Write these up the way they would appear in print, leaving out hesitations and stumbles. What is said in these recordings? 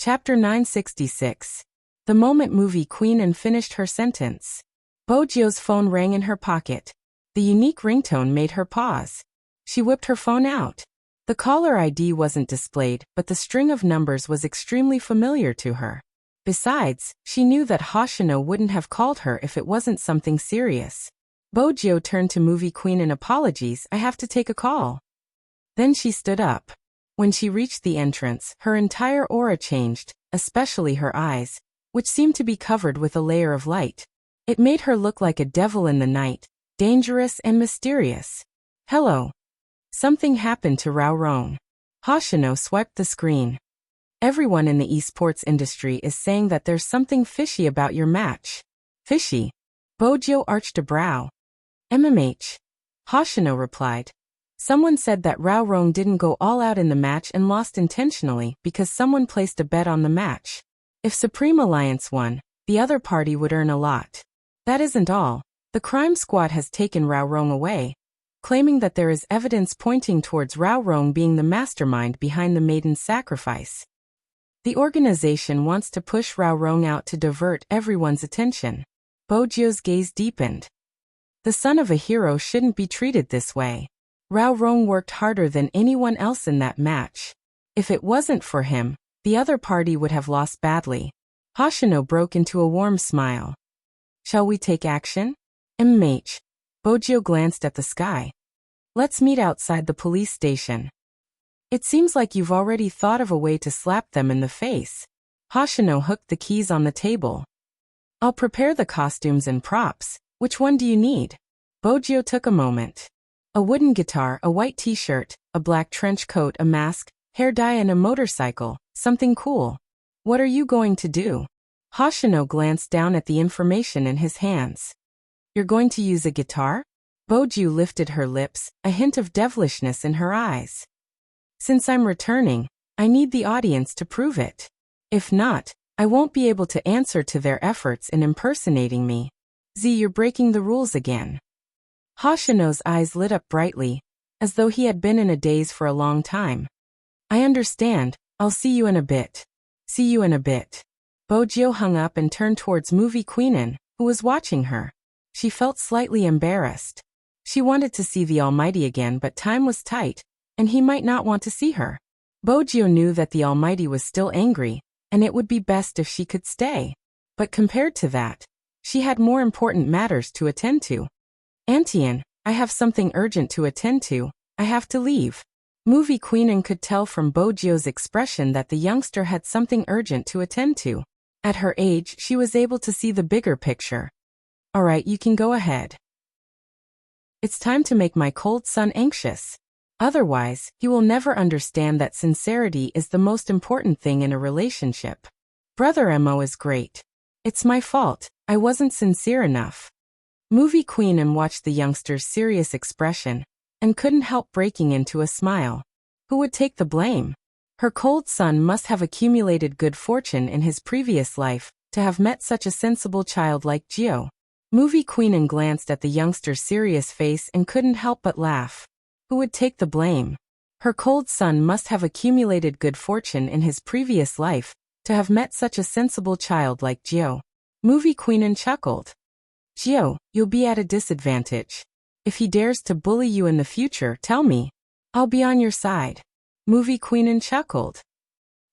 Chapter 966. The moment movie queen finished her sentence. Bojio's phone rang in her pocket. The unique ringtone made her pause. She whipped her phone out. The caller ID wasn't displayed, but the string of numbers was extremely familiar to her. Besides, she knew that Hoshino wouldn't have called her if it wasn't something serious. Bojio turned to movie queen in apologies. I have to take a call. Then she stood up. When she reached the entrance, her entire aura changed, especially her eyes, which seemed to be covered with a layer of light. It made her look like a devil in the night, dangerous and mysterious. Hello. Something happened to Rao Rong. Hoshino swiped the screen. Everyone in the esports industry is saying that there's something fishy about your match. Fishy? Bojio arched a brow. MMH. Hoshino replied. Someone said that Rao Rong didn't go all out in the match and lost intentionally because someone placed a bet on the match. If Supreme Alliance won, the other party would earn a lot. That isn't all. The crime squad has taken Rao Rong away, claiming that there is evidence pointing towards Rao Rong being the mastermind behind the maiden's sacrifice. The organization wants to push Rao Rong out to divert everyone's attention. Bojio's gaze deepened. The son of a hero shouldn't be treated this way. Rao Rong worked harder than anyone else in that match. If it wasn't for him, the other party would have lost badly. Hoshino broke into a warm smile. Shall we take action? MH. Bojio glanced at the sky. Let's meet outside the police station. It seems like you've already thought of a way to slap them in the face. Hoshino hooked the keys on the table. I'll prepare the costumes and props. Which one do you need? Bojio took a moment. A wooden guitar, a white t-shirt, a black trench coat, a mask, hair dye and a motorcycle, something cool. What are you going to do? Hoshino glanced down at the information in his hands. You're going to use a guitar? Bojio lifted her lips, a hint of devilishness in her eyes. Since I'm returning, I need the audience to prove it. If not, I won't be able to answer to their efforts in impersonating me. You're breaking the rules again. Hoshino's eyes lit up brightly, as though he had been in a daze for a long time. I understand. I'll see you in a bit. See you in a bit. Bojio hung up and turned towards movie queen, who was watching her. She felt slightly embarrassed. She wanted to see the Almighty again, but time was tight, and he might not want to see her. Bojio knew that the Almighty was still angry, and it would be best if she could stay. But compared to that, she had more important matters to attend to. Antian, I have something urgent to attend to. I have to leave. Movie queen could tell from Bojio's expression that the youngster had something urgent to attend to. At her age, she was able to see the bigger picture. All right, you can go ahead. It's time to make my cold son anxious. Otherwise, he will never understand that sincerity is the most important thing in a relationship. Brother Mo is great. It's my fault. I wasn't sincere enough. Movie queen watched the youngster's serious expression and couldn't help breaking into a smile. Who would take the blame? Her cold son must have accumulated good fortune in his previous life to have met such a sensible child like Gio. Movie queen glanced at the youngster's serious face and couldn't help but laugh. Who would take the blame? Her cold son must have accumulated good fortune in his previous life to have met such a sensible child like Gio. Movie queen chuckled. Gio, you'll be at a disadvantage. If he dares to bully you in the future, tell me. I'll be on your side. Movie queen chuckled.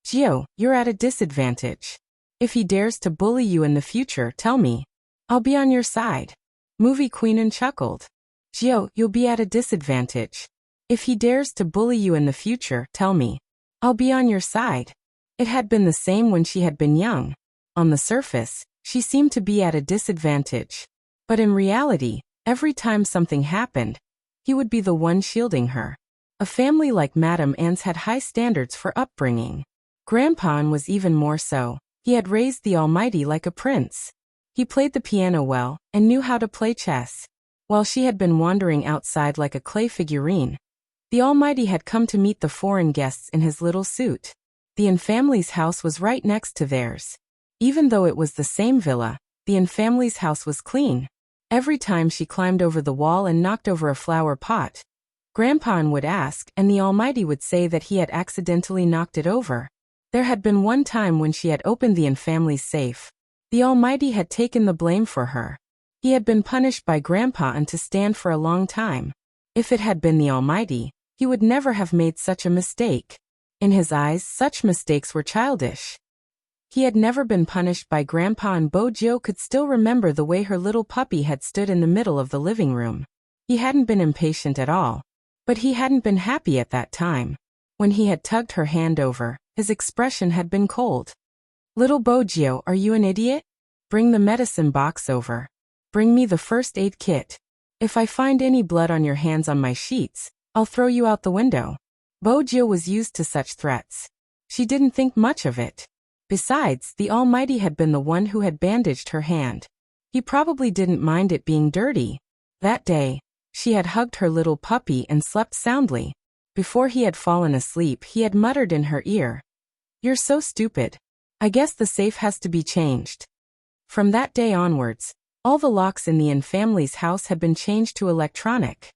Gio, you're at a disadvantage. If he dares to bully you in the future, tell me. I'll be on your side. Movie queen chuckled. Gio, you'll be at a disadvantage. If he dares to bully you in the future, tell me. I'll be on your side. It had been the same when she had been young. On the surface, she seemed to be at a disadvantage. But in reality, every time something happened, he would be the one shielding her. A family like Madame Anne's had high standards for upbringing. Grandpa Anne was even more so. He had raised the Almighty like a prince. He played the piano well and knew how to play chess. While she had been wandering outside like a clay figurine, the Almighty had come to meet the foreign guests in his little suit. The Anne family's house was right next to theirs. Even though it was the same villa, the Anne family's house was clean. Every time she climbed over the wall and knocked over a flower pot, Grandpa Anne would ask, and the Almighty would say that he had accidentally knocked it over. There had been one time when she had opened the family's safe. The Almighty had taken the blame for her. He had been punished by Grandpa and to stand for a long time. If it had been the Almighty, he would never have made such a mistake. In his eyes, such mistakes were childish. He had never been punished by Grandpa, and Bojo could still remember the way her little puppy had stood in the middle of the living room. He hadn't been impatient at all. But he hadn't been happy at that time. When he had tugged her hand over, his expression had been cold. "Little Bojo, are you an idiot? Bring the medicine box over. Bring me the first aid kit. If I find any blood on your hands on my sheets, I'll throw you out the window." Bojo was used to such threats. She didn't think much of it. Besides, the Almighty had been the one who had bandaged her hand. He probably didn't mind it being dirty. That day, she had hugged her little puppy and slept soundly. Before he had fallen asleep, he had muttered in her ear, "You're so stupid. I guess the safe has to be changed." From that day onwards, all the locks in the family's house had been changed to electronic.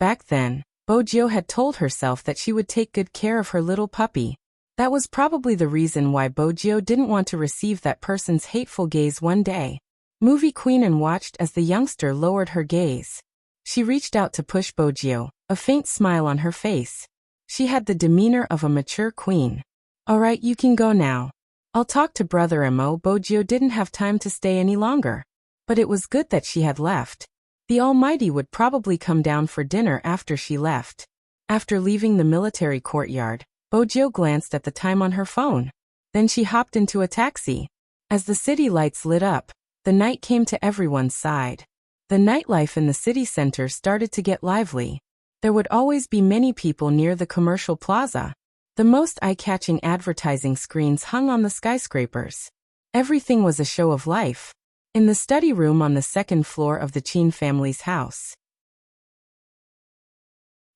Back then, Bojo had told herself that she would take good care of her little puppy. That was probably the reason why Bojo didn't want to receive that person's hateful gaze one day. Movie Queen watched as the youngster lowered her gaze. She reached out to push Bojo, a faint smile on her face. She had the demeanor of a mature queen. "All right, you can go now. I'll talk to Brother Mo." Bojo didn't have time to stay any longer. But it was good that she had left. The Almighty would probably come down for dinner after she left. After leaving the military courtyard, Bojo glanced at the time on her phone. Then she hopped into a taxi. As the city lights lit up, the night came to everyone's side. The nightlife in the city center started to get lively. There would always be many people near the commercial plaza. The most eye-catching advertising screens hung on the skyscrapers. Everything was a show of life. In the study room on the second floor of the Chin family's house.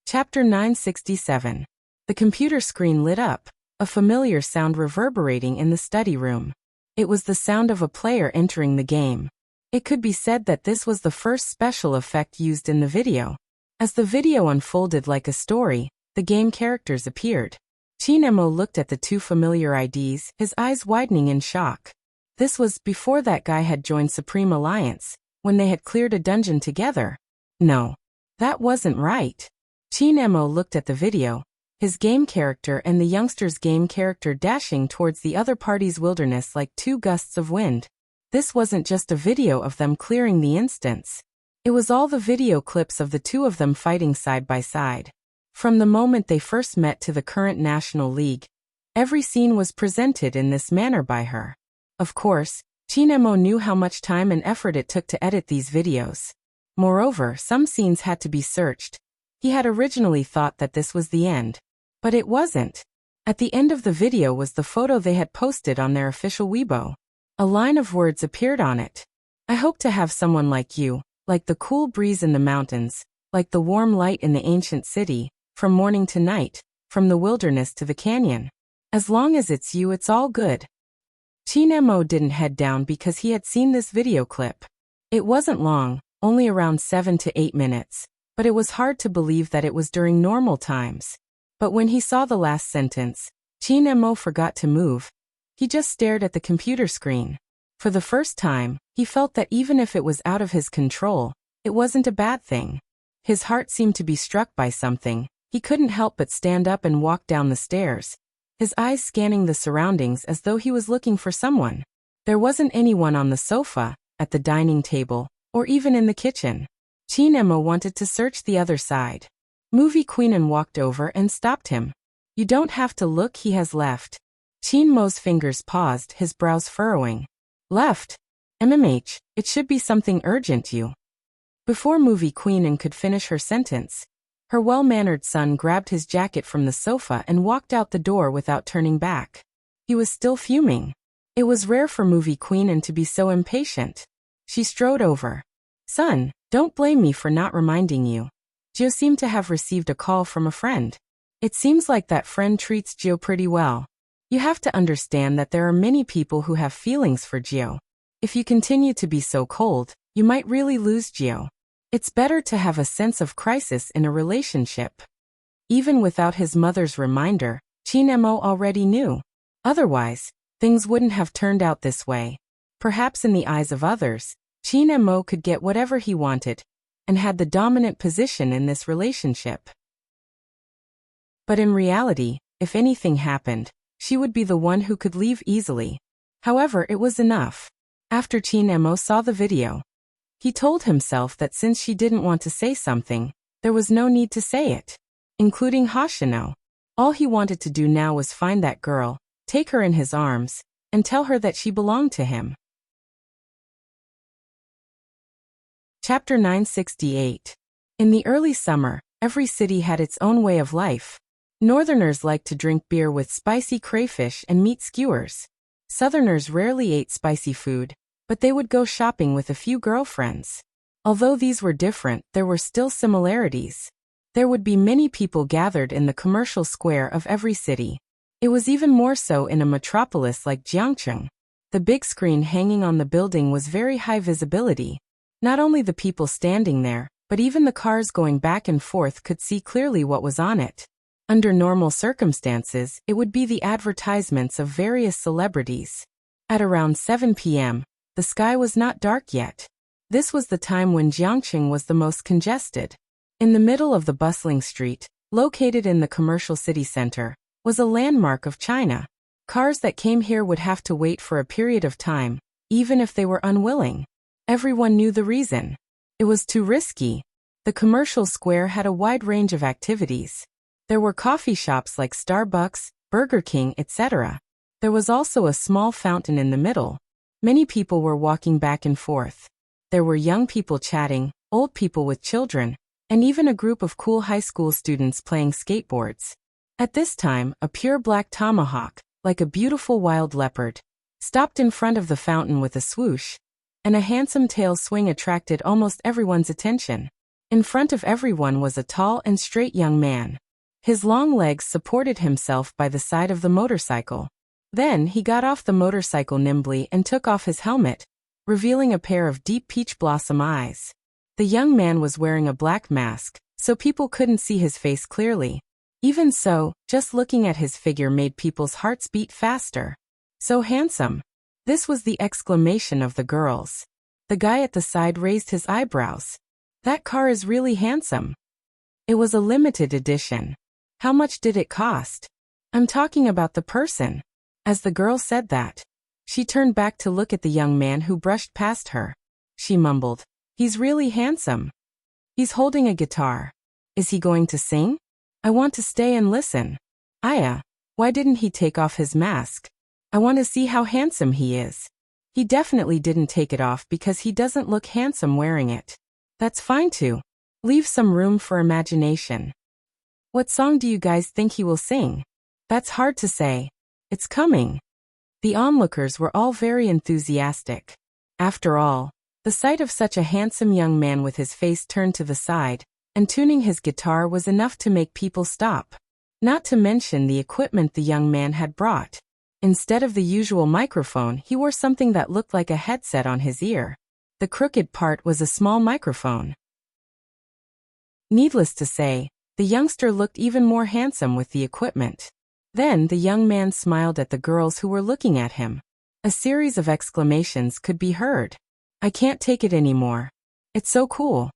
Chapter 967. The computer screen lit up, a familiar sound reverberating in the study room. It was the sound of a player entering the game. It could be said that this was the first special effect used in the video. As the video unfolded like a story, the game characters appeared. Chinemo looked at the two familiar IDs, his eyes widening in shock. This was before that guy had joined Supreme Alliance, when they had cleared a dungeon together. No, that wasn't right. Chinemo looked at the video, his game character and the youngster's game character dashing towards the other party's wilderness like two gusts of wind. This wasn't just a video of them clearing the instance. It was all the video clips of the two of them fighting side by side. From the moment they first met to the current National League, every scene was presented in this manner by her. Of course, Chinemo knew how much time and effort it took to edit these videos. Moreover, some scenes had to be searched. He had originally thought that this was the end. But it wasn't. At the end of the video was the photo they had posted on their official Weibo. A line of words appeared on it. "I hope to have someone like you, like the cool breeze in the mountains, like the warm light in the ancient city, from morning to night, from the wilderness to the canyon. As long as it's you, it's all good." Chinemo didn't head down because he had seen this video clip. It wasn't long, only around 7 to 8 minutes, but it was hard to believe that it was during normal times. But when he saw the last sentence, Chinemo forgot to move. He just stared at the computer screen. For the first time, he felt that even if it was out of his control, it wasn't a bad thing. His heart seemed to be struck by something. He couldn't help but stand up and walk down the stairs, his eyes scanning the surroundings as though he was looking for someone. There wasn't anyone on the sofa, at the dining table, or even in the kitchen. Chinemo wanted to search the other side. Movie Queen walked over and stopped him. "You don't have to look, he has left." Chinmo's fingers paused, his brows furrowing. "Left? It should be something urgent, you." Before Movie Queen could finish her sentence, her well-mannered son grabbed his jacket from the sofa and walked out the door without turning back. He was still fuming. It was rare for Movie Queen to be so impatient. She strode over. "Son, don't blame me for not reminding you. Gio seemed to have received a call from a friend. It seems like that friend treats Gio pretty well. You have to understand that there are many people who have feelings for Gio. If you continue to be so cold, you might really lose Gio. It's better to have a sense of crisis in a relationship." Even without his mother's reminder, Qin Mo already knew. Otherwise, things wouldn't have turned out this way. Perhaps in the eyes of others, Qin Mo could get whatever he wanted and had the dominant position in this relationship. But in reality, if anything happened, she would be the one who could leave easily. However, it was enough. After Qin Mo saw the video, he told himself that since she didn't want to say something, there was no need to say it, including Hoshino. All he wanted to do now was find that girl, take her in his arms, and tell her that she belonged to him. Chapter 968. In the early summer, every city had its own way of life. Northerners liked to drink beer with spicy crayfish and meat skewers. Southerners rarely ate spicy food, but they would go shopping with a few girlfriends. Although these were different, there were still similarities. There would be many people gathered in the commercial square of every city. It was even more so in a metropolis like Jiangcheng. The big screen hanging on the building was very high visibility. Not only the people standing there, but even the cars going back and forth could see clearly what was on it. Under normal circumstances, it would be the advertisements of various celebrities. At around 7 p.m., the sky was not dark yet. This was the time when Jiangcheng was the most congested. In the middle of the bustling street, located in the commercial city center, was a landmark of China. Cars that came here would have to wait for a period of time, even if they were unwilling. Everyone knew the reason. It was too risky. The commercial square had a wide range of activities. There were coffee shops like Starbucks, Burger King, etc. There was also a small fountain in the middle. Many people were walking back and forth. There were young people chatting, old people with children, and even a group of cool high school students playing skateboards. At this time, a pure black tomahawk, like a beautiful wild leopard, stopped in front of the fountain with a swoosh, and a handsome tail swing attracted almost everyone's attention. In front of everyone was a tall and straight young man. His long legs supported himself by the side of the motorcycle. Then he got off the motorcycle nimbly and took off his helmet, revealing a pair of deep peach blossom eyes. The young man was wearing a black mask, so people couldn't see his face clearly. Even so, just looking at his figure made people's hearts beat faster. So handsome. This was the exclamation of the girls. The guy at the side raised his eyebrows. That car is really handsome. It was a limited edition. How much did it cost? I'm talking about the person. As the girl said that, she turned back to look at the young man who brushed past her. She mumbled, "He's really handsome. He's holding a guitar. Is he going to sing? I want to stay and listen. Aya, why didn't he take off his mask? I want to see how handsome he is. He definitely didn't take it off because he doesn't look handsome wearing it. That's fine too. Leave some room for imagination. What song do you guys think he will sing? That's hard to say. It's coming." The onlookers were all very enthusiastic. After all, the sight of such a handsome young man with his face turned to the side and tuning his guitar was enough to make people stop. Not to mention the equipment the young man had brought. Instead of the usual microphone, he wore something that looked like a headset on his ear. The crooked part was a small microphone. Needless to say, the youngster looked even more handsome with the equipment. Then the young man smiled at the girls who were looking at him. A series of exclamations could be heard. "I can't take it anymore. It's so cool."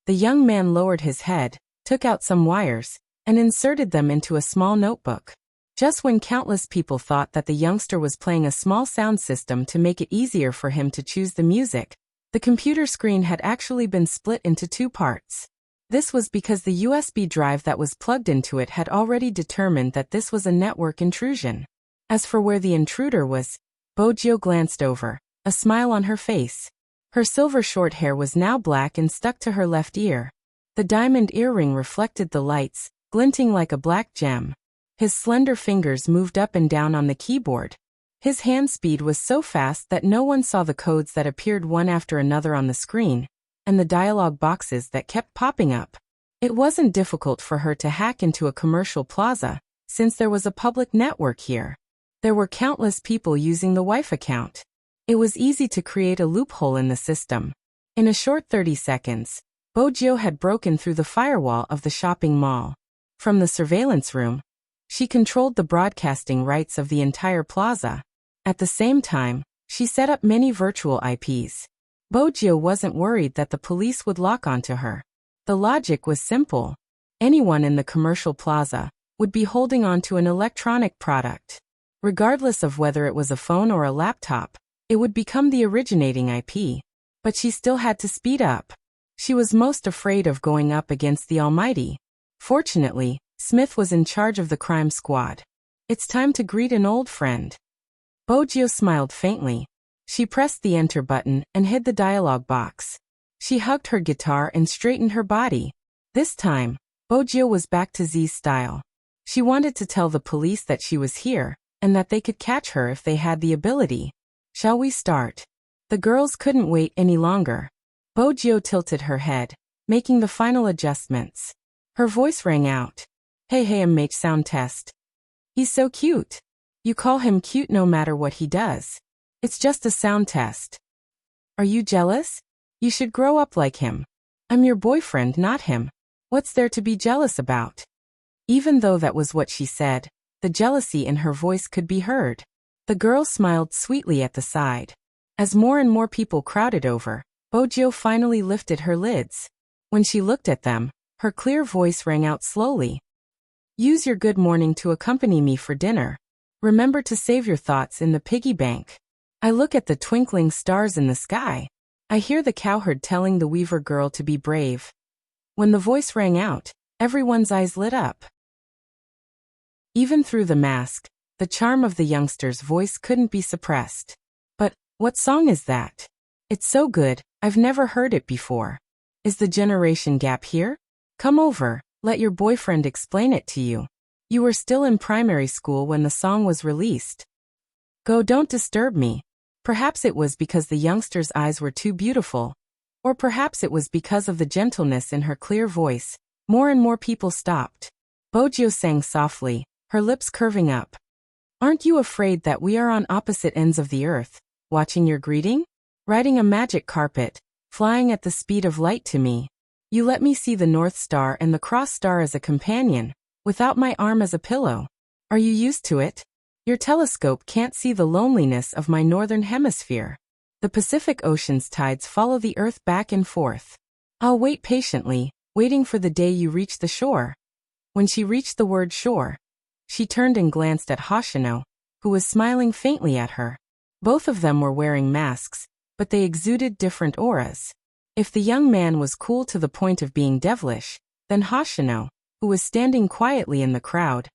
The young man lowered his head, took out some wires, and inserted them into a small notebook. Just when countless people thought that the youngster was playing a small sound system to make it easier for him to choose the music, the computer screen had actually been split into two parts. This was because the USB drive that was plugged into it had already determined that this was a network intrusion. As for where the intruder was, Bojio glanced over, a smile on her face. Her silver short hair was now black and stuck to her left ear. The diamond earring reflected the lights, glinting like a black gem. His slender fingers moved up and down on the keyboard. His hand speed was so fast that no one saw the codes that appeared one after another on the screen, and the dialogue boxes that kept popping up. It wasn't difficult for her to hack into a commercial plaza, since there was a public network here. There were countless people using the Wi-Fi account. It was easy to create a loophole in the system. In a short 30 seconds, Bojio had broken through the firewall of the shopping mall. From the surveillance room, She controlled the broadcasting rights of the entire plaza. At the same time, she set up many virtual IPs. Bojio wasn't worried that the police would lock onto her. The logic was simple. Anyone in the commercial plaza would be holding onto an electronic product. Regardless of whether it was a phone or a laptop, it would become the originating IP. But she still had to speed up. She was most afraid of going up against the Almighty. Fortunately, Smith was in charge of the crime squad. It's time to greet an old friend. Bojio smiled faintly. She pressed the enter button and hid the dialogue box. She hugged her guitar and straightened her body. This time, Bojio was back to Z's style. She wanted to tell the police that she was here, and that they could catch her if they had the ability. Shall we start? The girls couldn't wait any longer. Bojio tilted her head, making the final adjustments. Her voice rang out. Hey, mate, sound test. He's so cute. You call him cute no matter what he does. It's just a sound test. Are you jealous? You should grow up like him. I'm your boyfriend, not him. What's there to be jealous about? Even though that was what she said, the jealousy in her voice could be heard. The girl smiled sweetly at the side. As more and more people crowded over, Bojio finally lifted her lids. When she looked at them, her clear voice rang out slowly. Use your good morning to accompany me for dinner. Remember to save your thoughts in the piggy bank. I look at the twinkling stars in the sky. I hear the cowherd telling the weaver girl to be brave. When the voice rang out, everyone's eyes lit up. Even through the mask, the charm of the youngster's voice couldn't be suppressed. But, what song is that? It's so good, I've never heard it before. Is the generation gap here? Come over, let your boyfriend explain it to you. You were still in primary school when the song was released. Go, don't disturb me. Perhaps it was because the youngster's eyes were too beautiful. Or perhaps it was because of the gentleness in her clear voice. More and more people stopped. Bojio sang softly, her lips curving up. Aren't you afraid that we are on opposite ends of the earth, watching your greeting? Riding a magic carpet, flying at the speed of light to me. You let me see the North Star and the Cross Star as a companion, without my arm as a pillow. Are you used to it? Your telescope can't see the loneliness of my northern hemisphere. The Pacific Ocean's tides follow the earth back and forth. I'll wait patiently, waiting for the day you reach the shore. When she reached the word shore, she turned and glanced at Hoshino, who was smiling faintly at her. Both of them were wearing masks, but they exuded different auras. If the young man was cool to the point of being devilish, then Hoshino, who was standing quietly in the crowd,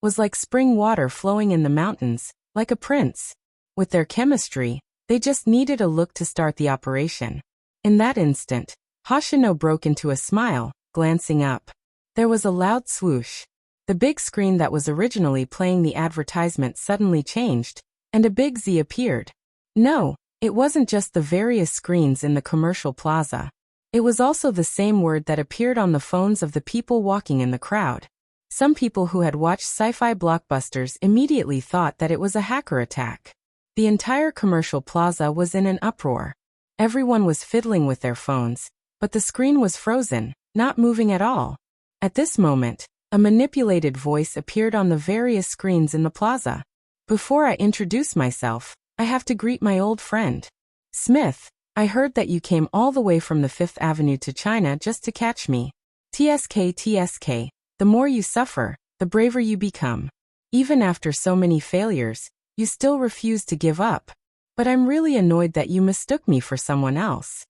was like spring water flowing in the mountains, like a prince. With their chemistry, they just needed a look to start the operation. In that instant, Hoshino broke into a smile, glancing up. There was a loud swoosh. The big screen that was originally playing the advertisement suddenly changed, and a big Z appeared. No, it wasn't just the various screens in the commercial plaza. It was also the same word that appeared on the phones of the people walking in the crowd. Some people who had watched sci-fi blockbusters immediately thought that it was a hacker attack. The entire commercial plaza was in an uproar. Everyone was fiddling with their phones, but the screen was frozen, not moving at all. At this moment, a manipulated voice appeared on the various screens in the plaza. Before I introduce myself, I have to greet my old friend. Smith, I heard that you came all the way from the Fifth Avenue to China just to catch me. TSK, the more you suffer, the braver you become. Even after so many failures, you still refuse to give up. But I'm really annoyed that you mistook me for someone else.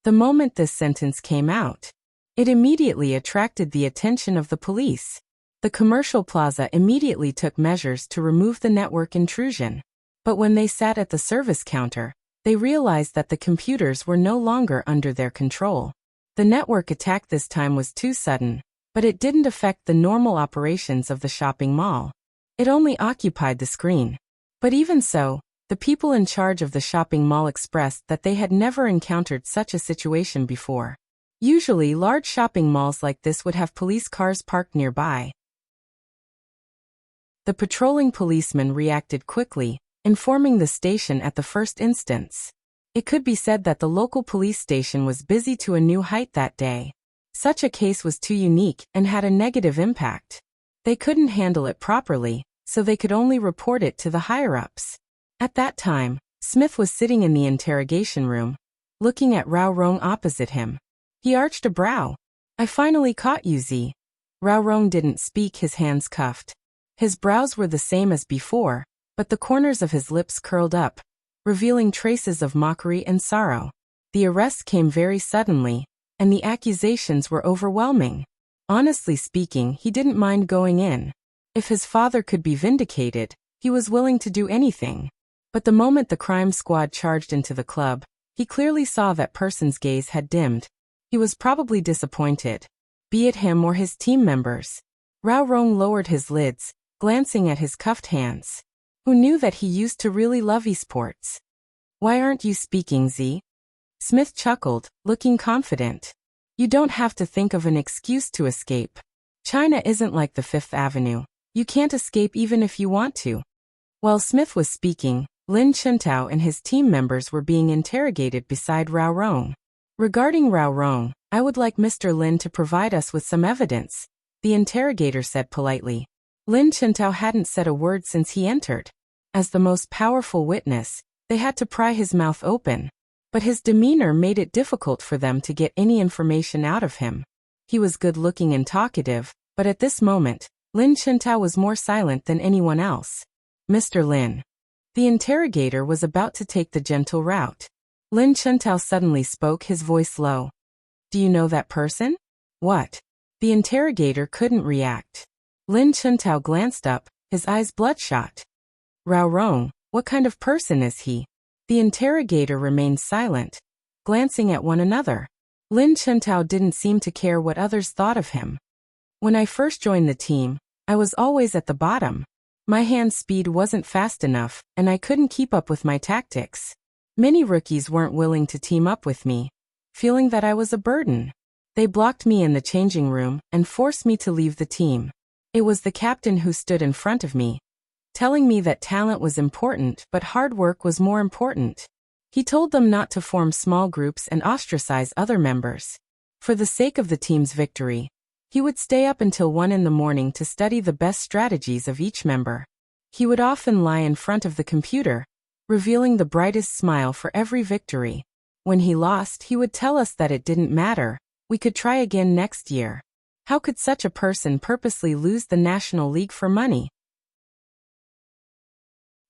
The moment this sentence came out, it immediately attracted the attention of the police. The commercial plaza immediately took measures to remove the network intrusion. But when they sat at the service counter, they realized that the computers were no longer under their control. The network attack this time was too sudden, but it didn't affect the normal operations of the shopping mall. It only occupied the screen. But even so, the people in charge of the shopping mall expressed that they had never encountered such a situation before. Usually, large shopping malls like this would have police cars parked nearby. The patrolling policeman reacted quickly, informing the station at the first instance. It could be said that the local police station was busy to a new height that day. Such a case was too unique and had a negative impact. They couldn't handle it properly, so they could only report it to the higher-ups. At that time, Smith was sitting in the interrogation room, looking at Rao Rong opposite him. He arched a brow. "I finally caught you, Z." Rao Rong didn't speak, his hands cuffed. His brows were the same as before, but the corners of his lips curled up, revealing traces of mockery and sorrow. The arrest came very suddenly, and the accusations were overwhelming. Honestly speaking, he didn't mind going in. If his father could be vindicated, he was willing to do anything. But the moment the crime squad charged into the club, he clearly saw that person's gaze had dimmed. He was probably disappointed, be it him or his team members. Rao Rong lowered his lids, glancing at his cuffed hands. Who knew that he used to really love esports? "Why aren't you speaking, Z?" Smith chuckled, looking confident. "You don't have to think of an excuse to escape. China isn't like the Fifth Avenue. You can't escape even if you want to." While Smith was speaking, Lin Chuntao and his team members were being interrogated beside Rao Rong. "Regarding Rao Rong, I would like Mr. Lin to provide us with some evidence," the interrogator said politely. Lin Chuntao hadn't said a word since he entered. As the most powerful witness, they had to pry his mouth open. But his demeanor made it difficult for them to get any information out of him. He was good-looking and talkative, but at this moment, Lin Chuntao was more silent than anyone else. "Mr. Lin." The interrogator was about to take the gentle route. Lin Chuntao suddenly spoke, his voice low. "Do you know that person?" "What?" The interrogator couldn't react. Lin Chuntao glanced up, his eyes bloodshot. "Rao Rong, what kind of person is he?" The interrogator remained silent, glancing at one another. Lin Chuntao didn't seem to care what others thought of him. "When I first joined the team, I was always at the bottom. My hand speed wasn't fast enough, and I couldn't keep up with my tactics. Many rookies weren't willing to team up with me, feeling that I was a burden. They blocked me in the changing room and forced me to leave the team. It was the captain who stood in front of me, telling me that talent was important but hard work was more important. He told them not to form small groups and ostracize other members. For the sake of the team's victory, he would stay up until 1 in the morning to study the best strategies of each member. He would often lie in front of the computer, revealing the brightest smile for every victory. When he lost, he would tell us that it didn't matter, we could try again next year. How could such a person purposely lose the National League for money?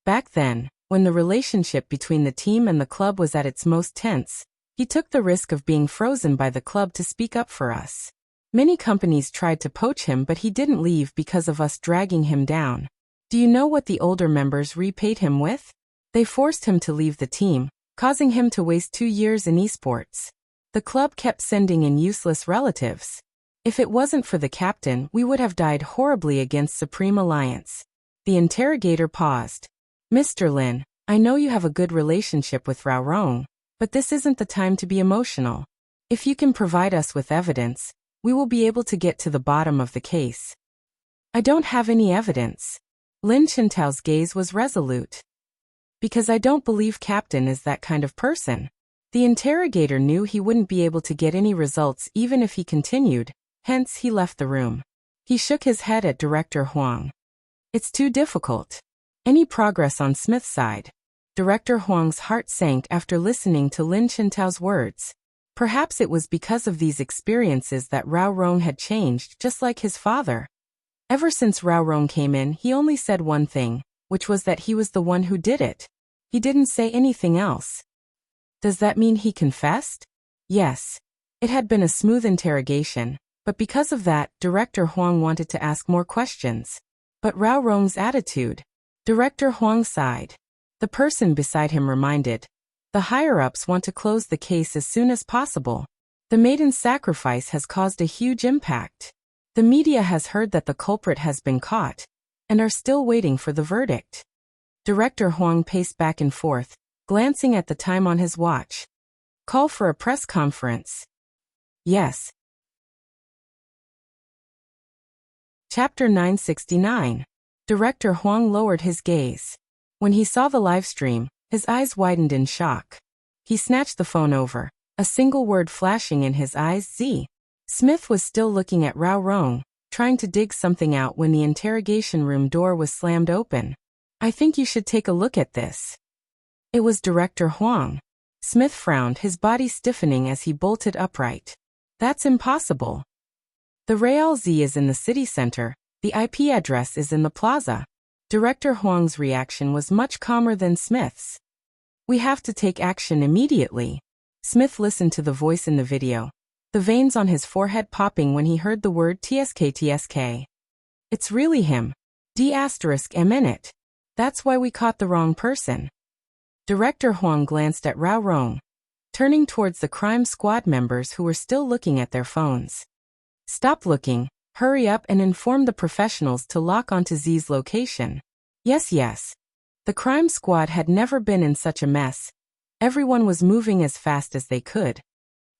Back then, when the relationship between the team and the club was at its most tense, he took the risk of being frozen by the club to speak up for us. Many companies tried to poach him, but he didn't leave because of us dragging him down. Do you know what the older members repaid him with? They forced him to leave the team, causing him to waste 2 years in esports. The club kept sending in useless relatives. If it wasn't for the captain, we would have died horribly against Supreme Alliance. The interrogator paused. "Mr. Lin, I know you have a good relationship with Rao Rong, but this isn't the time to be emotional. If you can provide us with evidence, we will be able to get to the bottom of the case." "I don't have any evidence." Lin Chuntao's gaze was resolute. "Because I don't believe Captain is that kind of person." The interrogator knew he wouldn't be able to get any results even if he continued, hence he left the room. He shook his head at Director Huang. "It's too difficult. Any progress on Smith's side?" Director Huang's heart sank after listening to Lin Chuntao's words. Perhaps it was because of these experiences that Rao Rong had changed, just like his father. Ever since Rao Rong came in, he only said one thing, which was that he was the one who did it. He didn't say anything else. Does that mean he confessed? Yes. It had been a smooth interrogation, but because of that, Director Huang wanted to ask more questions. But Rao Rong's attitude. Director Huang sighed. The person beside him reminded. The higher-ups want to close the case as soon as possible. The maiden's sacrifice has caused a huge impact. The media has heard that the culprit has been caught, and are still waiting for the verdict. Director Huang paced back and forth, glancing at the time on his watch. Call for a press conference. Yes. Chapter 969. Director Huang lowered his gaze. When he saw the live stream, his eyes widened in shock. He snatched the phone over, a single word flashing in his eyes, Z. Smith was still looking at Rao Rong, trying to dig something out when the interrogation room door was slammed open. "I think you should take a look at this." It was Director Huang. Smith frowned, his body stiffening as he bolted upright. "That's impossible. The Real Z is in the city center, the IP address is in the plaza." Director Huang's reaction was much calmer than Smith's. "We have to take action immediately." Smith listened to the voice in the video, the veins on his forehead popping when he heard the word TSK. "It's really him. D***. That's why we caught the wrong person." Director Huang glanced at Rao Rong, turning towards the crime squad members who were still looking at their phones. "Stop looking, hurry up and inform the professionals to lock onto Z's location." Yes. The crime squad had never been in such a mess. Everyone was moving as fast as they could.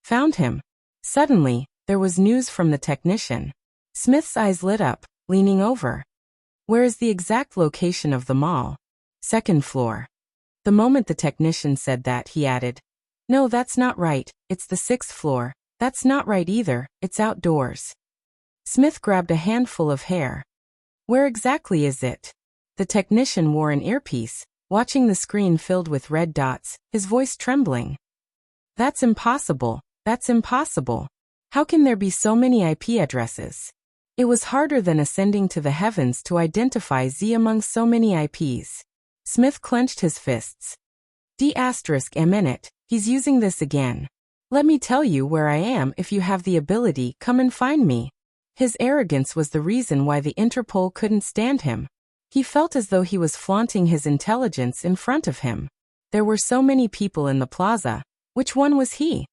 "Found him." Suddenly, there was news from the technician. Smith's eyes lit up, leaning over. "Where is the exact location of the mall?" "Second floor." The moment the technician said that, he added, "No, that's not right, it's the 6th floor. That's not right either, it's outdoors." Smith grabbed a handful of hair. "Where exactly is it?" The technician wore an earpiece, watching the screen filled with red dots, his voice trembling. That's impossible. How can there be so many IP addresses?" It was harder than ascending to the heavens to identify Z among so many IPs. Smith clenched his fists. D***, he's using this again. "Let me tell you where I am. If you have the ability, come and find me." His arrogance was the reason why the Interpol couldn't stand him. He felt as though he was flaunting his intelligence in front of him. There were so many people in the plaza. Which one was he?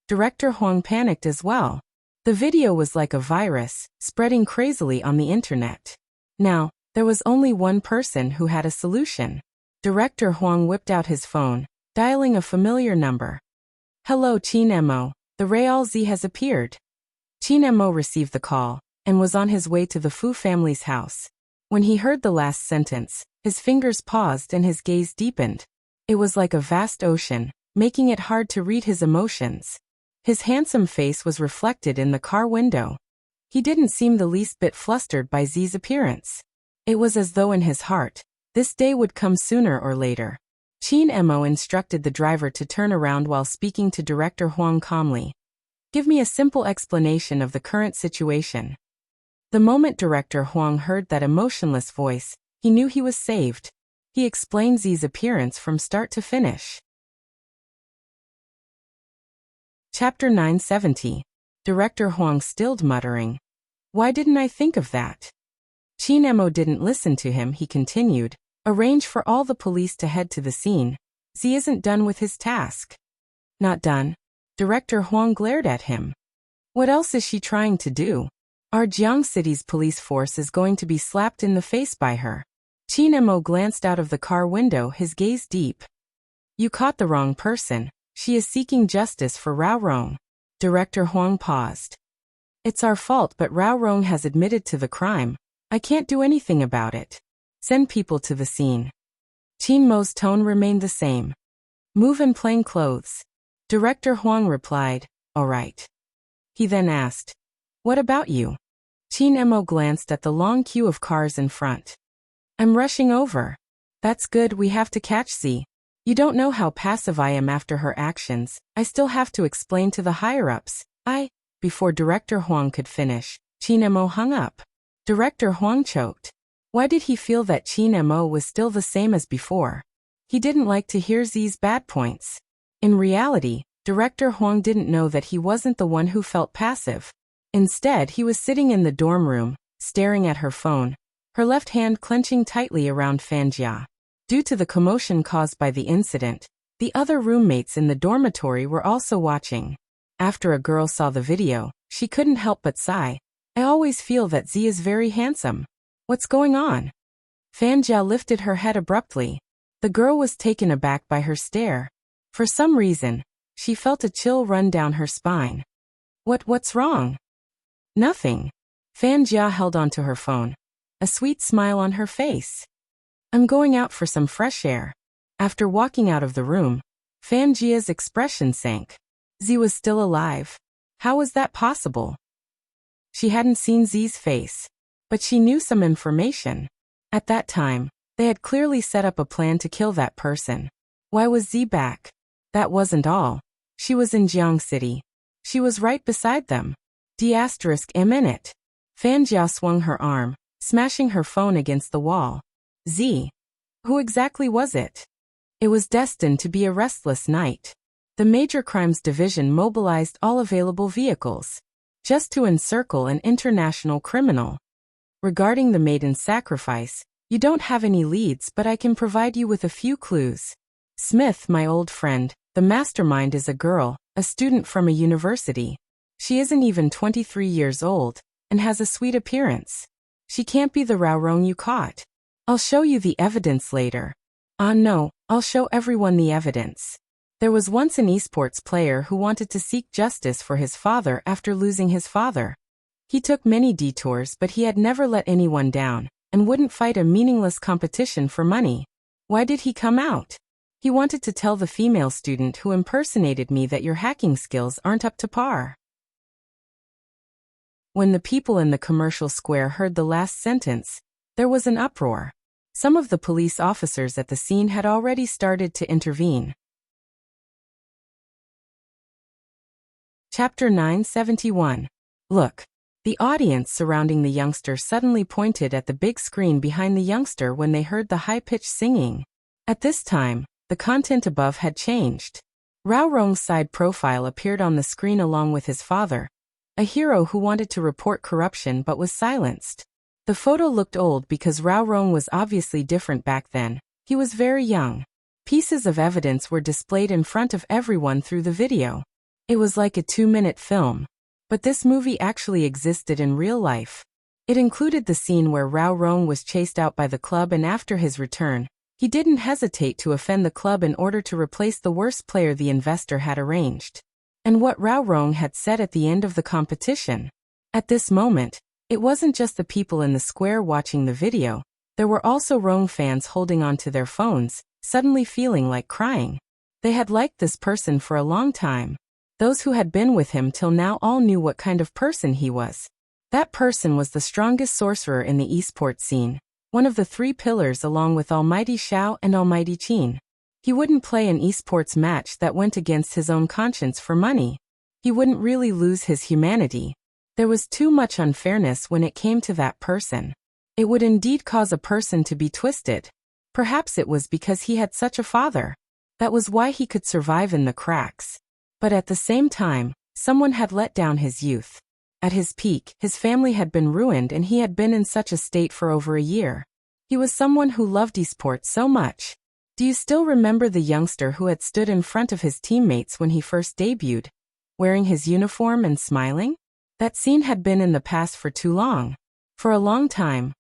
Director Huang panicked as well. The video was like a virus, spreading crazily on the internet. Now, there was only one person who had a solution. Director Huang whipped out his phone, dialing a familiar number. "Hello, Qin Mo. The Real Z has appeared." Qin Mo received the call, and was on his way to the Fu family's house. When he heard the last sentence, his fingers paused and his gaze deepened. It was like a vast ocean, making it hard to read his emotions. His handsome face was reflected in the car window. He didn't seem the least bit flustered by Z's appearance. It was as though in his heart, this day would come sooner or later. Qin Mo instructed the driver to turn around while speaking to Director Huang calmly. "Give me a simple explanation of the current situation." The moment Director Huang heard that emotionless voice, he knew he was saved. He explained Z's appearance from start to finish. Chapter 970. Director Huang stilled, muttering, "Why didn't I think of that?" Qin Mo didn't listen to him. He continued, "Arrange for all the police to head to the scene. Z isn't done with his task." "Not done?" Director Huang glared at him. "What else is she trying to do? Our Jiang City's police force is going to be slapped in the face by her." Qin Mo glanced out of the car window, his gaze deep. "You caught the wrong person. She is seeking justice for Rao Rong." Director Huang paused. "It's our fault, but Rao Rong has admitted to the crime. I can't do anything about it. Send people to the scene." Qin Mo's tone remained the same. "Move in plain clothes." Director Huang replied, "All right." He then asked, "What about you?" Qin Mo glanced at the long queue of cars in front. "I'm rushing over." "That's good, we have to catch Z. You don't know how passive I am after her actions. I still have to explain to the higher-ups. Before Director Huang could finish, Qin Mo hung up. Director Huang choked. Why did he feel that Qin Mo was still the same as before? He didn't like to hear Z's bad points. In reality, Director Huang didn't know that he wasn't the one who felt passive. Instead, he was sitting in the dorm room, staring at her phone, her left hand clenching tightly around Fanjia. Due to the commotion caused by the incident, the other roommates in the dormitory were also watching. After a girl saw the video, she couldn't help but sigh. "I always feel that Z is very handsome. What's going on?" Fanjia lifted her head abruptly. The girl was taken aback by her stare. For some reason, she felt a chill run down her spine. What's wrong?" "Nothing." Fanjia held onto her phone, a sweet smile on her face. "I'm going out for some fresh air." After walking out of the room, Fanjia's expression sank. Z was still alive. How was that possible? She hadn't seen Z's face, but she knew some information. At that time, they had clearly set up a plan to kill that person. Why was Z back? That wasn't all. She was in Jiang City. She was right beside them. D***A*. Fan Jiao swung her arm, smashing her phone against the wall. Z. Who exactly was it? It was destined to be a restless night. The Major Crimes Division mobilized all available vehicles, just to encircle an international criminal. Regarding the maiden's sacrifice, you don't have any leads, but I can provide you with a few clues. Smith, my old friend, the mastermind is a girl, a student from a university. She isn't even 23 years old, and has a sweet appearance. She can't be the Raorong you caught. I'll show you the evidence later. No, I'll show everyone the evidence. There was once an esports player who wanted to seek justice for his father after losing his father. He took many detours, but he had never let anyone down, and wouldn't fight a meaningless competition for money. Why did he come out? He wanted to tell the female student who impersonated me that your hacking skills aren't up to par. When the people in the commercial square heard the last sentence, there was an uproar. Some of the police officers at the scene had already started to intervene. Chapter 971. Look. The audience surrounding the youngster suddenly pointed at the big screen behind the youngster when they heard the high-pitched singing. At this time, the content above had changed. Raorong's side profile appeared on the screen along with his father, a hero who wanted to report corruption but was silenced. The photo looked old because Raorong was obviously different back then. He was very young. Pieces of evidence were displayed in front of everyone through the video. It was like a 2-minute film. But this movie actually existed in real life. It included the scene where Raorong was chased out by the club, and after his return, he didn't hesitate to offend the club in order to replace the worst player the investor had arranged. And what Raorong had said at the end of the competition. At this moment, it wasn't just the people in the square watching the video, there were also Rong fans holding onto their phones, suddenly feeling like crying. They had liked this person for a long time. Those who had been with him till now all knew what kind of person he was. That person was the strongest sorcerer in the esports scene, one of the 3 pillars along with Almighty Xiao and Almighty Qin. He wouldn't play an esports match that went against his own conscience for money. He wouldn't really lose his humanity. There was too much unfairness when it came to that person. It would indeed cause a person to be twisted. Perhaps it was because he had such a father. That was why he could survive in the cracks. But at the same time, someone had let down his youth. At his peak, his family had been ruined and he had been in such a state for over a year. He was someone who loved esports so much. Do you still remember the youngster who had stood in front of his teammates when he first debuted, wearing his uniform and smiling? That scene had been in the past for too long. For a long time.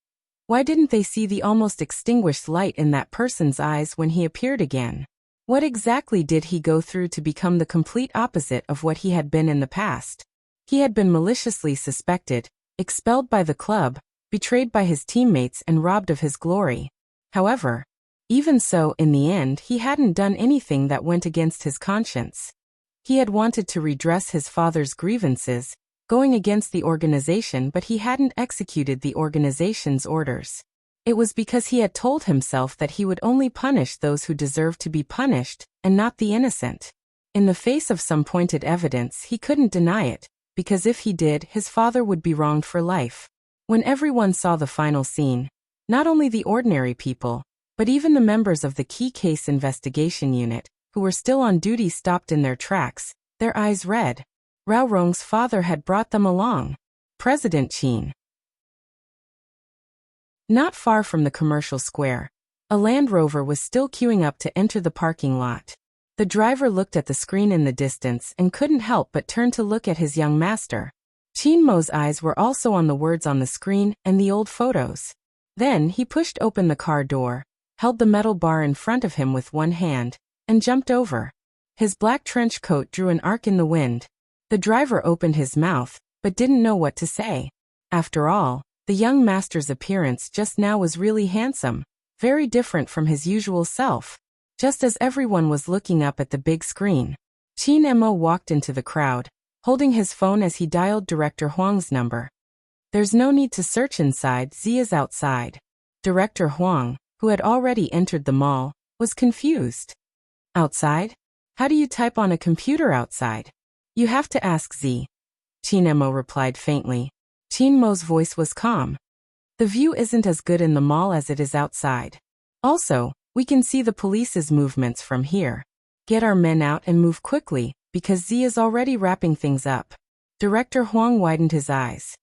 Why didn't they see the almost extinguished light in that person's eyes when he appeared again? What exactly did he go through to become the complete opposite of what he had been in the past? He had been maliciously suspected, expelled by the club, betrayed by his teammates and robbed of his glory. However, even so, in the end, he hadn't done anything that went against his conscience. He had wanted to redress his father's grievances, going against the organization, but he hadn't executed the organization's orders. It was because he had told himself that he would only punish those who deserved to be punished, and not the innocent. In the face of some pointed evidence, he couldn't deny it, because if he did, his father would be wronged for life. When everyone saw the final scene, not only the ordinary people, but even the members of the key case investigation unit, who were still on duty, stopped in their tracks, their eyes red. Raorong's father had brought them along. President Qin. Not far from the commercial square, a Land Rover was still queuing up to enter the parking lot. The driver looked at the screen in the distance and couldn't help but turn to look at his young master. Qin Mo's eyes were also on the words on the screen and the old photos. Then he pushed open the car door, held the metal bar in front of him with one hand, and jumped over. His black trench coat drew an arc in the wind. The driver opened his mouth, but didn't know what to say. After all, the young master's appearance just now was really handsome, very different from his usual self. Just as everyone was looking up at the big screen, Qin Mo walked into the crowd, holding his phone as he dialed Director Huang's number. There's no need to search inside, Z is outside. Director Huang, who had already entered the mall, was confused. Outside? How do you type on a computer outside? You have to ask Z. Qin Mo replied faintly. Qin Mo's voice was calm. The view isn't as good in the mall as it is outside. Also, we can see the police's movements from here. Get our men out and move quickly, because Z is already wrapping things up. Director Huang widened his eyes.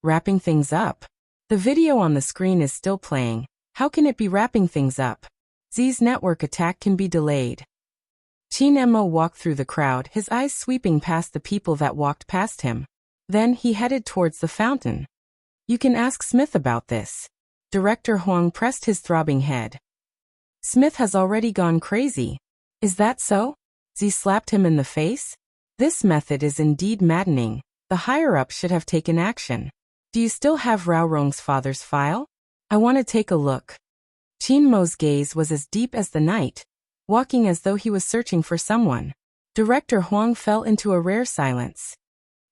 Wrapping things up? The video on the screen is still playing. How can it be wrapping things up? Z's network attack can be delayed. Qin Mo walked through the crowd, his eyes sweeping past the people that walked past him. Then he headed towards the fountain. You can ask Smith about this. Director Huang pressed his throbbing head. Smith has already gone crazy. Is that so? Z slapped him in the face. This method is indeed maddening. The higher-up should have taken action. Do you still have Rao Rong's father's file? I want to take a look. Qin Mo's gaze was as deep as the night, walking as though he was searching for someone. Director Huang fell into a rare silence.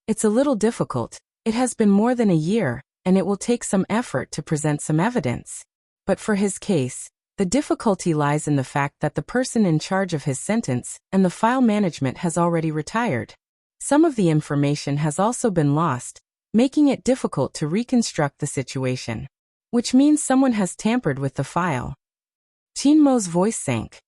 It's a little difficult. It has been more than a year, and it will take some effort to present some evidence. But for his case, the difficulty lies in the fact that the person in charge of his sentence and the file management has already retired. Some of the information has also been lost, making it difficult to reconstruct the situation. Which means someone has tampered with the file. Qin Mo's voice sank.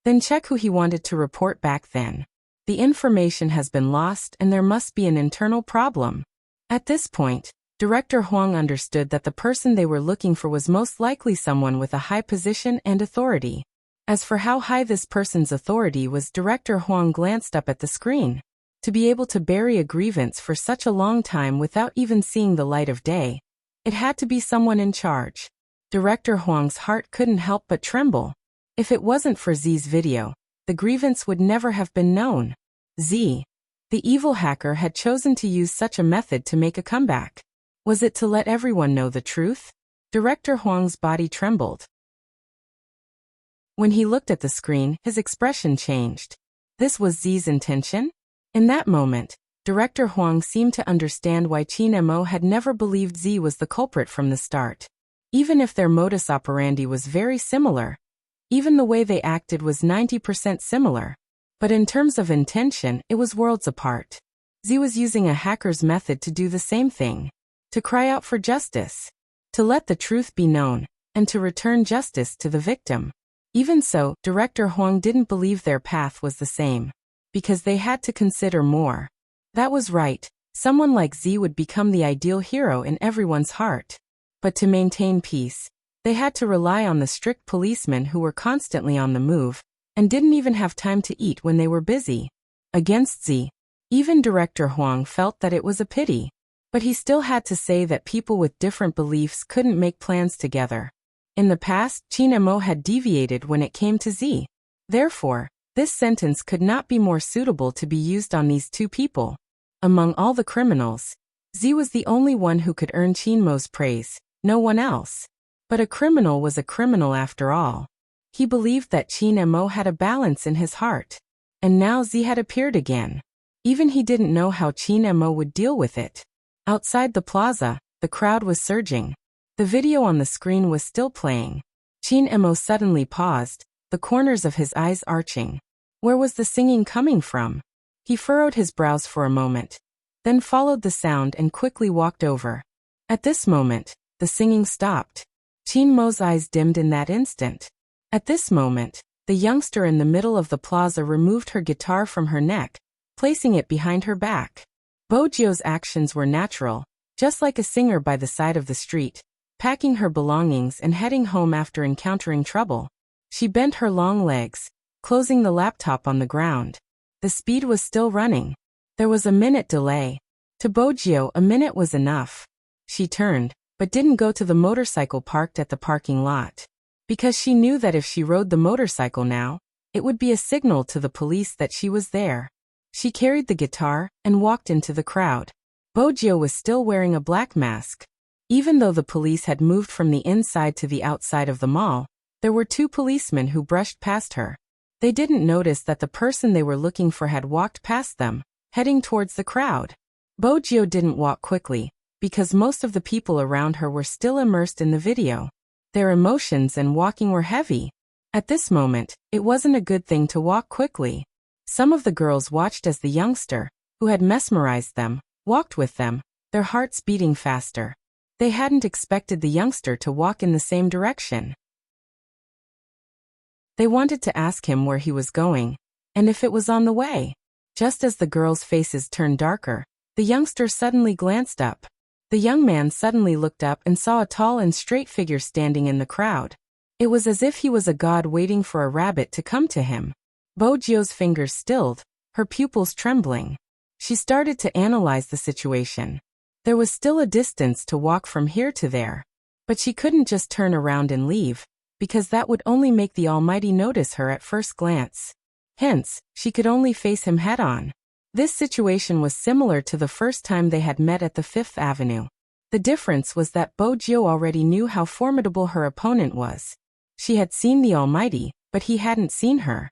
Then check who he wanted to report back then. The information has been lost and there must be an internal problem. At this point, Director Huang understood that the person they were looking for was most likely someone with a high position and authority. As for how high this person's authority was, Director Huang glanced up at the screen. To be able to bury a grievance for such a long time without even seeing the light of day, it had to be someone in charge. Director Huang's heart couldn't help but tremble. If it wasn't for Z's video, the grievance would never have been known. Z, the evil hacker, had chosen to use such a method to make a comeback. Was it to let everyone know the truth? Director Huang's body trembled. When he looked at the screen, his expression changed. This was Z's intention? In that moment, Director Huang seemed to understand why Qin Mo had never believed Z was the culprit from the start. Even if their modus operandi was very similar, even the way they acted was 90% similar. But in terms of intention, it was worlds apart. Z was using a hacker's method to do the same thing. To cry out for justice. To let the truth be known, and to return justice to the victim. Even so, Director Huang didn't believe their path was the same. Because they had to consider more. That was right, someone like Z would become the ideal hero in everyone's heart. But to maintain peace, they had to rely on the strict policemen who were constantly on the move, and didn't even have time to eat when they were busy. Against Z, even Director Huang felt that it was a pity. But he still had to say that people with different beliefs couldn't make plans together. In the past, Qin Mo had deviated when it came to Z. Therefore, this sentence could not be more suitable to be used on these two people. Among all the criminals, Z was the only one who could earn Qin Mo's praise, no one else. But a criminal was a criminal after all. He believed that Qin Mo had a balance in his heart. And now Z had appeared again. Even he didn't know how Qin Mo would deal with it. Outside the plaza, the crowd was surging. The video on the screen was still playing. Qin Mo suddenly paused, the corners of his eyes arching. Where was the singing coming from? He furrowed his brows for a moment, then followed the sound and quickly walked over. At this moment, the singing stopped. Qin Mo's eyes dimmed in that instant. At this moment, the youngster in the middle of the plaza removed her guitar from her neck, placing it behind her back. Bojio's actions were natural, just like a singer by the side of the street, packing her belongings and heading home after encountering trouble. She bent her long legs, closing the laptop on the ground. The speed was still running. There was a minute delay. To Bojio, a minute was enough. She turned, but didn't go to the motorcycle parked at the parking lot. Because she knew that if she rode the motorcycle now, it would be a signal to the police that she was there. She carried the guitar and walked into the crowd. Bojio was still wearing a black mask. Even though the police had moved from the inside to the outside of the mall, there were two policemen who brushed past her. They didn't notice that the person they were looking for had walked past them, heading towards the crowd. Bojio didn't walk quickly, because most of the people around her were still immersed in the video. Their emotions and walking were heavy. At this moment, it wasn't a good thing to walk quickly. Some of the girls watched as the youngster, who had mesmerized them, walked with them, their hearts beating faster. They hadn't expected the youngster to walk in the same direction. They wanted to ask him where he was going, and if it was on the way. Just as the girls' faces turned darker, the youngster suddenly glanced up. The young man suddenly looked up and saw a tall and straight figure standing in the crowd. It was as if he was a god waiting for a rabbit to come to him. Bojio's fingers stilled, her pupils trembling. She started to analyze the situation. There was still a distance to walk from here to there. But she couldn't just turn around and leave, because that would only make the Almighty notice her at first glance. Hence, she could only face him head-on. This situation was similar to the first time they had met at the Fifth Avenue. The difference was that Bojio already knew how formidable her opponent was. She had seen the Almighty, but he hadn't seen her.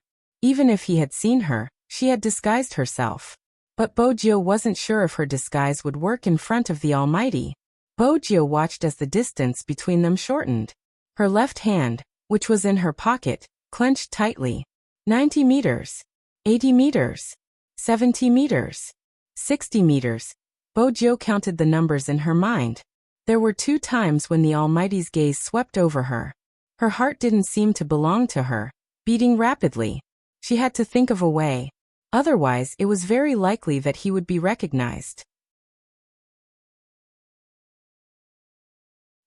Even if he had seen her, she had disguised herself. But Bojio wasn't sure if her disguise would work in front of the Almighty. Bojio watched as the distance between them shortened. Her left hand, which was in her pocket, clenched tightly. 90 meters. 80 meters. 70 meters. 60 meters. Bojio counted the numbers in her mind. There were 2 times when the Almighty's gaze swept over her. Her heart didn't seem to belong to her, beating rapidly. She had to think of a way. Otherwise, it was very likely that he would be recognized.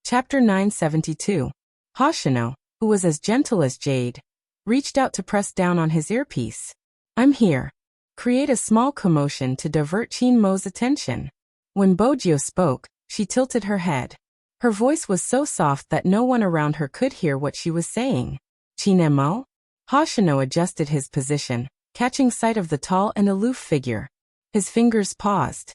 Chapter 972. Hoshino, who was as gentle as jade, reached out to press down on his earpiece. "I'm here." Create a small commotion to divert Chinmo's attention. When Bojio spoke, she tilted her head. Her voice was so soft that no one around her could hear what she was saying. "Chinmo?" Hoshino adjusted his position, catching sight of the tall and aloof figure. His fingers paused.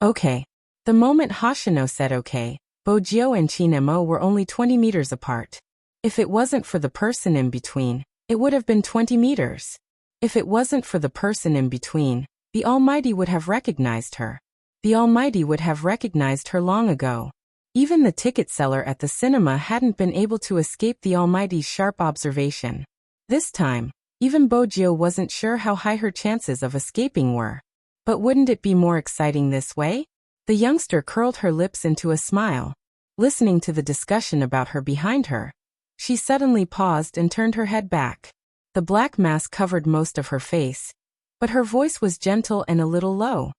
"Okay." The moment Hoshino said okay, Bojio and Chinmo were only 20 meters apart. If it wasn't for the person in between, it would have been 20 meters. If it wasn't for the person in between, the Almighty would have recognized her. The Almighty would have recognized her long ago. Even the ticket seller at the cinema hadn't been able to escape the Almighty's sharp observation. This time, even Bojio wasn't sure how high her chances of escaping were. But wouldn't it be more exciting this way? The youngster curled her lips into a smile. Listening to the discussion about her behind her, she suddenly paused and turned her head back. The black mask covered most of her face, but her voice was gentle and a little low.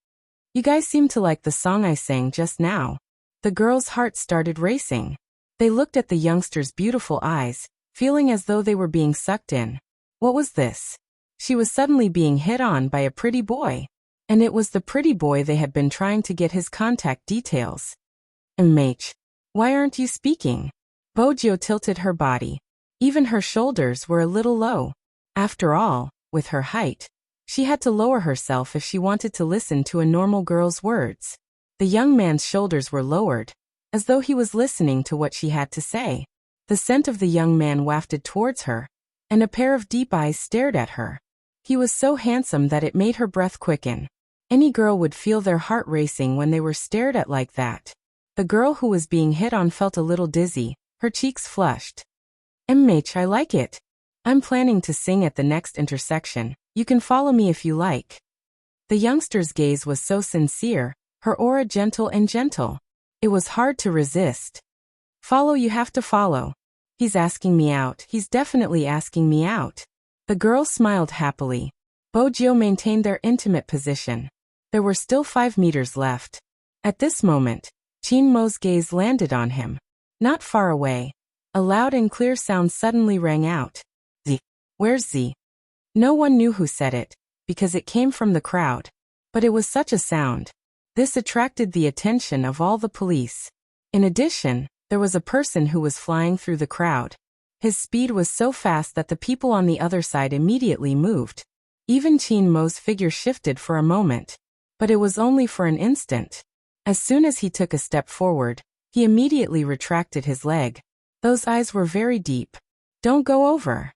"You guys seem to like the song I sang just now." The girls' hearts started racing. They looked at the youngster's beautiful eyes, feeling as though they were being sucked in. What was this? She was suddenly being hit on by a pretty boy. And it was the pretty boy they had been trying to get his contact details. "MH, why aren't you speaking?" Bojio tilted her body. Even her shoulders were a little low. After all, with her height, she had to lower herself if she wanted to listen to a normal girl's words. The young man's shoulders were lowered, as though he was listening to what she had to say. The scent of the young man wafted towards her, and a pair of deep eyes stared at her. He was so handsome that it made her breath quicken. Any girl would feel their heart racing when they were stared at like that. The girl who was being hit on felt a little dizzy, her cheeks flushed. "MH, I like it. I'm planning to sing at the next intersection. You can follow me if you like." The youngster's gaze was so sincere, her aura gentle and gentle. It was hard to resist. "Follow, you have to follow. He's asking me out. He's definitely asking me out." The girl smiled happily. Bojio maintained their intimate position. There were still 5 meters left. At this moment, Chinmo's gaze landed on him. Not far away, a loud and clear sound suddenly rang out. "Z. Where's Z?" No one knew who said it, because it came from the crowd. But it was such a sound. This attracted the attention of all the police. In addition, there was a person who was flying through the crowd. His speed was so fast that the people on the other side immediately moved. Even Chinmo's figure shifted for a moment. But it was only for an instant. As soon as he took a step forward, he immediately retracted his leg. Those eyes were very deep. "Don't go over."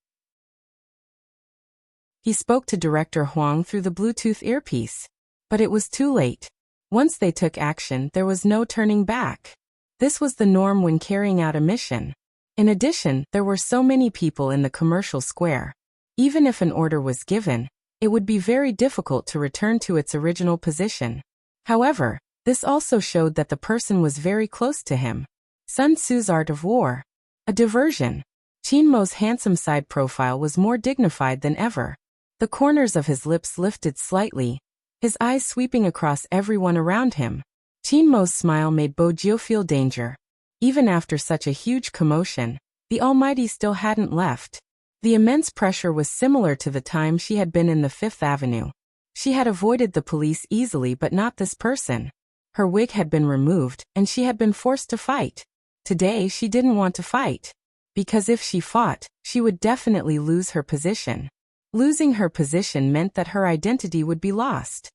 He spoke to Director Huang through the Bluetooth earpiece. But it was too late. Once they took action, there was no turning back. This was the norm when carrying out a mission. In addition, there were so many people in the commercial square. Even if an order was given, it would be very difficult to return to its original position. However, this also showed that the person was very close to him. Sun Tzu's Art of War. A diversion. Qin Mo's handsome side profile was more dignified than ever. The corners of his lips lifted slightly, his eyes sweeping across everyone around him. Qin Mo's smile made Bo Jiu feel danger. Even after such a huge commotion, the Almighty still hadn't left. The immense pressure was similar to the time she had been in the Fifth Avenue. She had avoided the police easily, but not this person. Her wig had been removed, and she had been forced to fight. Today she didn't want to fight. Because if she fought, she would definitely lose her position. Losing her position meant that her identity would be lost.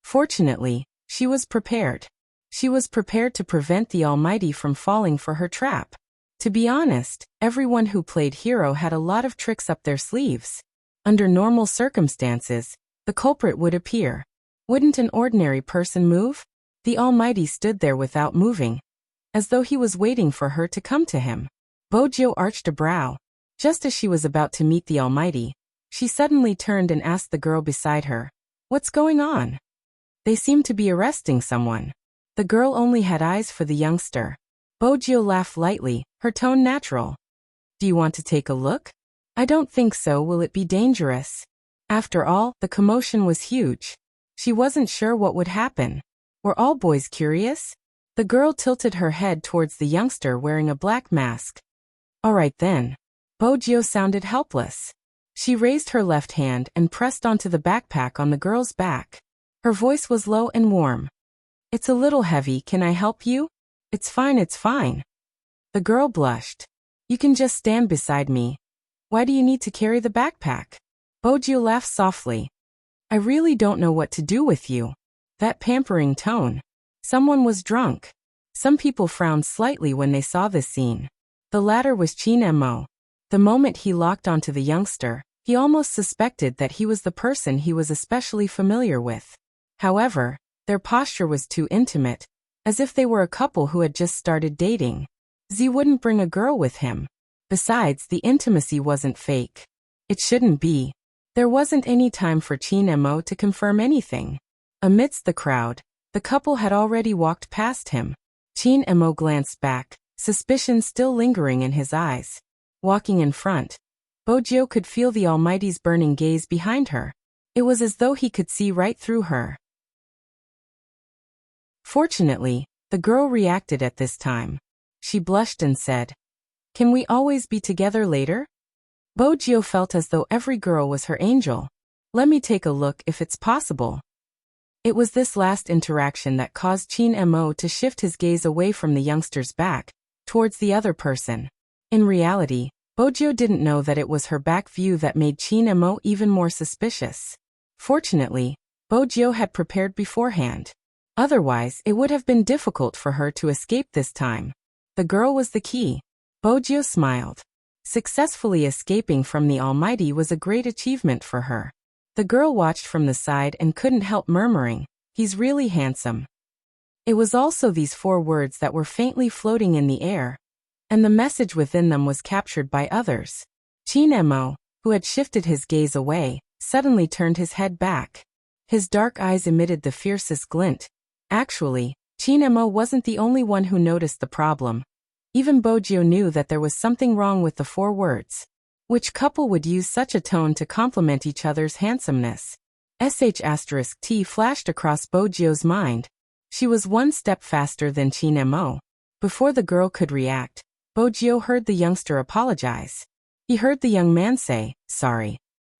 Fortunately, she was prepared. She was prepared to prevent the Almighty from falling for her trap. To be honest, everyone who played hero had a lot of tricks up their sleeves. Under normal circumstances, the culprit would appear. Wouldn't an ordinary person move? The Almighty stood there without moving, as though he was waiting for her to come to him. Bo Jiu arched a brow. Just as she was about to meet the Almighty, she suddenly turned and asked the girl beside her, "What's going on?" They seemed to be arresting someone. The girl only had eyes for the youngster. Bo Jiu laughed lightly, her tone natural. "Do you want to take a look?" "I don't think so. Will it be dangerous?" After all, the commotion was huge. She wasn't sure what would happen. Were all boys curious? The girl tilted her head towards the youngster wearing a black mask. "All right then." Bo Jiu sounded helpless. She raised her left hand and pressed onto the backpack on the girl's back. Her voice was low and warm. "It's a little heavy. Can I help you?" It's fine, it's fine." The girl blushed. "You can just stand beside me. Why do you need to carry the backpack?" Bo Jiu laughed softly. "I really don't know what to do with you." That pampering tone. Someone was drunk. Some people frowned slightly when they saw this scene. The latter was Qin Mo. The moment he locked onto the youngster, he almost suspected that he was the person he was especially familiar with. However, their posture was too intimate, as if they were a couple who had just started dating. Z wouldn't bring a girl with him. Besides, the intimacy wasn't fake. It shouldn't be. There wasn't any time for Qin Mo to confirm anything. Amidst the crowd, the couple had already walked past him. Qin Mo glanced back, suspicion still lingering in his eyes. Walking in front, Bo Jiu could feel the Almighty's burning gaze behind her. It was as though he could see right through her. Fortunately, the girl reacted at this time. She blushed and said, "Can we always be together later?" Bo Jiu felt as though every girl was her angel. "Let me take a look if it's possible." It was this last interaction that caused Qin Mo to shift his gaze away from the youngster's back, towards the other person. In reality, Bo Jiu didn't know that it was her back view that made Qin Mo even more suspicious. Fortunately, Bo Jiu had prepared beforehand. Otherwise, it would have been difficult for her to escape this time. The girl was the key. Bo Jiu smiled. Successfully escaping from the Almighty was a great achievement for her. The girl watched from the side and couldn't help murmuring, "He's really handsome." It was also these 4 words that were faintly floating in the air, and the message within them was captured by others. Qin Mo, who had shifted his gaze away, suddenly turned his head back. His dark eyes emitted the fiercest glint. Actually, Qin Mo wasn't the only one who noticed the problem. Even Bo Jiu knew that there was something wrong with the 4 words. Which couple would use such a tone to compliment each other's handsomeness? *T flashed across Bo Jiu's mind. She was one step faster than Qin Mo. Before the girl could react, Bo Jiu heard the youngster apologize. He heard the young man say, "Sorry."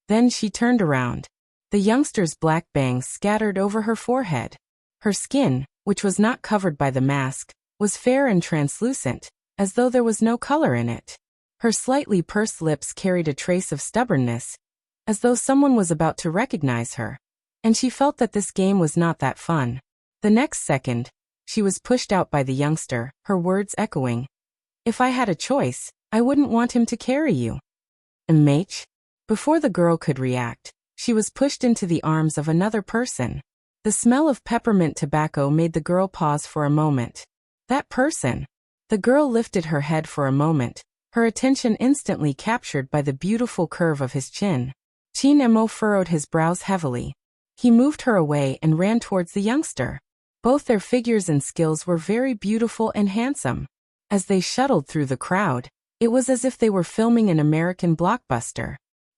Then she turned around. The youngster's black bangs scattered over her forehead. Her skin, which was not covered by the mask, was fair and translucent, as though there was no color in it. Her slightly pursed lips carried a trace of stubbornness, as though someone was about to recognize her, and she felt that this game was not that fun. The next second, she was pushed out by the youngster, her words echoing, "If I had a choice, I wouldn't want him to carry you." Mate? Before the girl could react, she was pushed into the arms of another person. The smell of peppermint tobacco made the girl pause for a moment. That person. The girl lifted her head for a moment, her attention instantly captured by the beautiful curve of his chin. Chin Emo furrowed his brows heavily. He moved her away and ran towards the youngster. Both their figures and skills were very beautiful and handsome. As they shuttled through the crowd, it was as if they were filming an American blockbuster.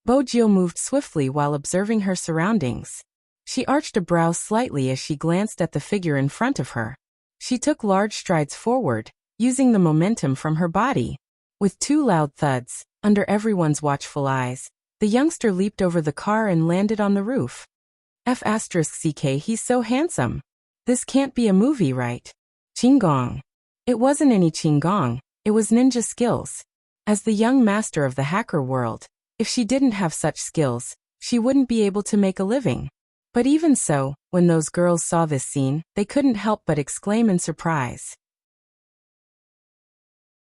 Bojio moved swiftly while observing her surroundings. She arched a brow slightly as she glanced at the figure in front of her. She took large strides forward, using the momentum from her body. With two loud thuds, under everyone's watchful eyes, the youngster leaped over the car and landed on the roof. F***ck, he's so handsome. This can't be a movie, right? Qinggong. It wasn't any Qinggong, it was ninja skills. As the young master of the hacker world, if she didn't have such skills, she wouldn't be able to make a living. But even so, when those girls saw this scene, they couldn't help but exclaim in surprise.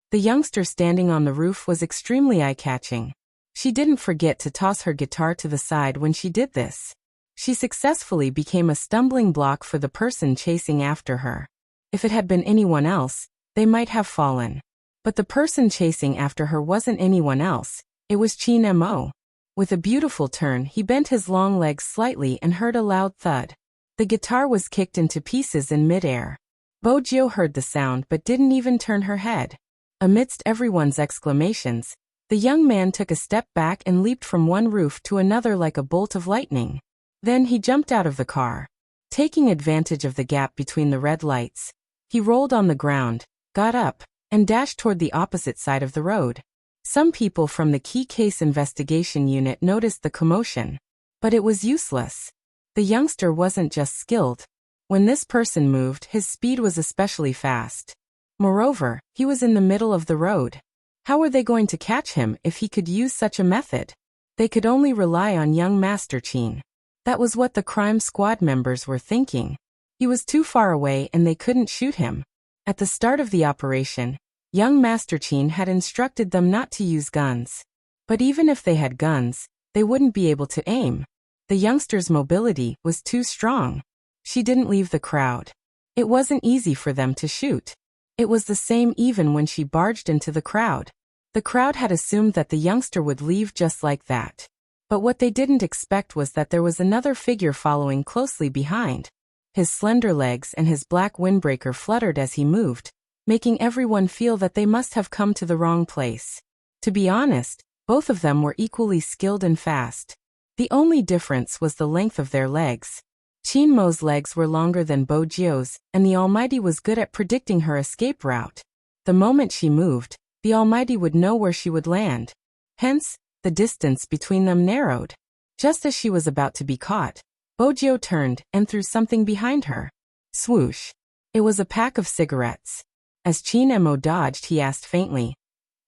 The youngster standing on the roof was extremely eye-catching. She didn't forget to toss her guitar to the side when she did this. She successfully became a stumbling block for the person chasing after her. If it had been anyone else, they might have fallen. But the person chasing after her wasn't anyone else, it was Chin Mo. With a beautiful turn, he bent his long legs slightly and heard a loud thud. The guitar was kicked into pieces in midair. Bojio heard the sound but didn't even turn her head. Amidst everyone's exclamations, the young man took a step back and leaped from one roof to another like a bolt of lightning. Then he jumped out of the car. Taking advantage of the gap between the red lights, he rolled on the ground, got up, and dashed toward the opposite side of the road. Some people from the Key Case Investigation Unit noticed the commotion. But it was useless. The youngster wasn't just skilled. When this person moved, his speed was especially fast. Moreover, he was in the middle of the road. How were they going to catch him if he could use such a method? They could only rely on young Master Chin. That was what the crime squad members were thinking. He was too far away and they couldn't shoot him. At the start of the operation, young Master Chin had instructed them not to use guns. But even if they had guns, they wouldn't be able to aim. The youngster's mobility was too strong. She didn't leave the crowd. It wasn't easy for them to shoot. It was the same even when she barged into the crowd. The crowd had assumed that the youngster would leave just like that. But what they didn't expect was that there was another figure following closely behind. His slender legs and his black windbreaker fluttered as he moved, making everyone feel that they must have come to the wrong place. To be honest, both of them were equally skilled and fast. The only difference was the length of their legs. Chin Mo's legs were longer than Bojio's, and the Almighty was good at predicting her escape route. The moment she moved, the Almighty would know where she would land. Hence, the distance between them narrowed. Just as she was about to be caught, Bojio turned and threw something behind her. Swoosh. It was a pack of cigarettes. As Chin Mo dodged, he asked faintly,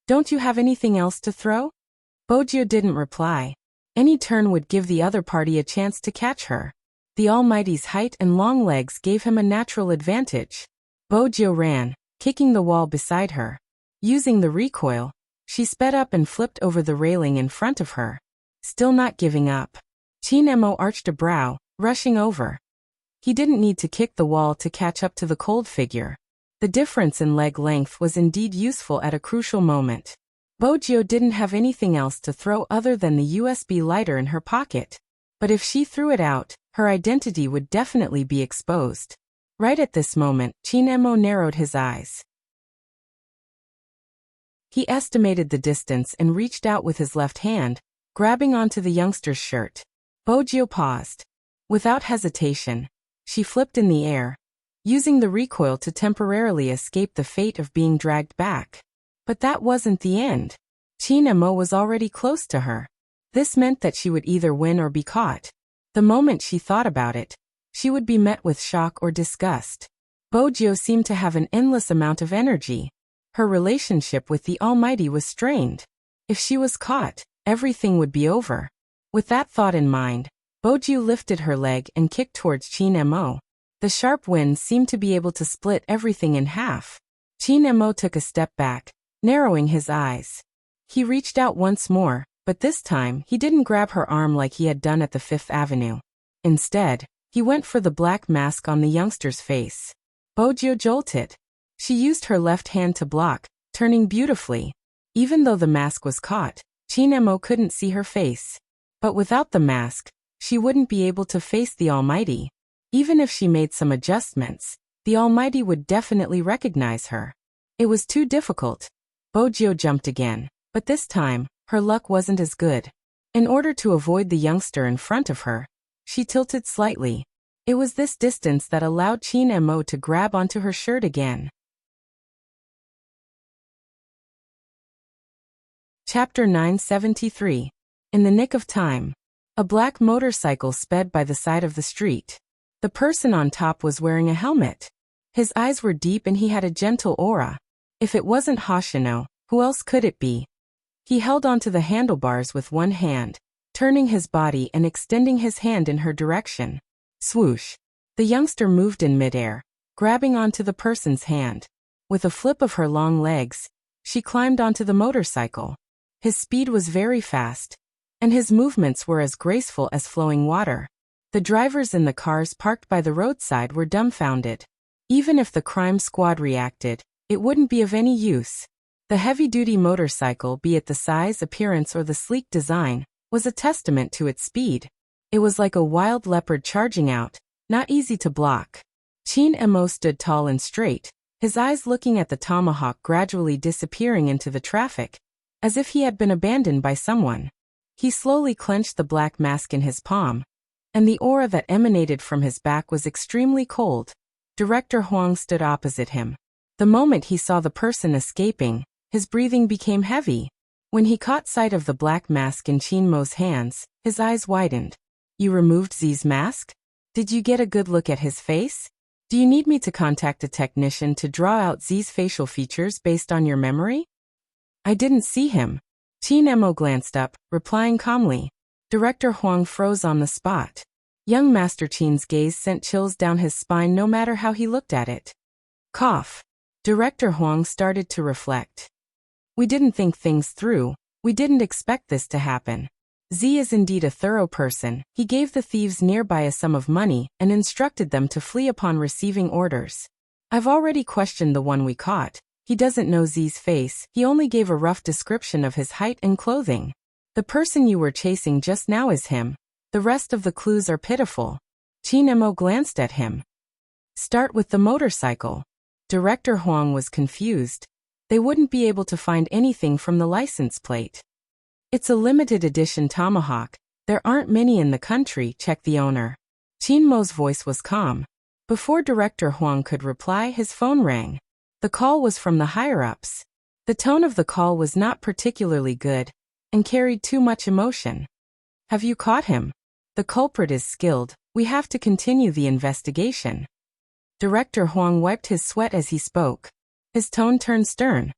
"Don't you have anything else to throw?" Bojio didn't reply. Any turn would give the other party a chance to catch her. The Almighty's height and long legs gave him a natural advantage. Bojio ran, kicking the wall beside her. Using the recoil, she sped up and flipped over the railing in front of her. Still not giving up, Chin Mo arched a brow, rushing over. He didn't need to kick the wall to catch up to the cold figure. The difference in leg length was indeed useful at a crucial moment. Bojio didn't have anything else to throw other than the USB lighter in her pocket. But if she threw it out, her identity would definitely be exposed. Right at this moment, Chin Mo narrowed his eyes. He estimated the distance and reached out with his left hand, grabbing onto the youngster's shirt. Bojio paused. Without hesitation, she flipped in the air, using the recoil to temporarily escape the fate of being dragged back. But that wasn't the end. Chin Mo was already close to her. This meant that she would either win or be caught. The moment she thought about it, she would be met with shock or disgust. Bojio seemed to have an endless amount of energy. Her relationship with the Almighty was strained. If she was caught, everything would be over. With that thought in mind, Bojio lifted her leg and kicked towards Chin Mo. The sharp wind seemed to be able to split everything in half. Chin Mo took a step back, narrowing his eyes. He reached out once more, but this time he didn't grab her arm like he had done at the Fifth Avenue. Instead, He went for the black mask on the youngster's face. Bojo jolted. She used her left hand to block, turning beautifully. Even though the mask was caught, Chinemo couldn't see her face. But without the mask, she wouldn't be able to face the Almighty. Even if she made some adjustments, the Almighty would definitely recognize her. It was too difficult. Bojo jumped again, but this time, her luck wasn't as good. In order to avoid the youngster in front of her, she tilted slightly. It was this distance that allowed Chinemo to grab onto her shirt again. Chapter 973. In the nick of time. A black motorcycle sped by the side of the street. The person on top was wearing a helmet. His eyes were deep and he had a gentle aura. If it wasn't Hoshino, who else could it be? He held onto the handlebars with one hand, turning his body and extending his hand in her direction. Swoosh. The youngster moved in midair, grabbing onto the person's hand. With a flip of her long legs, she climbed onto the motorcycle. His speed was very fast, and his movements were as graceful as flowing water. The drivers in the cars parked by the roadside were dumbfounded. Even if the crime squad reacted, it wouldn't be of any use. The heavy-duty motorcycle, be it the size, appearance, or the sleek design, was a testament to its speed. It was like a wild leopard charging out, not easy to block. Chinemo stood tall and straight, his eyes looking at the tomahawk gradually disappearing into the traffic, as if he had been abandoned by someone. He slowly clenched the black mask in his palm, and the aura that emanated from his back was extremely cold. Director Huang stood opposite him. The moment he saw the person escaping, his breathing became heavy. When he caught sight of the black mask in Chinmo's hands, his eyes widened. You removed Z's mask? Did you get a good look at his face? Do you need me to contact a technician to draw out Z's facial features based on your memory? I didn't see him. Chinemo glanced up, replying calmly. Director Huang froze on the spot. Young Master Qin's gaze sent chills down his spine no matter how he looked at it. Cough. Director Huang started to reflect. We didn't think things through. We didn't expect this to happen. Z is indeed a thorough person. He gave the thieves nearby a sum of money and instructed them to flee upon receiving orders. I've already questioned the one we caught. He doesn't know Z's face. He only gave a rough description of his height and clothing. The person you were chasing just now is him. The rest of the clues are pitiful. Chinemo glanced at him. Start with the motorcycle. Director Huang was confused. They wouldn't be able to find anything from the license plate. It's a limited edition tomahawk. There aren't many in the country, checked the owner. Chinmo's voice was calm. Before Director Huang could reply, his phone rang. The call was from the higher-ups. The tone of the call was not particularly good, and carried too much emotion. Have you caught him? The culprit is skilled. We have to continue the investigation. Director Huang wiped his sweat as he spoke. His tone turned stern.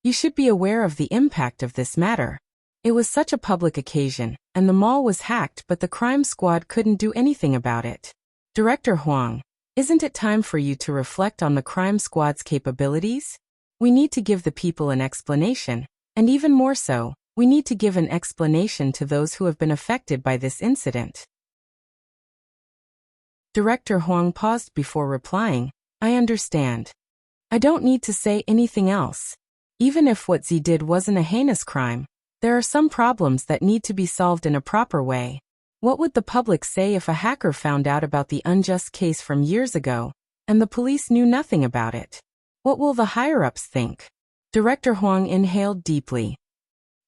You should be aware of the impact of this matter. It was such a public occasion, and the mall was hacked, but the crime squad couldn't do anything about it. Director Huang, isn't it time for you to reflect on the crime squad's capabilities? We need to give the people an explanation, and even more so, we need to give an explanation to those who have been affected by this incident. Director Huang paused before replying. I understand. I don't need to say anything else. Even if what Z did wasn't a heinous crime, there are some problems that need to be solved in a proper way. What would the public say if a hacker found out about the unjust case from years ago, and the police knew nothing about it? What will the higher-ups think? Director Huang inhaled deeply.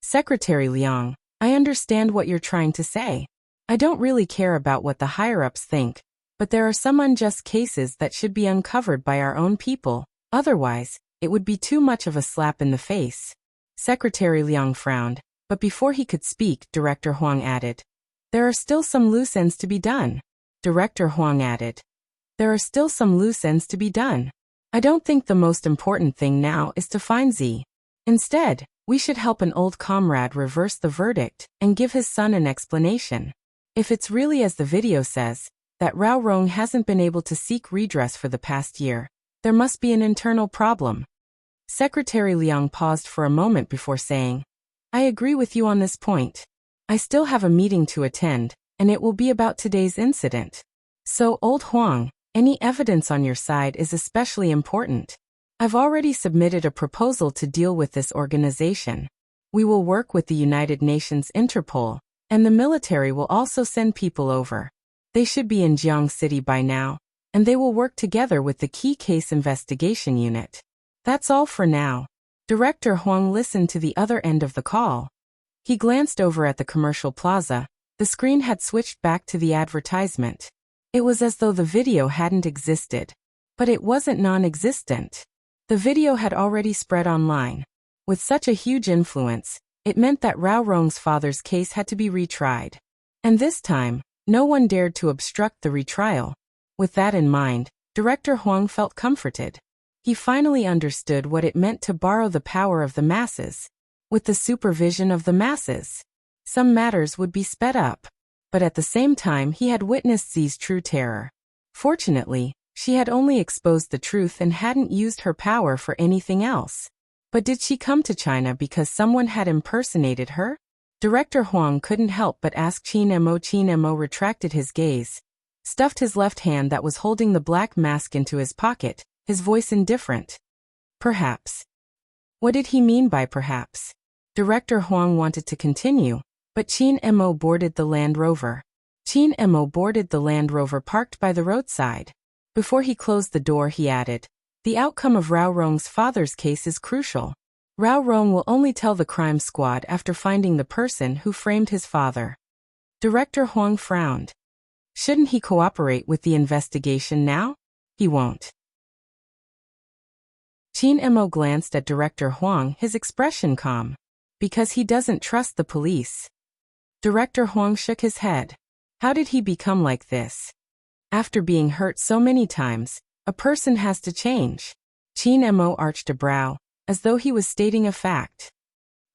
Secretary Liang, I understand what you're trying to say. I don't really care about what the higher-ups think, but there are some unjust cases that should be uncovered by our own people, otherwise, it would be too much of a slap in the face. Secretary Liang frowned, but before he could speak, Director Huang added, there are still some loose ends to be done. Director Huang added, there are still some loose ends to be done. I don't think the most important thing now is to find Z. Instead, we should help an old comrade reverse the verdict and give his son an explanation. If it's really as the video says, that Rao Rong hasn't been able to seek redress for the past year, there must be an internal problem. Secretary Liang paused for a moment before saying, I agree with you on this point. I still have a meeting to attend, and it will be about today's incident. So, Old Huang, any evidence on your side is especially important. I've already submitted a proposal to deal with this organization. We will work with the United Nations Interpol, and the military will also send people over. They should be in Jiang City by now, and they will work together with the Key Case Investigation Unit. That's all for now. Director Huang listened to the other end of the call. He glanced over at the commercial plaza. The screen had switched back to the advertisement. It was as though the video hadn't existed. But it wasn't non-existent. The video had already spread online. With such a huge influence, it meant that Rao Rong's father's case had to be retried. And this time, no one dared to obstruct the retrial. With that in mind, Director Huang felt comforted. He finally understood what it meant to borrow the power of the masses. With the supervision of the masses, some matters would be sped up. But at the same time he had witnessed Zi's true terror. Fortunately, she had only exposed the truth and hadn't used her power for anything else. But did she come to China because someone had impersonated her? Director Huang couldn't help but ask Qin Mo. Qin Mo retracted his gaze, stuffed his left hand that was holding the black mask into his pocket, his voice indifferent. Perhaps. What did he mean by perhaps? Director Huang wanted to continue, but Qin Mo boarded the Land Rover. Qin Mo boarded the Land Rover parked by the roadside. Before he closed the door he added, the outcome of Rao Rong's father's case is crucial. Rao Rong will only tell the crime squad after finding the person who framed his father. Director Huang frowned. Shouldn't he cooperate with the investigation now? He won't. Qin Mo glanced at Director Huang, his expression calm. Because he doesn't trust the police. Director Huang shook his head. How did he become like this? After being hurt so many times, a person has to change. Qin Mo arched a brow, as though he was stating a fact.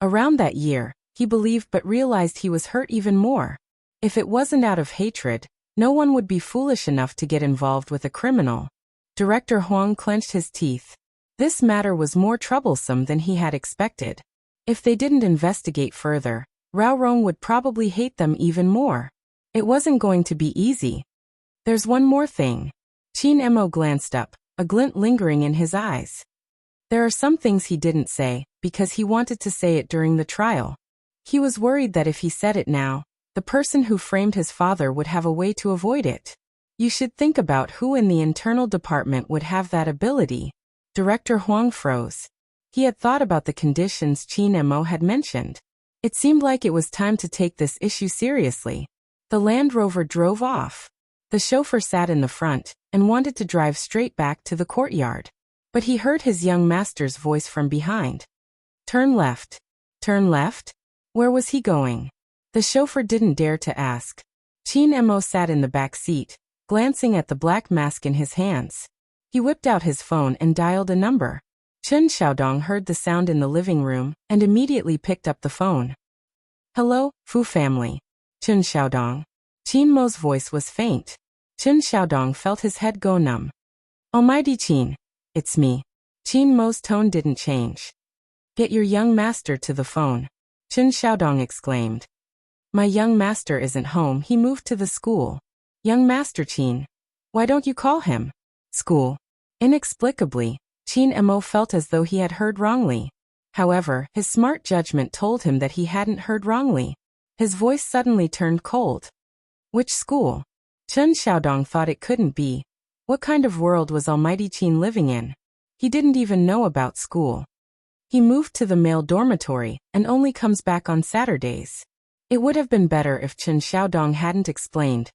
Around that year, he believed but realized he was hurt even more. If it wasn't out of hatred, no one would be foolish enough to get involved with a criminal. Director Huang clenched his teeth. This matter was more troublesome than he had expected. If they didn't investigate further, Rao Rong would probably hate them even more. It wasn't going to be easy. There's one more thing. Qin Mo glanced up, a glint lingering in his eyes. There are some things he didn't say, because he wanted to say it during the trial. He was worried that if he said it now, the person who framed his father would have a way to avoid it. You should think about who in the internal department would have that ability. Director Huang froze. He had thought about the conditions Qin Mo had mentioned. It seemed like it was time to take this issue seriously. The Land Rover drove off. The chauffeur sat in the front and wanted to drive straight back to the courtyard. But he heard his young master's voice from behind. Turn left. Turn left? Where was he going? The chauffeur didn't dare to ask. Qin Mo sat in the back seat, glancing at the black mask in his hands. He whipped out his phone and dialed a number. Chen Xiaodong heard the sound in the living room and immediately picked up the phone. Hello, Fu family. Chen Xiaodong. Qin Mo's voice was faint. Chen Xiaodong felt his head go numb. Almighty Qin. It's me. Qin Mo's tone didn't change. Get your young master to the phone. Chen Xiaodong exclaimed. My young master isn't home, he moved to the school. Young master Qin. Why don't you call him? School. Inexplicably, Qin Mo felt as though he had heard wrongly. However, his smart judgment told him that he hadn't heard wrongly. His voice suddenly turned cold. Which school? Chen Xiaodong thought it couldn't be. What kind of world was Almighty Qin living in? He didn't even know about school. He moved to the male dormitory and only comes back on Saturdays. It would have been better if Chen Xiaodong hadn't explained.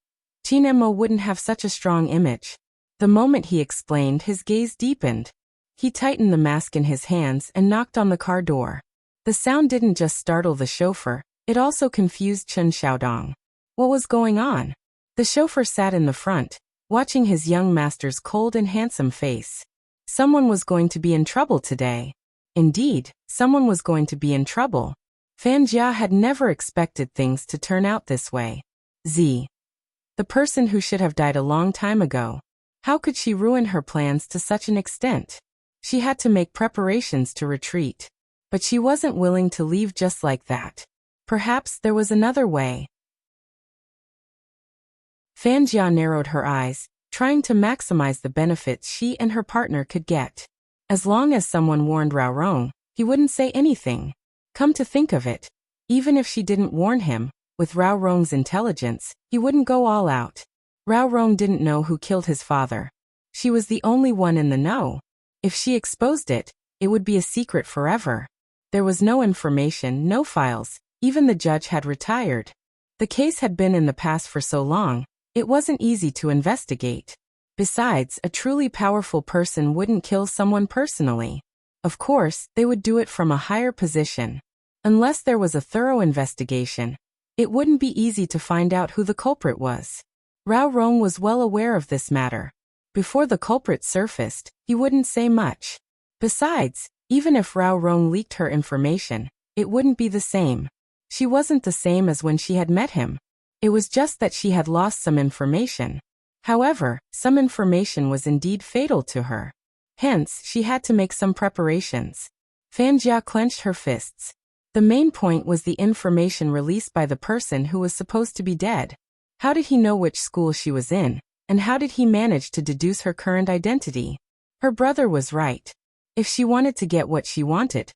Qin Mo wouldn't have such a strong image. The moment he explained, his gaze deepened. He tightened the mask in his hands and knocked on the car door. The sound didn't just startle the chauffeur, it also confused Chen Xiaodong. What was going on? The chauffeur sat in the front, watching his young master's cold and handsome face. Someone was going to be in trouble today. Indeed, someone was going to be in trouble. Fan Jia had never expected things to turn out this way. Z. The person who should have died a long time ago. How could she ruin her plans to such an extent? She had to make preparations to retreat. But she wasn't willing to leave just like that. Perhaps there was another way. Fan Jia narrowed her eyes, trying to maximize the benefits she and her partner could get. As long as someone warned Rao Rong, he wouldn't say anything. Come to think of it, even if she didn't warn him, with Rao Rong's intelligence, he wouldn't go all out. Rao Rong didn't know who killed his father. She was the only one in the know. If she exposed it, it would be a secret forever. There was no information, no files, even the judge had retired. The case had been in the past for so long, it wasn't easy to investigate. Besides, a truly powerful person wouldn't kill someone personally. Of course, they would do it from a higher position. Unless there was a thorough investigation, it wouldn't be easy to find out who the culprit was. Rao Rong was well aware of this matter. Before the culprit surfaced, he wouldn't say much. Besides, even if Rao Rong leaked her information, it wouldn't be the same. She wasn't the same as when she had met him. It was just that she had lost some information. However, some information was indeed fatal to her. Hence, she had to make some preparations. Fan Jia clenched her fists. The main point was the information released by the person who was supposed to be dead. How did he know which school she was in, and how did he manage to deduce her current identity? Her brother was right. If she wanted to get what she wanted,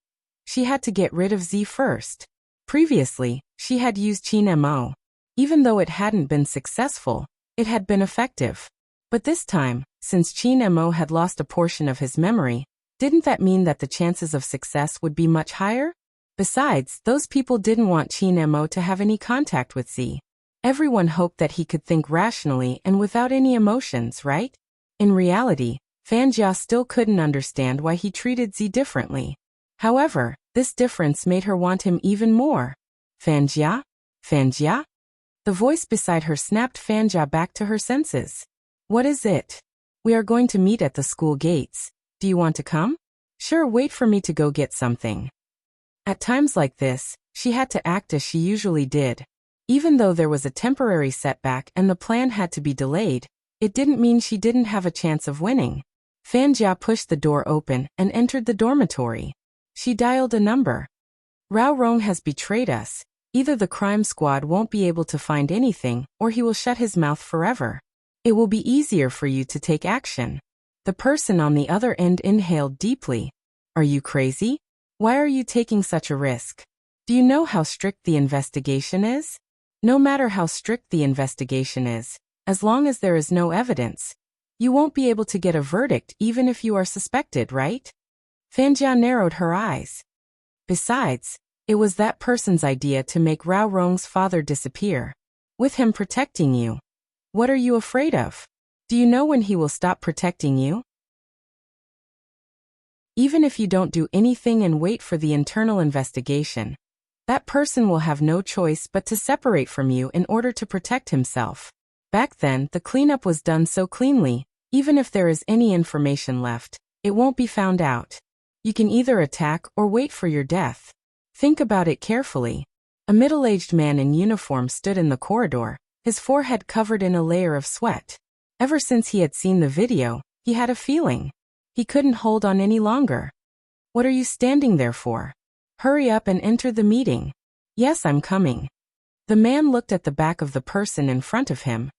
she had to get rid of Z first. Previously, she had used Qin Mo. Even though it hadn't been successful, it had been effective. But this time, since Qin Mo had lost a portion of his memory, didn't that mean that the chances of success would be much higher? Besides, those people didn't want Qin Mo to have any contact with Z. Everyone hoped that he could think rationally and without any emotions, right? In reality, Fan Jia still couldn't understand why he treated Z differently. However, this difference made her want him even more. Fan Jia? Fan Jia? The voice beside her snapped Fan Jia back to her senses. What is it? We are going to meet at the school gates. Do you want to come? Sure, wait for me to go get something. At times like this, she had to act as she usually did. Even though there was a temporary setback and the plan had to be delayed, it didn't mean she didn't have a chance of winning. Fan Jia pushed the door open and entered the dormitory. She dialed a number. Rao Rong has betrayed us. Either the crime squad won't be able to find anything, or he will shut his mouth forever. It will be easier for you to take action. The person on the other end inhaled deeply. Are you crazy? Why are you taking such a risk? Do you know how strict the investigation is? No matter how strict the investigation is, as long as there is no evidence, you won't be able to get a verdict even if you are suspected, right? Fan Jia narrowed her eyes. Besides, it was that person's idea to make Rao Rong's father disappear. With him protecting you. What are you afraid of? Do you know when he will stop protecting you? Even if you don't do anything and wait for the internal investigation, that person will have no choice but to separate from you in order to protect himself. Back then, the cleanup was done so cleanly, even if there is any information left, it won't be found out. You can either attack or wait for your death. Think about it carefully. A middle-aged man in uniform stood in the corridor, his forehead covered in a layer of sweat. Ever since he had seen the video, he had a feeling. He couldn't hold on any longer. What are you standing there for? Hurry up and enter the meeting. Yes, I'm coming. The man looked at the back of the person in front of him,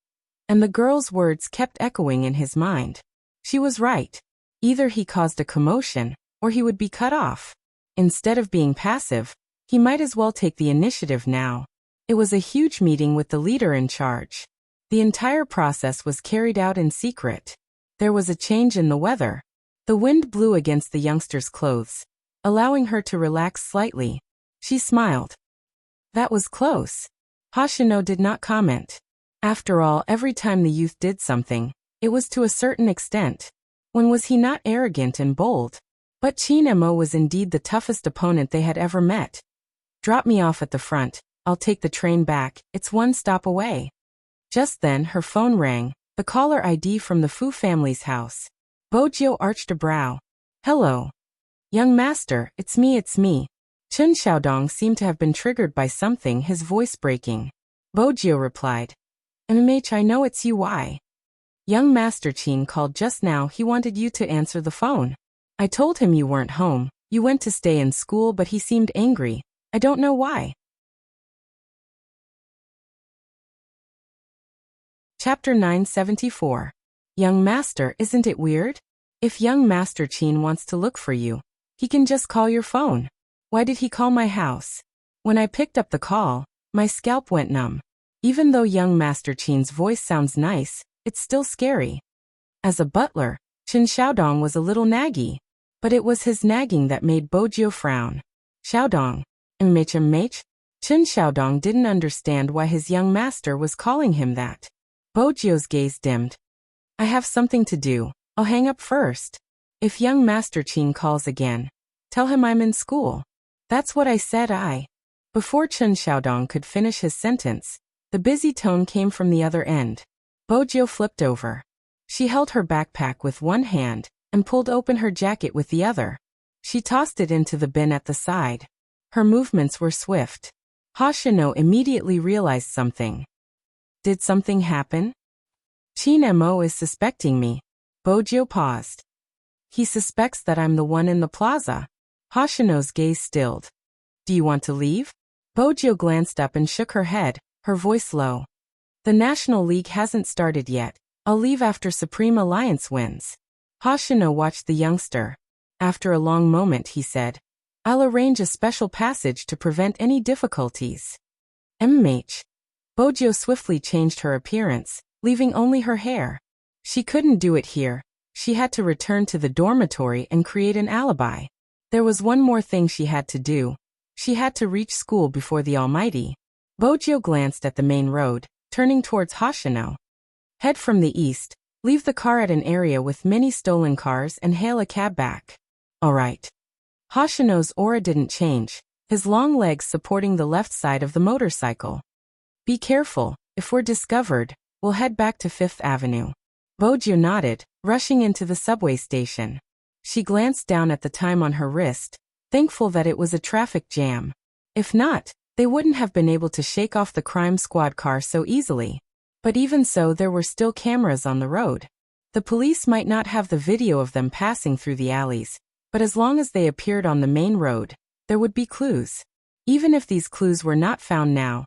and the girl's words kept echoing in his mind. She was right. Either he caused a commotion, or he would be cut off. Instead of being passive, he might as well take the initiative now. It was a huge meeting with the leader in charge. The entire process was carried out in secret. There was a change in the weather. The wind blew against the youngster's clothes, allowing her to relax slightly. She smiled. That was close. Hoshino did not comment. After all, every time the youth did something, it was to a certain extent. When was he not arrogant and bold? But Qin Mo was indeed the toughest opponent they had ever met. Drop me off at the front, I'll take the train back, it's one stop away. Just then her phone rang, the caller ID from the Fu family's house. Bojiu arched a brow. Hello. Young master, it's me. Chun Xiaodong seemed to have been triggered by something, his voice breaking. Bojiu replied. MH, I know it's you. Why? Young master Qin called just now, he wanted you to answer the phone. I told him you weren't home, you went to stay in school, but he seemed angry. I don't know why. Chapter 974. Young Master, isn't it weird? If young Master Chin wants to look for you, he can just call your phone. Why did he call my house? When I picked up the call, my scalp went numb. Even though young Master Chin's voice sounds nice, it's still scary. As a butler, Chen Xiaodong was a little naggy. But it was his nagging that made Bojiu frown. Xiaodong. Mh. Chen Xiaodong didn't understand why his young master was calling him that. Bojiu's gaze dimmed. I have something to do. I'll hang up first. If young Master Qin calls again, tell him I'm in school. That's what I said. Before Chen Xiaodong could finish his sentence, the busy tone came from the other end. Bojiu flipped over. She held her backpack with one hand and pulled open her jacket with the other. She tossed it into the bin at the side. Her movements were swift. Hoshino immediately realized something. Did something happen? Qin Mo is suspecting me. Bojiu paused. He suspects that I'm the one in the plaza. Hoshino's gaze stilled. Do you want to leave? Bojiu glanced up and shook her head, her voice low. The National League hasn't started yet. I'll leave after Supreme Alliance wins. Hoshino watched the youngster. After a long moment he said, I'll arrange a special passage to prevent any difficulties. Mh. Bojiu swiftly changed her appearance, leaving only her hair. She couldn't do it here. She had to return to the dormitory and create an alibi. There was one more thing she had to do. She had to reach school before the Almighty. Bojiu glanced at the main road, turning towards Hoshino. Head from the east, leave the car at an area with many stolen cars and hail a cab back. All right. Hoshino's aura didn't change, his long legs supporting the left side of the motorcycle. Be careful, if we're discovered, we'll head back to Fifth Avenue. Bojiu nodded, rushing into the subway station. She glanced down at the time on her wrist, thankful that it was a traffic jam. If not, they wouldn't have been able to shake off the crime squad car so easily. But even so, there were still cameras on the road. The police might not have the video of them passing through the alleys, but as long as they appeared on the main road, there would be clues. Even if these clues were not found now,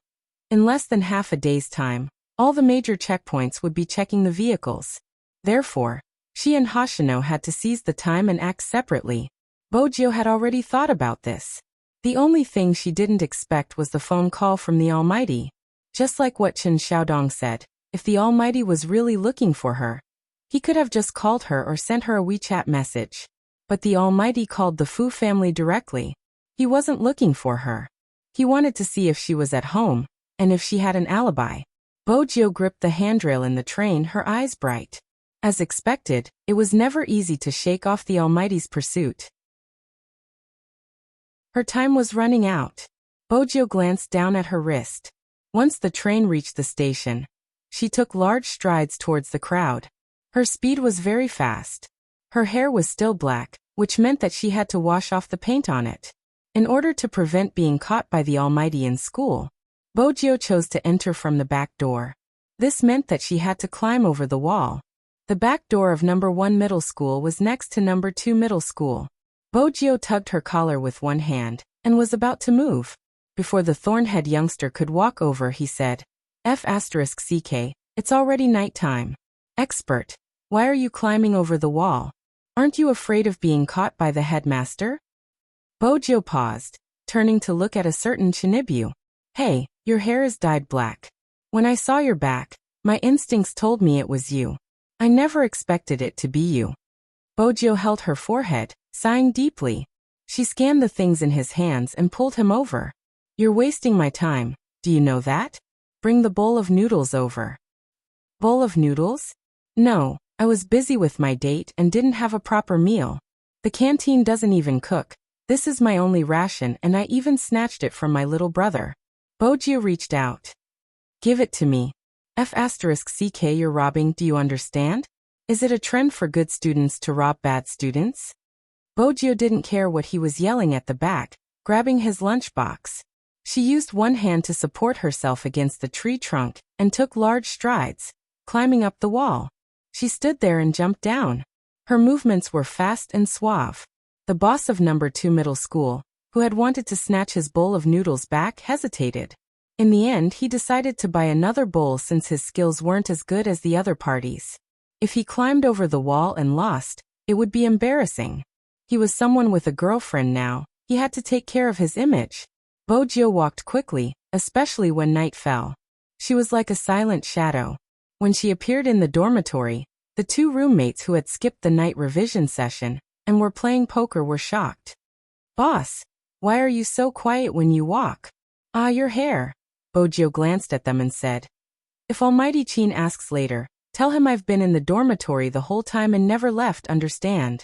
in less than half a day's time, all the major checkpoints would be checking the vehicles. Therefore, she and Hoshino had to seize the time and act separately. Bojiu had already thought about this. The only thing she didn't expect was the phone call from the Almighty. Just like what Chen Xiaodong said, if the Almighty was really looking for her, he could have just called her or sent her a WeChat message. But the Almighty called the Fu family directly. He wasn't looking for her. He wanted to see if she was at home, and if she had an alibi. Bojiu gripped the handrail in the train, her eyes bright. As expected, it was never easy to shake off the Almighty's pursuit. Her time was running out. Bojiu glanced down at her wrist. Once the train reached the station, she took large strides towards the crowd. Her speed was very fast. Her hair was still black, which meant that she had to wash off the paint on it. In order to prevent being caught by the Almighty in school, Bojiu chose to enter from the back door. This meant that she had to climb over the wall. The back door of number 1 middle school was next to number 2 middle school. Bojiu tugged her collar with one hand and was about to move. Before the thornhead youngster could walk over, he said, F***CK, it's already night time. Expert, why are you climbing over the wall? Aren't you afraid of being caught by the headmaster? Bojiu paused, turning to look at a certain Chinibyu. Hey, your hair is dyed black. When I saw your back, my instincts told me it was you. I never expected it to be you. Bojiu held her forehead, sighing deeply. She scanned the things in his hands and pulled him over. You're wasting my time, do you know that? Bring the bowl of noodles over. Bowl of noodles? No, I was busy with my date and didn't have a proper meal. The canteen doesn't even cook. This is my only ration and I even snatched it from my little brother. Bojiu reached out. Give it to me. F***CK, you're robbing, do you understand? Is it a trend for good students to rob bad students? Bojiu didn't care what he was yelling at the back, grabbing his lunchbox. She used one hand to support herself against the tree trunk and took large strides, climbing up the wall. She stood there and jumped down. Her movements were fast and suave. The boss of number 2 middle school, who had wanted to snatch his bowl of noodles back, hesitated. In the end, he decided to buy another bowl since his skills weren't as good as the other parties. If he climbed over the wall and lost, it would be embarrassing. He was someone with a girlfriend now. He had to take care of his image. Bojio walked quickly, especially when night fell. She was like a silent shadow. When she appeared in the dormitory, the two roommates who had skipped the night revision session and were playing poker were shocked. "Boss, why are you so quiet when you walk?" "Ah, your hair." Bojio glanced at them and said, "If Almighty Chin asks later, tell him I've been in the dormitory the whole time and never left, understand?"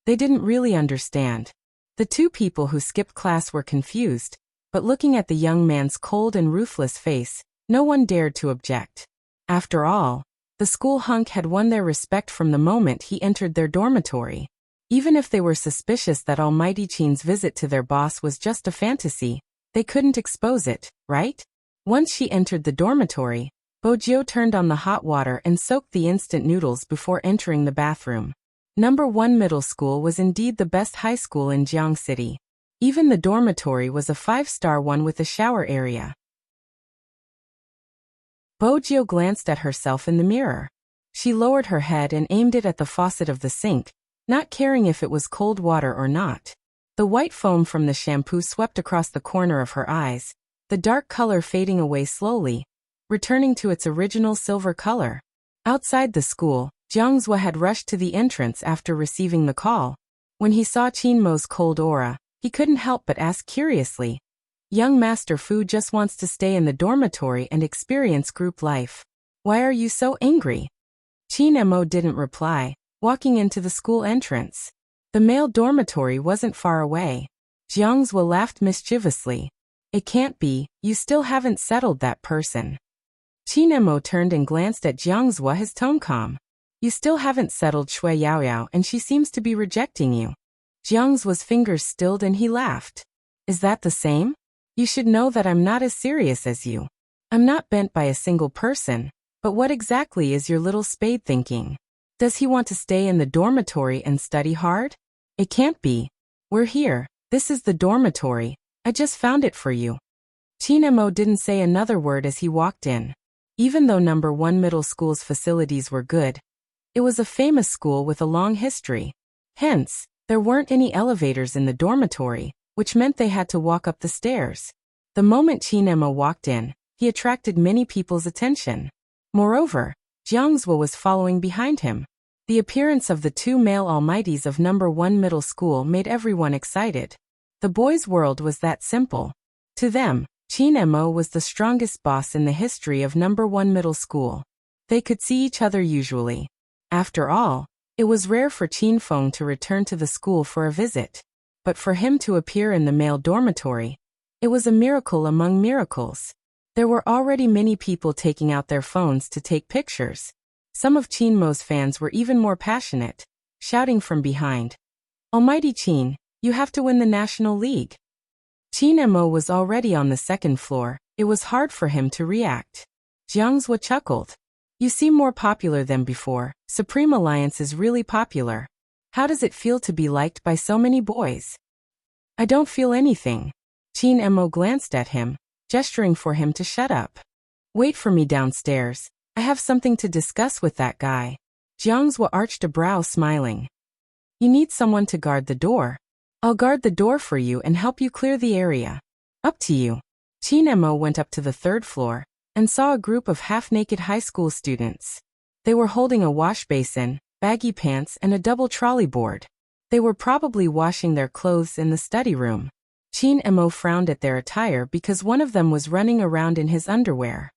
They didn't really understand. The two people who skipped class were confused, but looking at the young man's cold and ruthless face, no one dared to object. After all, the school hunk had won their respect from the moment he entered their dormitory. Even if they were suspicious that Almighty Chin's visit to their boss was just a fantasy, they couldn't expose it, right? Once she entered the dormitory, Bojio turned on the hot water and soaked the instant noodles before entering the bathroom. Number 1 middle school was indeed the best high school in Jiang City. Even the dormitory was a 5-star one with a shower area. Bojio glanced at herself in the mirror. She lowered her head and aimed it at the faucet of the sink, not caring if it was cold water or not. The white foam from the shampoo swept across the corner of her eyes, the dark color fading away slowly, returning to its original silver color. Outside the school, Jiang Zhua had rushed to the entrance after receiving the call. When he saw Qin Mo's cold aura, he couldn't help but ask curiously, "Young Master Fu just wants to stay in the dormitory and experience group life. Why are you so angry?" Qin Mo didn't reply, walking into the school entrance. The male dormitory wasn't far away. Jiang Zhua laughed mischievously. "It can't be, you still haven't settled that person." Qin Mo turned and glanced at Jiang Zhua, his tone calm. "You still haven't settled Shui Yaoyao and she seems to be rejecting you." Jiang Zhua's fingers stilled and he laughed. "Is that the same? You should know that I'm not as serious as you. I'm not bent by a single person, but what exactly is your little spade thinking? Does he want to stay in the dormitory and study hard? It can't be. We're here, this is the dormitory, I just found it for you." Qin Mo didn't say another word as he walked in. Even though number 1 middle school's facilities were good, it was a famous school with a long history. Hence, there weren't any elevators in the dormitory, which meant they had to walk up the stairs. The moment Qin Mo walked in, he attracted many people's attention. Moreover, Jiang Zhua was following behind him. The appearance of the two male almighties of number 1 middle school made everyone excited. The boys' world was that simple. To them, Qin Mo was the strongest boss in the history of number 1 middle school. They could see each other usually. After all, it was rare for Qin Feng to return to the school for a visit. But for him to appear in the male dormitory, it was a miracle among miracles. There were already many people taking out their phones to take pictures. Some of Qin Mo's fans were even more passionate, shouting from behind, "Almighty Qin, you have to win the National League." Qin Mo was already on the second floor. It was hard for him to react. Jiang Zhua chuckled. "You seem more popular than before. Supreme Alliance is really popular. How does it feel to be liked by so many boys?" "I don't feel anything." Qin Mo glanced at him, gesturing for him to shut up. "Wait for me downstairs. I have something to discuss with that guy." Jiang Zhua arched a brow, smiling. "You need someone to guard the door. I'll guard the door for you and help you clear the area. Up to you." Qin Mo went up to the 3rd floor and saw a group of half-naked high school students. They were holding a wash basin, baggy pants and a double trolley board. They were probably washing their clothes in the study room. Qin Mo frowned at their attire because one of them was running around in his underwear.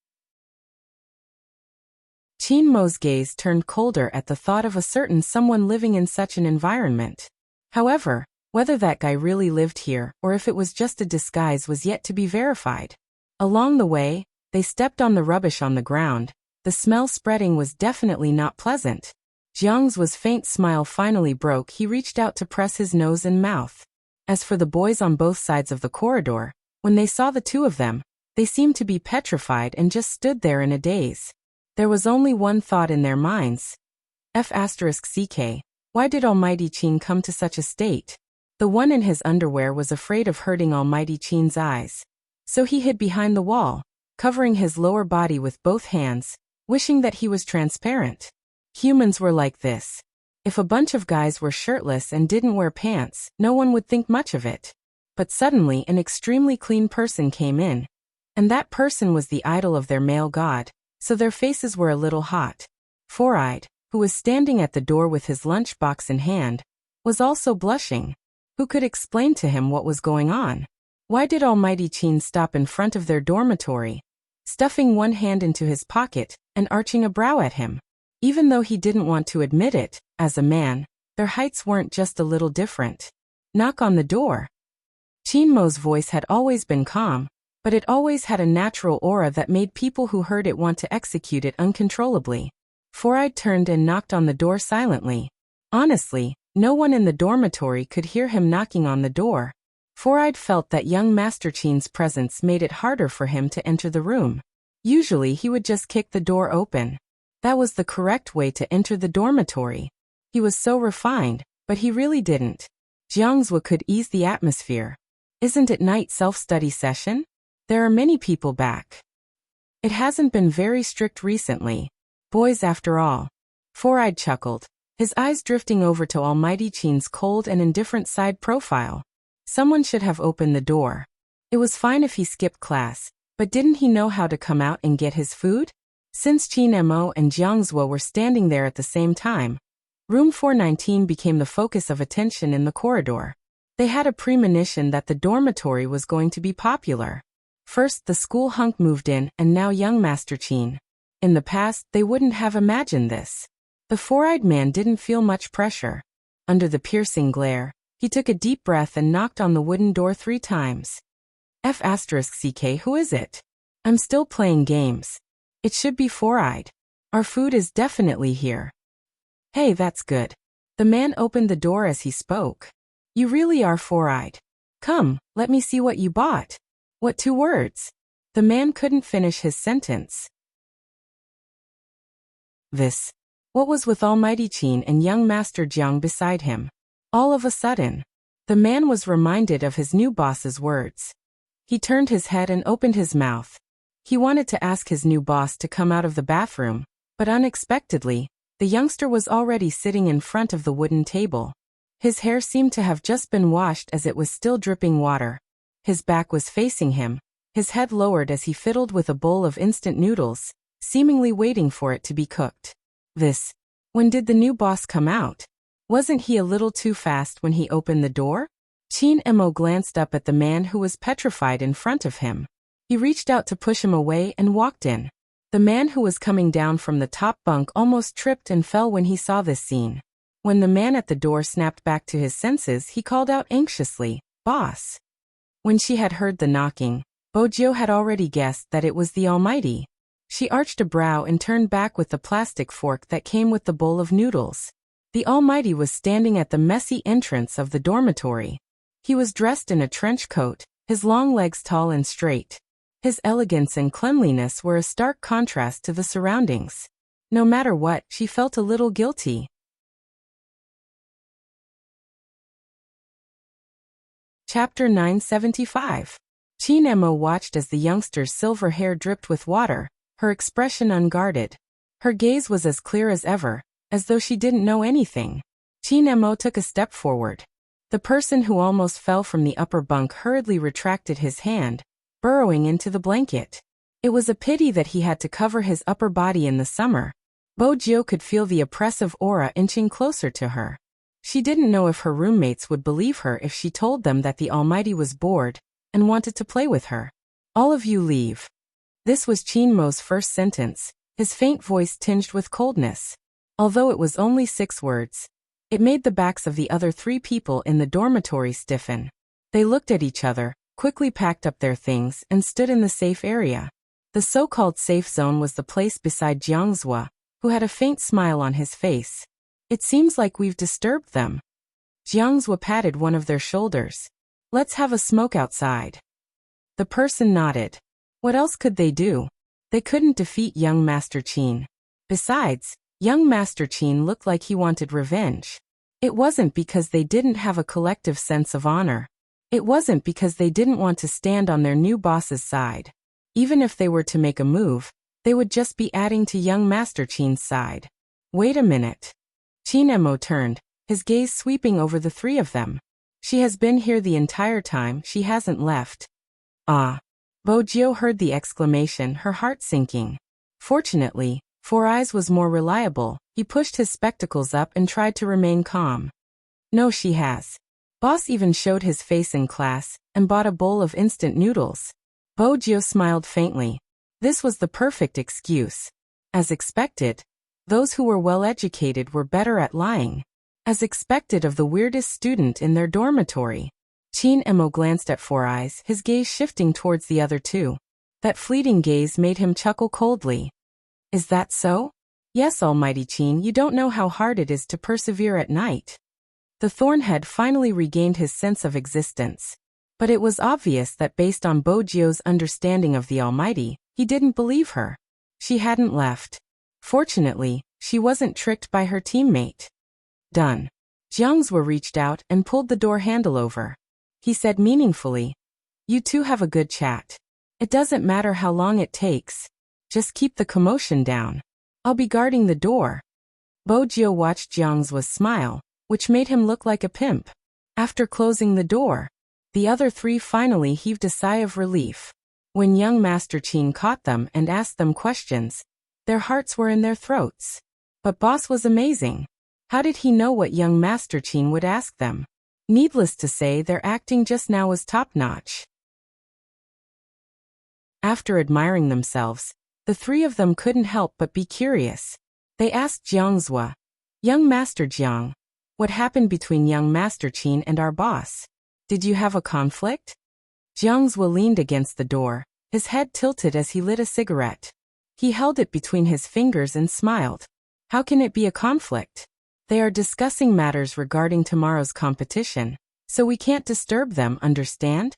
Qin Mo's gaze turned colder at the thought of a certain someone living in such an environment. However, whether that guy really lived here or if it was just a disguise was yet to be verified. Along the way, they stepped on the rubbish on the ground. The smell spreading was definitely not pleasant. Jiang Zhua's faint smile finally broke. He reached out to press his nose and mouth. As for the boys on both sides of the corridor, when they saw the two of them, they seemed to be petrified and just stood there in a daze. There was only one thought in their minds. F***ck, why did Almighty Qin come to such a state? The one in his underwear was afraid of hurting Almighty Qin's eyes. So he hid behind the wall, covering his lower body with both hands, wishing that he was transparent. Humans were like this. If a bunch of guys were shirtless and didn't wear pants, no one would think much of it. But suddenly an extremely clean person came in. And that person was the idol of their male god, so their faces were a little hot. Four-Eyed, who was standing at the door with his lunchbox in hand, was also blushing. Who could explain to him what was going on? Why did Almighty Qin stop in front of their dormitory, stuffing one hand into his pocket and arching a brow at him? Even though he didn't want to admit it, as a man, their heights weren't just a little different. Knock on the door. Qin Mo's voice had always been calm, but it always had a natural aura that made people who heard it want to execute it uncontrollably. Four-Eyed turned and knocked on the door silently. Honestly, no one in the dormitory could hear him knocking on the door. Four-Eyed felt that young Master Qin's presence made it harder for him to enter the room. Usually he would just kick the door open. That was the correct way to enter the dormitory. He was so refined, but he really didn't. Jiangzhou could ease the atmosphere. Isn't it night self-study session? There are many people back. It hasn't been very strict recently. Boys after all. Four-Eyed chuckled, his eyes drifting over to Almighty Qin's cold and indifferent side profile. Someone should have opened the door. It was fine if he skipped class, but didn't he know how to come out and get his food? Since Qin Mo and Jiangzhou were standing there at the same time, room 419 became the focus of attention in the corridor. They had a premonition that the dormitory was going to be popular. First the school hunk moved in and now young Master Qin. In the past, they wouldn't have imagined this. The four-eyed man didn't feel much pressure. Under the piercing glare, he took a deep breath and knocked on the wooden door 3 times. F***CK, who is it? I'm still playing games. It should be Four-Eyed. Our food is definitely here. Hey, that's good. The man opened the door as he spoke. You really are Four-Eyed. Come, let me see what you bought. What 2 words? The man couldn't finish his sentence. What was with Almighty Qin and young Master Jiang beside him? All of a sudden, the man was reminded of his new boss's words. He turned his head and opened his mouth. He wanted to ask his new boss to come out of the bathroom, but unexpectedly, the youngster was already sitting in front of the wooden table. His hair seemed to have just been washed as it was still dripping water. His back was facing him, his head lowered as he fiddled with a bowl of instant noodles, seemingly waiting for it to be cooked. When did the new boss come out? Wasn't he a little too fast when he opened the door? Qin Mo glanced up at the man who was petrified in front of him. He reached out to push him away and walked in. The man who was coming down from the top bunk almost tripped and fell when he saw this scene. When the man at the door snapped back to his senses, he called out anxiously, "Boss." When she had heard the knocking, Bojiu had already guessed that it was the Almighty. She arched a brow and turned back with the plastic fork that came with the bowl of noodles. The Almighty was standing at the messy entrance of the dormitory. He was dressed in a trench coat, his long legs tall and straight. His elegance and cleanliness were a stark contrast to the surroundings. No matter what, she felt a little guilty. Chapter 975. Qin Mo watched as the youngster's silver hair dripped with water, her expression unguarded. Her gaze was as clear as ever, as though she didn't know anything. Qin Mo took a step forward. The person who almost fell from the upper bunk hurriedly retracted his hand, burrowing into the blanket. It was a pity that he had to cover his upper body in the summer. Bojiu could feel the oppressive aura inching closer to her. She didn't know if her roommates would believe her if she told them that the Almighty was bored and wanted to play with her. All of you leave. This was Qin Mo's first sentence, his faint voice tinged with coldness. Although it was only 6 words, it made the backs of the other 3 people in the dormitory stiffen. They looked at each other, quickly packed up their things, and stood in the safe area. The so-called safe zone was the place beside Jiangzhou, who had a faint smile on his face. It seems like we've disturbed them. Jiangzhou patted one of their shoulders. Let's have a smoke outside. The person nodded. What else could they do? They couldn't defeat young Master Qin. Besides, young Master Qin looked like he wanted revenge. It wasn't because they didn't have a collective sense of honor. It wasn't because they didn't want to stand on their new boss's side. Even if they were to make a move, they would just be adding to young Master Qin's side. Wait a minute. Qin Mo turned, his gaze sweeping over the three of them. She has been here the entire time, she hasn't left. Ah. Bo Jiu heard the exclamation, her heart sinking. Fortunately, Four Eyes was more reliable. He pushed his spectacles up and tried to remain calm. No, she has. Boss even showed his face in class and bought a bowl of instant noodles. Bo Jiu smiled faintly. This was the perfect excuse. As expected, those who were well-educated were better at lying. As expected of the weirdest student in their dormitory. Qin Mo glanced at Four Eyes, his gaze shifting towards the other two. That fleeting gaze made him chuckle coldly. Is that so? Yes, Almighty Qin, you don't know how hard it is to persevere at night. The Thornhead finally regained his sense of existence. But it was obvious that based on Bo Jiu's understanding of the Almighty, he didn't believe her. She hadn't left. Fortunately, she wasn't tricked by her teammate. Done. Jiangzhou reached out and pulled the door handle over. He said meaningfully, "You two have a good chat. It doesn't matter how long it takes. Just keep the commotion down. I'll be guarding the door." Bo Jiu watched Jiangzhu's smile, which made him look like a pimp. After closing the door, the other three finally heaved a sigh of relief. When young Master Qin caught them and asked them questions, their hearts were in their throats. But Boss was amazing. How did he know what young Master Qin would ask them? Needless to say, their acting just now was top-notch. After admiring themselves, the three of them couldn't help but be curious. They asked Jiangzhou, "Young Master Jiang, what happened between young Master Qin and our boss? Did you have a conflict?" Jiangzhou leaned against the door, his head tilted as he lit a cigarette. He held it between his fingers and smiled. How can it be a conflict? They are discussing matters regarding tomorrow's competition, so we can't disturb them, understand?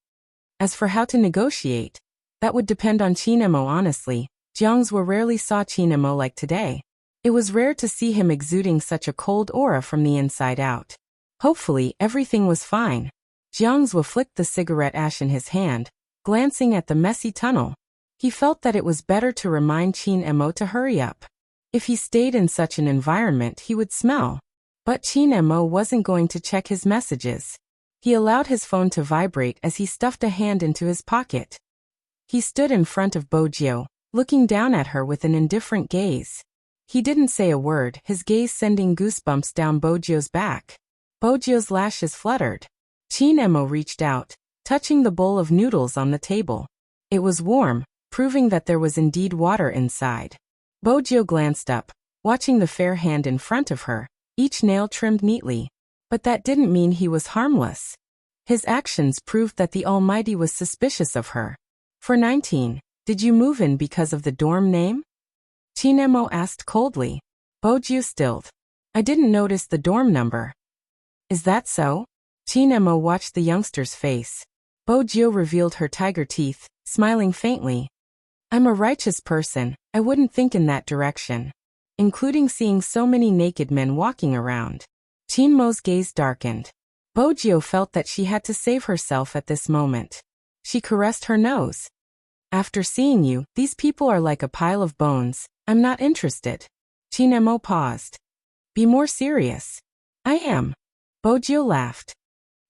As for how to negotiate, that would depend on Qin Mo honestly. Jiangzhou rarely saw Qin Mo like today. It was rare to see him exuding such a cold aura from the inside out. Hopefully, everything was fine. Jiangzhou flicked the cigarette ash in his hand, glancing at the messy tunnel. He felt that it was better to remind Qin Mo to hurry up. If he stayed in such an environment, he would smell. But Qin Mo wasn't going to check his messages. He allowed his phone to vibrate as he stuffed a hand into his pocket. He stood in front of Bo Jiu, looking down at her with an indifferent gaze. He didn't say a word, his gaze sending goosebumps down Bo Jiu's back. Bo Jiu's lashes fluttered. Qin Mo reached out, touching the bowl of noodles on the table. It was warm, proving that there was indeed water inside. Bo Jiu glanced up, watching the fair hand in front of her, each nail trimmed neatly. But that didn't mean he was harmless. His actions proved that the Almighty was suspicious of her. For 19, did you move in because of the dorm name? Qin Mo asked coldly. Bo Jiu stilled. I didn't notice the dorm number. Is that so? Qin Mo watched the youngster's face. Bo Jiu revealed her tiger teeth, smiling faintly. I'm a righteous person, I wouldn't think in that direction. Including seeing so many naked men walking around. Qin Mo's gaze darkened. Bo Jiu felt that she had to save herself at this moment. She caressed her nose. After seeing you, these people are like a pile of bones. I'm not interested. Qin Mo paused. Be more serious. I am. Bo Jiu laughed.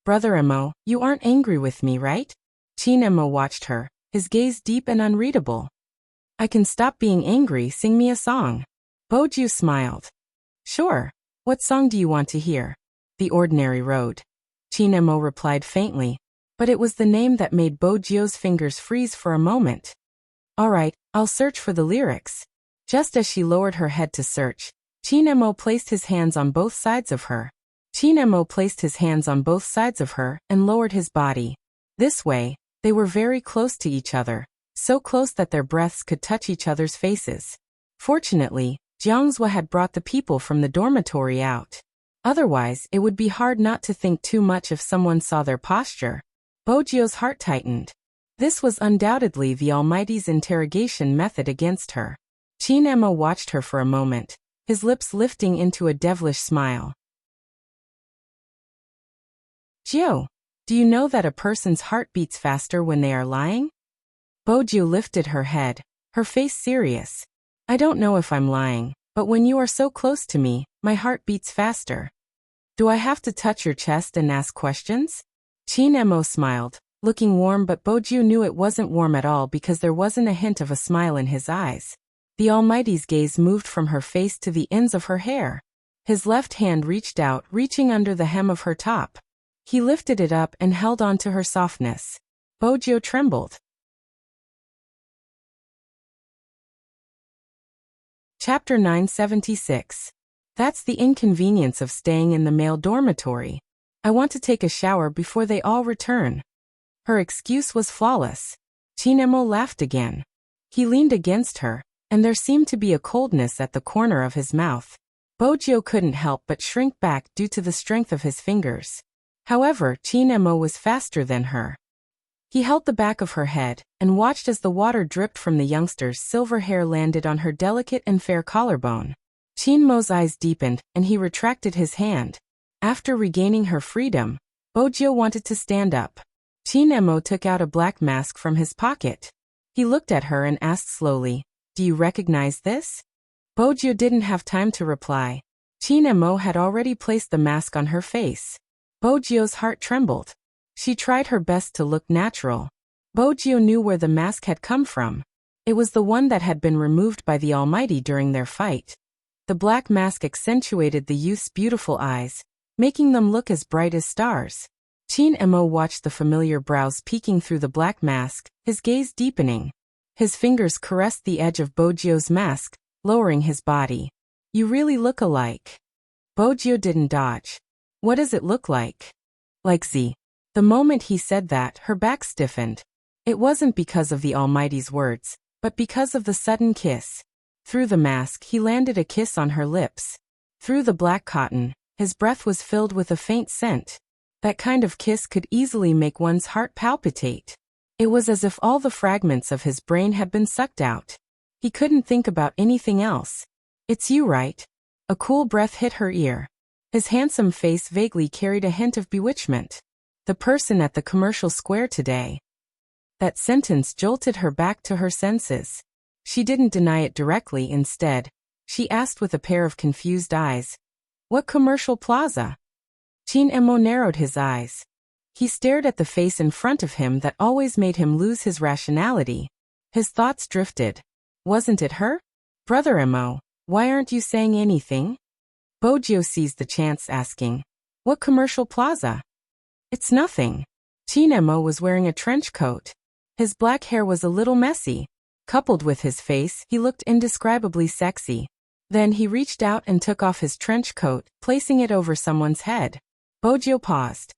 Brother Mo, you aren't angry with me, right? Qin Mo watched her, his gaze deep and unreadable. I can stop being angry, sing me a song. Bo Jiu smiled. Sure. What song do you want to hear? The Ordinary Road. Qin Mo replied faintly, but it was the name that made Bo Jiu's fingers freeze for a moment. All right, I'll search for the lyrics. Just as she lowered her head to search, Qin Mo placed his hands on both sides of her. Qin Mo placed his hands on both sides of her and lowered his body. This way, they were very close to each other, so close that their breaths could touch each other's faces. Fortunately, Jiangzhou had brought the people from the dormitory out. Otherwise, it would be hard not to think too much if someone saw their posture. Bo Jiu's heart tightened. This was undoubtedly the Almighty's interrogation method against her. Qin Mo watched her for a moment, his lips lifting into a devilish smile. Jiu, Do you know that a person's heart beats faster when they are lying? Boju lifted her head, her face serious. I don't know if I'm lying, but when you are so close to me, my heart beats faster. Do I have to touch your chest and ask questions? Chin Emo smiled, looking warm, but Boju knew it wasn't warm at all because there wasn't a hint of a smile in his eyes. The Almighty's gaze moved from her face to the ends of her hair. His left hand reached out, reaching under the hem of her top. He lifted it up and held on to her softness. Boju trembled. Chapter 976. That's the inconvenience of staying in the male dormitory. I want to take a shower before they all return. Her excuse was flawless. Chinemo laughed again. He leaned against her, and there seemed to be a coldness at the corner of his mouth. Bojo couldn't help but shrink back due to the strength of his fingers. However, Chinemo was faster than her. He held the back of her head, and watched as the water dripped from the youngster's silver hair landed on her delicate and fair collarbone. Chinmo's eyes deepened, and he retracted his hand. After regaining her freedom, Bojo wanted to stand up. Chinemo took out a black mask from his pocket. He looked at her and asked slowly, "Do you recognize this?" Bojo didn't have time to reply. Chinemo had already placed the mask on her face. Bojo's heart trembled. She tried her best to look natural. Bojo knew where the mask had come from. It was the one that had been removed by the Almighty during their fight. The black mask accentuated the youth's beautiful eyes, making them look as bright as stars. Chinemo watched the familiar brows peeking through the black mask, his gaze deepening. His fingers caressed the edge of Bojo's mask, lowering his body. "You really look alike." Bojo didn't dodge. "What does it look like?" "Like Z." The moment he said that, her back stiffened. It wasn't because of the Almighty's words, but because of the sudden kiss. Through the mask, he landed a kiss on her lips. Through the black cotton, his breath was filled with a faint scent. That kind of kiss could easily make one's heart palpitate. It was as if all the fragments of his brain had been sucked out. He couldn't think about anything else. "It's you, right?" A cool breath hit her ear. His handsome face vaguely carried a hint of bewitchment. "The person at the commercial square today." That sentence jolted her back to her senses. She didn't deny it directly. Instead, she asked with a pair of confused eyes, "What commercial plaza?" Chinemo narrowed his eyes. He stared at the face in front of him that always made him lose his rationality. His thoughts drifted. Wasn't it her? "Brother Emo, why aren't you saying anything?" Bojo seized the chance, asking, "What commercial plaza?" "It's nothing." Chinemo was wearing a trench coat. His black hair was a little messy. Coupled with his face, he looked indescribably sexy. Then he reached out and took off his trench coat, placing it over someone's head. Bojo paused.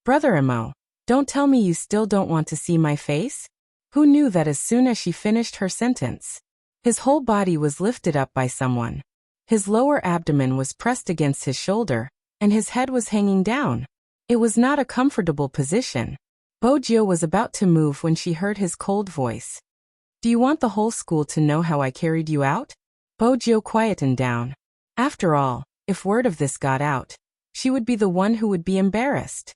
"Brother Emo, don't tell me you still don't want to see my face?" Who knew that as soon as she finished her sentence, his whole body was lifted up by someone. His lower abdomen was pressed against his shoulder, and his head was hanging down. It was not a comfortable position. Bojo was about to move when she heard his cold voice. "Do you want the whole school to know how I carried you out?" Bojo quietened down. After all, if word of this got out, she would be the one who would be embarrassed.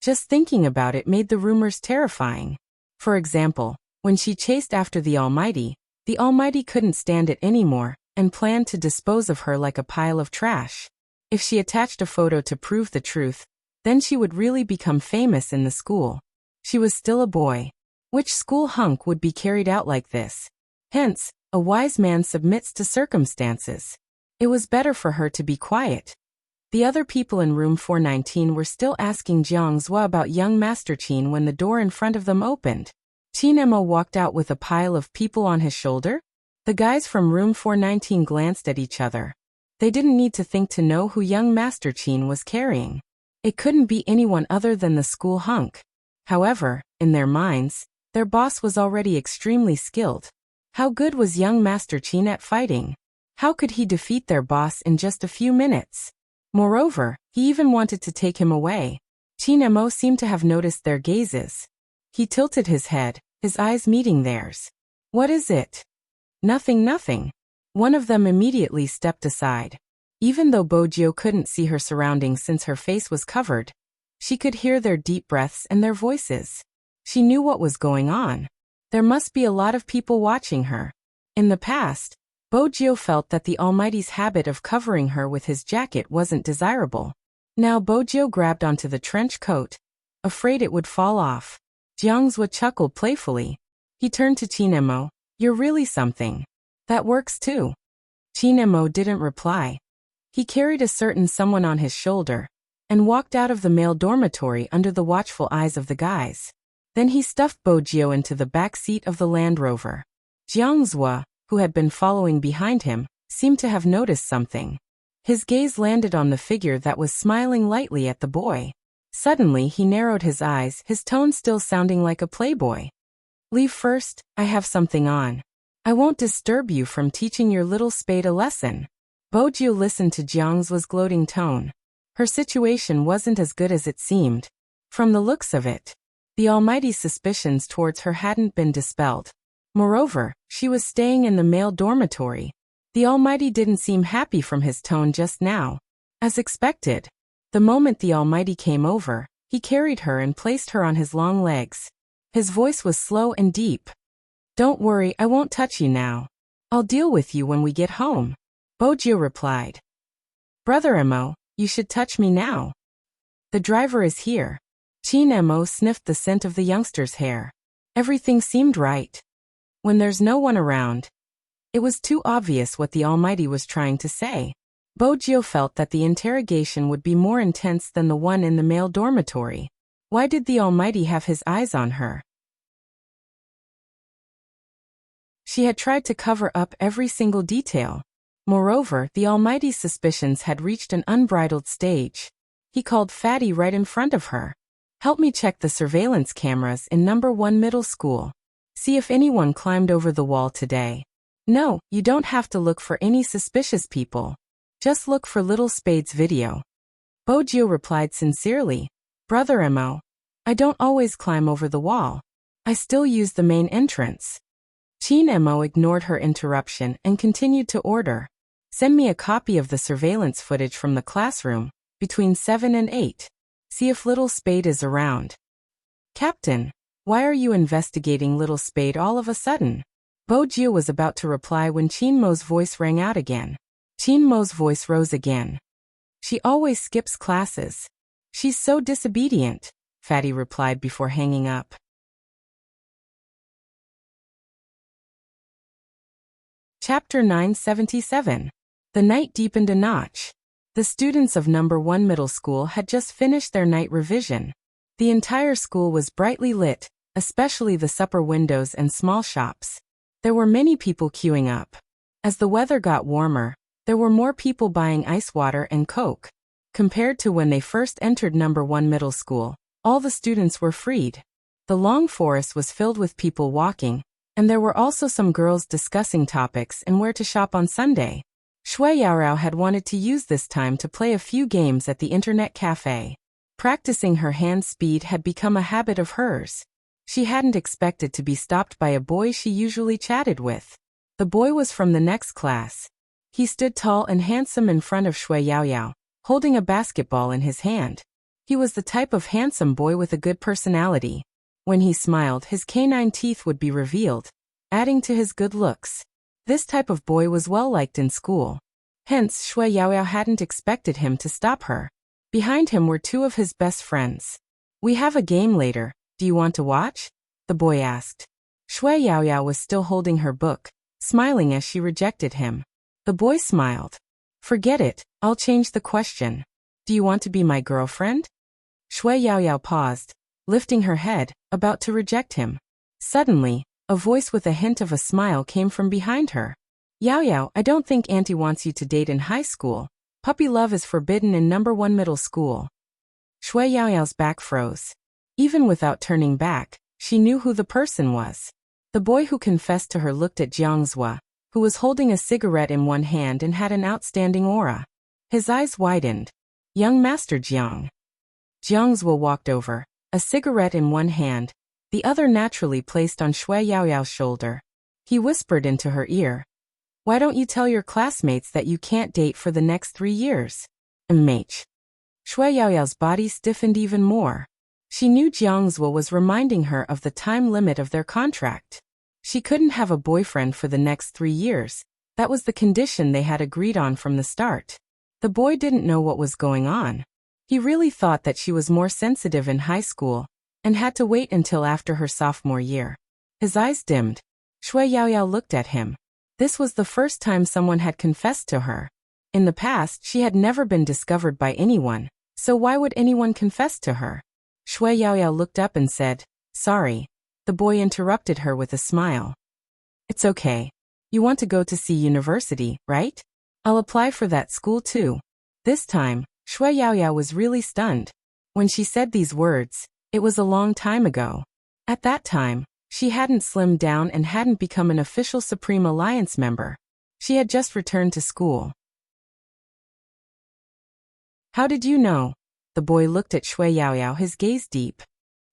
Just thinking about it made the rumors terrifying. For example, when she chased after the Almighty couldn't stand it anymore, and planned to dispose of her like a pile of trash. If she attached a photo to prove the truth, then she would really become famous in the school. She was still a boy. Which school hunk would be carried out like this? Hence, a wise man submits to circumstances. It was better for her to be quiet. The other people in room 419 were still asking Jiang Zhua about young Master Qin when the door in front of them opened. Chinemo walked out with a pile of people on his shoulder. The guys from room 419 glanced at each other. They didn't need to think to know who young Master Qin was carrying. It couldn't be anyone other than the school hunk. However, in their minds, their boss was already extremely skilled. How good was young Master Qin at fighting? How could he defeat their boss in just a few minutes? Moreover, he even wanted to take him away. Chinemo seemed to have noticed their gazes. He tilted his head, his eyes meeting theirs. "What is it?" "Nothing, nothing." One of them immediately stepped aside. Even though Bojio couldn't see her surroundings since her face was covered, she could hear their deep breaths and their voices. She knew what was going on. There must be a lot of people watching her. In the past, Bojio felt that the Almighty's habit of covering her with his jacket wasn't desirable. Now Bojio grabbed onto the trench coat, afraid it would fall off. Jiangzhua chuckled playfully. He turned to Chinemo. "You're really something. That works too." Chinemo didn't reply. He carried a certain someone on his shoulder and walked out of the male dormitory under the watchful eyes of the guys. Then he stuffed Bojio into the back seat of the Land Rover. Jiangzhua, who had been following behind him, seemed to have noticed something. His gaze landed on the figure that was smiling lightly at the boy. Suddenly he narrowed his eyes, his tone still sounding like a playboy. "Leave first, I have something on. I won't disturb you from teaching your little spade a lesson." Bojio listened to Jiangzhua's gloating tone. Her situation wasn't as good as it seemed. From the looks of it, the Almighty's suspicions towards her hadn't been dispelled. Moreover, she was staying in the male dormitory. The Almighty didn't seem happy from his tone just now. As expected, the moment the Almighty came over, he carried her and placed her on his long legs. His voice was slow and deep. "Don't worry, I won't touch you now. I'll deal with you when we get home." Bojio replied. "Brother Emo, you should touch me now. The driver is here." Chin Emo sniffed the scent of the youngster's hair. Everything seemed right. When there's no one around, it was too obvious what the Almighty was trying to say. Bojio felt that the interrogation would be more intense than the one in the male dormitory. Why did the Almighty have his eyes on her? She had tried to cover up every single detail. Moreover, the Almighty's suspicions had reached an unbridled stage. He called Fatty right in front of her. "Help me check the surveillance cameras in number 1 middle school. See if anyone climbed over the wall today." "No, you don't have to look for any suspicious people. Just look for Little Spade's video." Bojio replied sincerely. "Brother Emo, I don't always climb over the wall. I still use the main entrance." Chin Emo ignored her interruption and continued to order. "Send me a copy of the surveillance footage from the classroom, between 7 and 8. See if Little Spade is around." "Captain, why are you investigating Little Spade all of a sudden?" Bojio was about to reply when Chin Mo's voice rang out again. Chin Mo's voice rose again. "She always skips classes. She's so disobedient," Fatty replied before hanging up. Chapter 977. The night deepened a notch. The students of number 1 middle school had just finished their night revision. The entire school was brightly lit, especially the supper windows and small shops. There were many people queuing up. As the weather got warmer, there were more people buying ice water and Coke. Compared to when they first entered number 1 middle school, all the students were freed. The long forest was filled with people walking, and there were also some girls discussing topics and where to shop on Sunday. Shui Yaorao had wanted to use this time to play a few games at the internet cafe. Practicing her hand speed had become a habit of hers. She hadn't expected to be stopped by a boy she usually chatted with. The boy was from the next class. He stood tall and handsome in front of Shui Yaoyao, holding a basketball in his hand. He was the type of handsome boy with a good personality. When he smiled, his canine teeth would be revealed, adding to his good looks. This type of boy was well liked in school. Hence, Shui Yaoyao hadn't expected him to stop her. Behind him were 2 of his best friends. "We have a game later, do you want to watch?" the boy asked. Shui Yaoyao was still holding her book, smiling as she rejected him. The boy smiled. "Forget it, I'll change the question. Do you want to be my girlfriend?" Shui Yaoyao paused, lifting her head, about to reject him. Suddenly, a voice with a hint of a smile came from behind her. "Yaoyao, I don't think Auntie wants you to date in high school. Puppy love is forbidden in number 1 middle school." Shui Yaoyao's back froze. Even without turning back, she knew who the person was. The boy who confessed to her looked at Jiangzhua, who was holding a cigarette in one hand and had an outstanding aura. His eyes widened. "Young Master Jiang." Jiangzhua walked over, a cigarette in one hand, the other naturally placed on Shui Yaoyao's shoulder. He whispered into her ear. Why don't you tell your classmates that you can't date for the next 3 years? Shui Yaoyao's body stiffened even more. She knew Jiang Zhuo was reminding her of the time limit of their contract. She couldn't have a boyfriend for the next 3 years. That was the condition they had agreed on from the start. The boy didn't know what was going on. He really thought that she was more sensitive in high school and had to wait until after her sophomore year. His eyes dimmed. Shui Yaoyao looked at him. This was the first time someone had confessed to her. In the past, she had never been discovered by anyone, so why would anyone confess to her? Shui Yaoyao looked up and said, "Sorry." The boy interrupted her with a smile. "It's okay. You want to go to see university, right? I'll apply for that school too." This time, Shui Yaoyao was really stunned. When she said these words, it was a long time ago. At that time, she hadn't slimmed down and hadn't become an official Supreme Alliance member. She had just returned to school. "How did you know?" The boy looked at Shui Yaoyao, his gaze deep.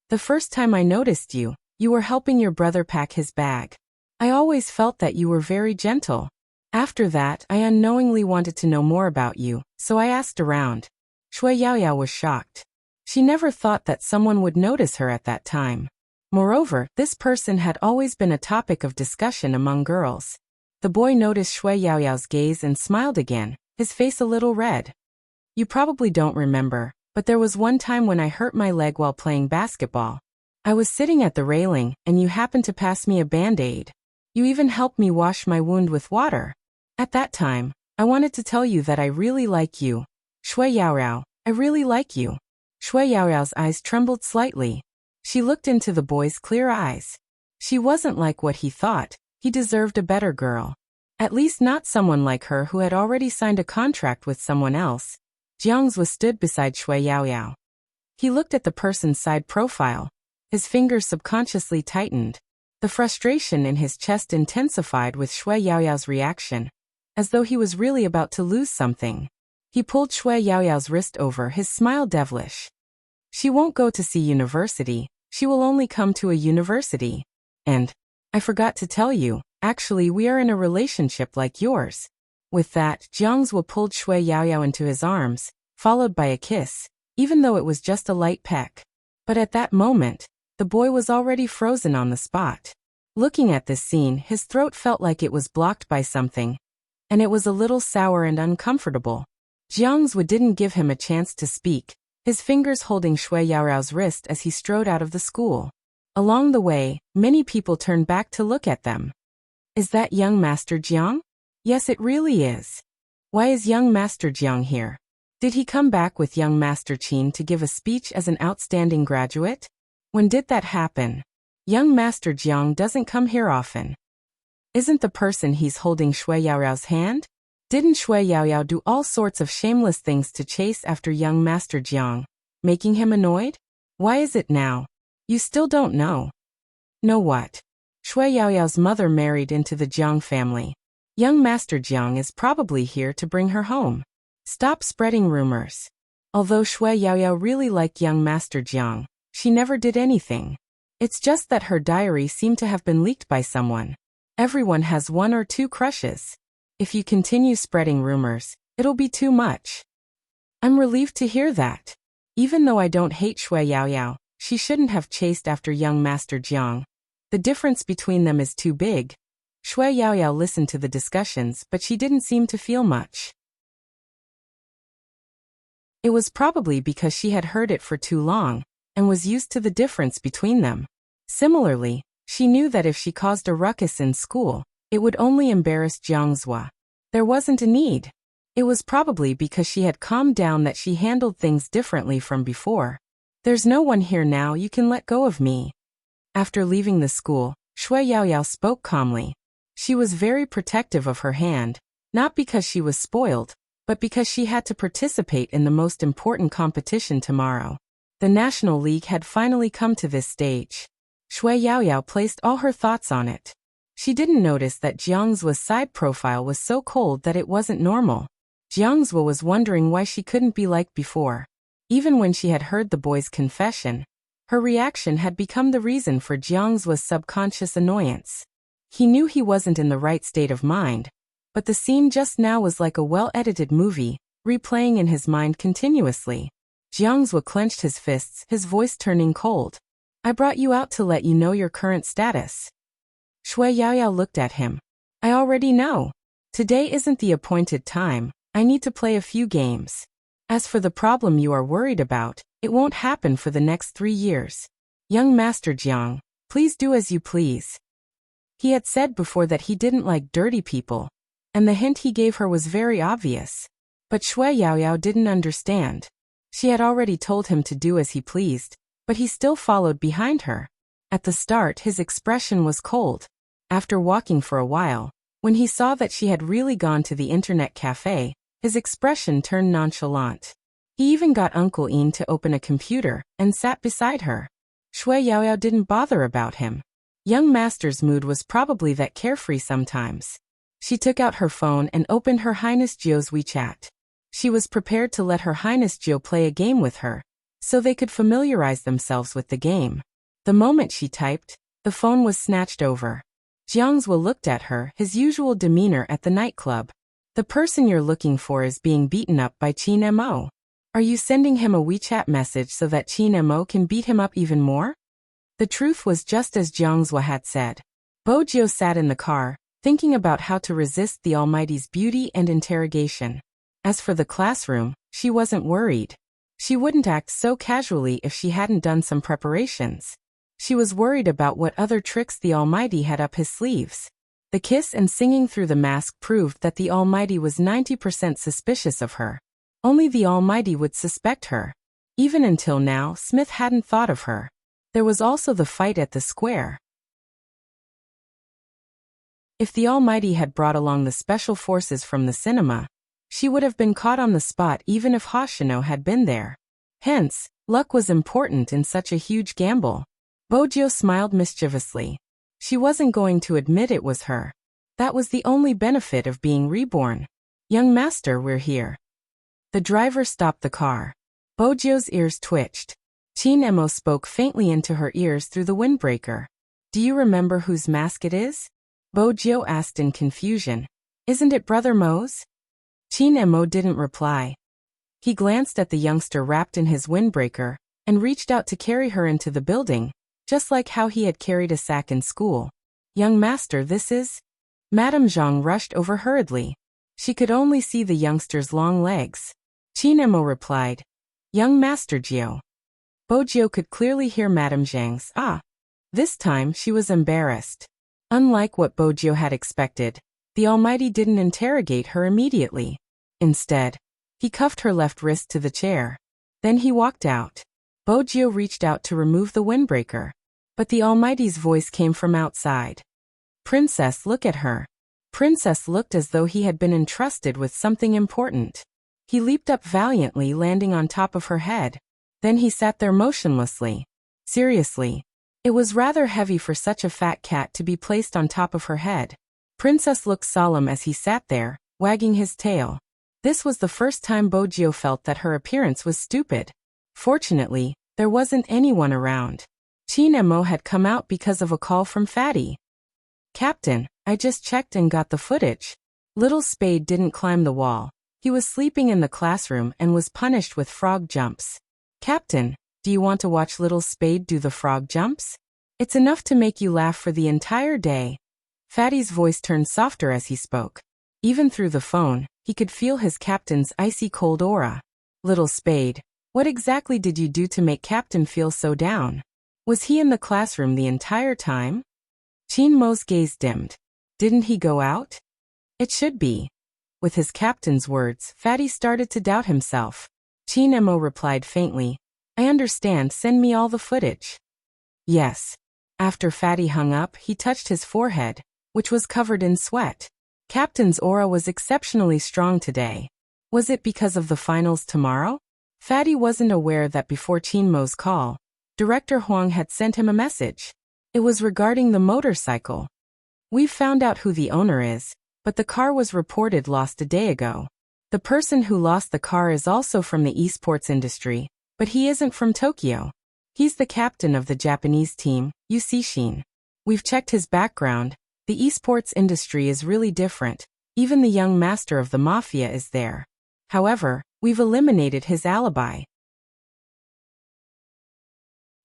"The first time I noticed you, you were helping your brother pack his bag. I always felt that you were very gentle. After that, I unknowingly wanted to know more about you, so I asked around." Shui Yaoyao was shocked. She never thought that someone would notice her at that time. Moreover, this person had always been a topic of discussion among girls. The boy noticed Shui Yaoyao's gaze and smiled again, his face a little red. "You probably don't remember, but there was one time when I hurt my leg while playing basketball. I was sitting at the railing, and you happened to pass me a band-aid. You even helped me wash my wound with water. At that time, I wanted to tell you that I really like you. Shui Yaoyao, I really like you." Shui Yaoyao's eyes trembled slightly. She looked into the boy's clear eyes. She wasn't like what he thought. He deserved a better girl. At least not someone like her who had already signed a contract with someone else. Jiang Zhuo stood beside Shui Yaoyao. He looked at the person's side profile. His fingers subconsciously tightened. The frustration in his chest intensified with Shui Yaoyao's reaction, as though he was really about to lose something. He pulled Shui Yaoyao's wrist over, his smile devilish. "She won't go to see university. She will only come to a university. And, I forgot to tell you, actually we are in a relationship like yours." With that, Jiang Zhuo pulled Shui Yaoyao into his arms, followed by a kiss, even though it was just a light peck. But at that moment, the boy was already frozen on the spot. Looking at this scene, his throat felt like it was blocked by something, and it was a little sour and uncomfortable. Jiang Zhuo didn't give him a chance to speak, his fingers holding Shui Yaoyao's wrist as he strode out of the school. Along the way, many people turned back to look at them. "Is that young Master Jiang?" "Yes, it really is." "Why is young Master Jiang here? Did he come back with young Master Qin to give a speech as an outstanding graduate? When did that happen? Young Master Jiang doesn't come here often." "Isn't the person he's holding Shui Yaoyao's hand? Didn't Shui Yaoyao do all sorts of shameless things to chase after young Master Jiang, making him annoyed? Why is it now? You still don't know." "Know what?" "Shui Yaoyao's mother married into the Jiang family. Young Master Jiang is probably here to bring her home. Stop spreading rumors." Although Shui Yaoyao really liked young Master Jiang, she never did anything. It's just that her diary seemed to have been leaked by someone. Everyone has one or two crushes. If you continue spreading rumors, it'll be too much. "I'm relieved to hear that. Even though I don't hate Shui Yaoyao, she shouldn't have chased after young Master Jiang. The difference between them is too big." Shui Yaoyao listened to the discussions, but she didn't seem to feel much. It was probably because she had heard it for too long, and was used to the difference between them. Similarly, she knew that if she caused a ruckus in school, it would only embarrass Jiang Zhuo. There wasn't a need. It was probably because she had calmed down that she handled things differently from before. "There's no one here now, you can let go of me." After leaving the school, Shui Yaoyao spoke calmly. She was very protective of her hand, not because she was spoiled, but because she had to participate in the most important competition tomorrow. The National League had finally come to this stage. Shui Yaoyao placed all her thoughts on it. She didn't notice that Jiang Zhuo's side profile was so cold that it wasn't normal. Jiang Zhuo was wondering why she couldn't be like before. Even when she had heard the boy's confession, her reaction had become the reason for Jiang Zhuo's subconscious annoyance. He knew he wasn't in the right state of mind, but the scene just now was like a well-edited movie, replaying in his mind continuously. Jiangzhou clenched his fists, his voice turning cold. I brought you out to let you know your current status. Shui Yaoyao looked at him. I already know. Today isn't the appointed time. I need to play a few games. As for the problem you are worried about, it won't happen for the next 3 years. Young Master Jiang, please do as you please. He had said before that he didn't like dirty people, and the hint he gave her was very obvious. But Shui Yaoyao didn't understand. She had already told him to do as he pleased, but he still followed behind her. At the start, his expression was cold. After walking for a while, when he saw that she had really gone to the internet cafe, his expression turned nonchalant. He even got Uncle Ian to open a computer and sat beside her. Shui Yaoyao didn't bother about him. Young Master's mood was probably that carefree sometimes. She took out her phone and opened Her Highness Jiu's WeChat. She was prepared to let Her Highness Jiu play a game with her, so they could familiarize themselves with the game. The moment she typed, the phone was snatched over. Jiangzhou looked at her, his usual demeanor at the nightclub. The person you're looking for is being beaten up by Qin Mo. Are you sending him a WeChat message so that Qin Mo can beat him up even more? The truth was just as Jiangzhou had said. Bojiu sat in the car, thinking about how to resist the Almighty's beauty and interrogation. As for the classroom, she wasn't worried. She wouldn't act so casually if she hadn't done some preparations. She was worried about what other tricks the Almighty had up his sleeves. The kiss and singing through the mask proved that the Almighty was 90% suspicious of her. Only the Almighty would suspect her. Even until now, Smith hadn't thought of her. There was also the fight at the square. If the Almighty had brought along the special forces from the cinema, she would have been caught on the spot even if Hoshino had been there. Hence, luck was important in such a huge gamble. Bojiu smiled mischievously. She wasn't going to admit it was her. That was the only benefit of being reborn. Young Master, we're here. The driver stopped the car. Bojiu's ears twitched. Qin Mo spoke faintly into her ears through the windbreaker. Do you remember whose mask it is? Bojiu asked in confusion. Isn't it Brother Mo's? Qin Mo didn't reply. He glanced at the youngster wrapped in his windbreaker and reached out to carry her into the building, just like how he had carried a sack in school. Young Master, this is? Madame Zhang rushed over hurriedly. She could only see the youngster's long legs. Qin Mo replied, Young Master Jiu. Bojiu could clearly hear Madame Zhang's ah. This time she was embarrassed. Unlike what Bojiu had expected, the Almighty didn't interrogate her immediately. Instead, he cuffed her left wrist to the chair. Then he walked out. Bojiu reached out to remove the windbreaker, but the Almighty's voice came from outside. Princess, look at her. Princess looked as though he had been entrusted with something important. He leaped up valiantly, landing on top of her head. Then he sat there motionlessly. Seriously, it was rather heavy for such a fat cat to be placed on top of her head. Princess looked solemn as he sat there, wagging his tail. This was the first time Bojiu felt that her appearance was stupid. Fortunately, there wasn't anyone around. Qin Mo had come out because of a call from Fatty. Captain, I just checked and got the footage. Little Spade didn't climb the wall. He was sleeping in the classroom and was punished with frog jumps. Captain, do you want to watch Little Spade do the frog jumps? It's enough to make you laugh for the entire day. Fatty's voice turned softer as he spoke. Even through the phone, he could feel his captain's icy cold aura. Little Spade, what exactly did you do to make Captain feel so down? Was he in the classroom the entire time? Qin Mo's gaze dimmed. Didn't he go out? It should be. With his captain's words, Fatty started to doubt himself. Qin Mo replied faintly, I understand, send me all the footage. Yes. After Fatty hung up, he touched his forehead, which was covered in sweat. Captain's aura was exceptionally strong today. Was it because of the finals tomorrow? Fatty wasn't aware that before Qin Mo's call, Director Huang had sent him a message. It was regarding the motorcycle. We've found out who the owner is, but the car was reported lost a day ago. The person who lost the car is also from the esports industry, but he isn't from Tokyo. He's the captain of the Japanese team, Yusishin. We've checked his background. The esports industry is really different, Even the young master of the mafia is there. However, we've eliminated his alibi.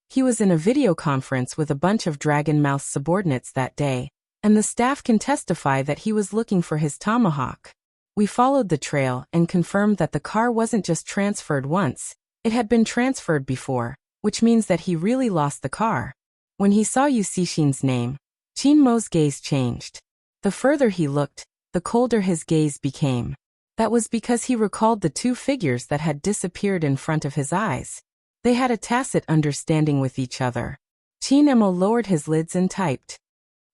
He was in a video conference with a bunch of Dragon Mouth's subordinates that day, and the staff can testify that he was looking for his tomahawk. We followed the trail and confirmed that the car wasn't just transferred once, it had been transferred before, which means that he really lost the car. When he saw Yu Cixin's name, Qin Mo's gaze changed. The further he looked, the colder his gaze became. That was because he recalled the two figures that had disappeared in front of his eyes. They had a tacit understanding with each other. Qin Mo lowered his lids and typed.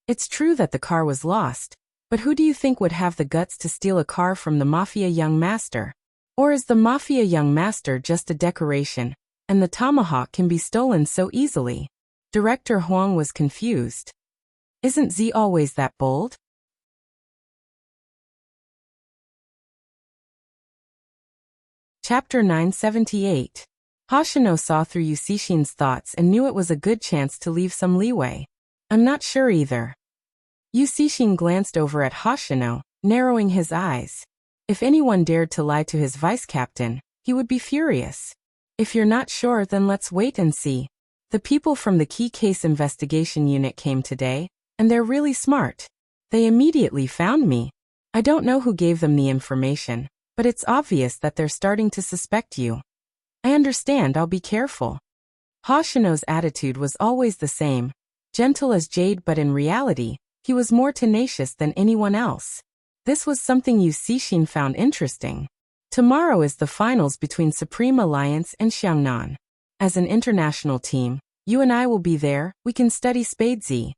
It's true that the car was lost, but who do you think would have the guts to steal a car from the mafia young master? Or is the mafia young master just a decoration, and the tomahawk can be stolen so easily? Director Huang was confused. Isn't Z always that bold? Chapter 978. Hoshino saw through Yu Cixin's thoughts and knew it was a good chance to leave some leeway. I'm not sure either. Yu Cixin glanced over at Hoshino, narrowing his eyes. If anyone dared to lie to his vice-captain, he would be furious. If you're not sure, then let's wait and see. The people from the Key Case Investigation Unit came today, and they're really smart. They immediately found me. I don't know who gave them the information, but it's obvious that they're starting to suspect you. I understand, I'll be careful. Hoshino's attitude was always the same, gentle as jade, but in reality, he was more tenacious than anyone else. This was something Yu Cixin found interesting. Tomorrow is the finals between Supreme Alliance and Xiangnan. As an international team, you and I will be there, we can study Spadesy.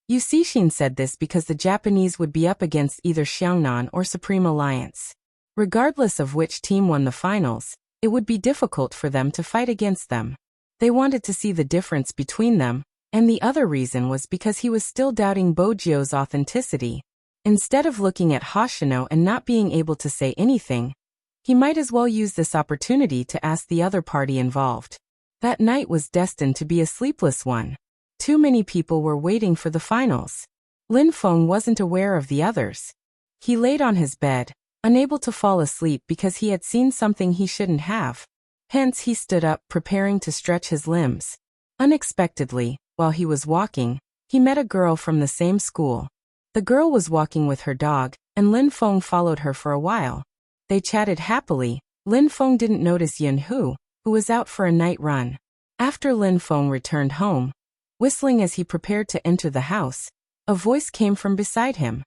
Yu Cixin said this because the Japanese would be up against either Xiangnan or Supreme Alliance. Regardless of which team won the finals, it would be difficult for them to fight against them. They wanted to see the difference between them, and the other reason was because he was still doubting Bojio's authenticity. Instead of looking at Hoshino and not being able to say anything, he might as well use this opportunity to ask the other party involved. That night was destined to be a sleepless one. Too many people were waiting for the finals. Lin Feng wasn't aware of the others. He laid on his bed, unable to fall asleep because he had seen something he shouldn't have. Hence he stood up, preparing to stretch his limbs. Unexpectedly, while he was walking, he met a girl from the same school. The girl was walking with her dog, and Lin Feng followed her for a while. They chatted happily. Lin Feng didn't notice Yun Hu, who was out for a night run. After Lin Feng returned home, whistling as he prepared to enter the house, a voice came from beside him.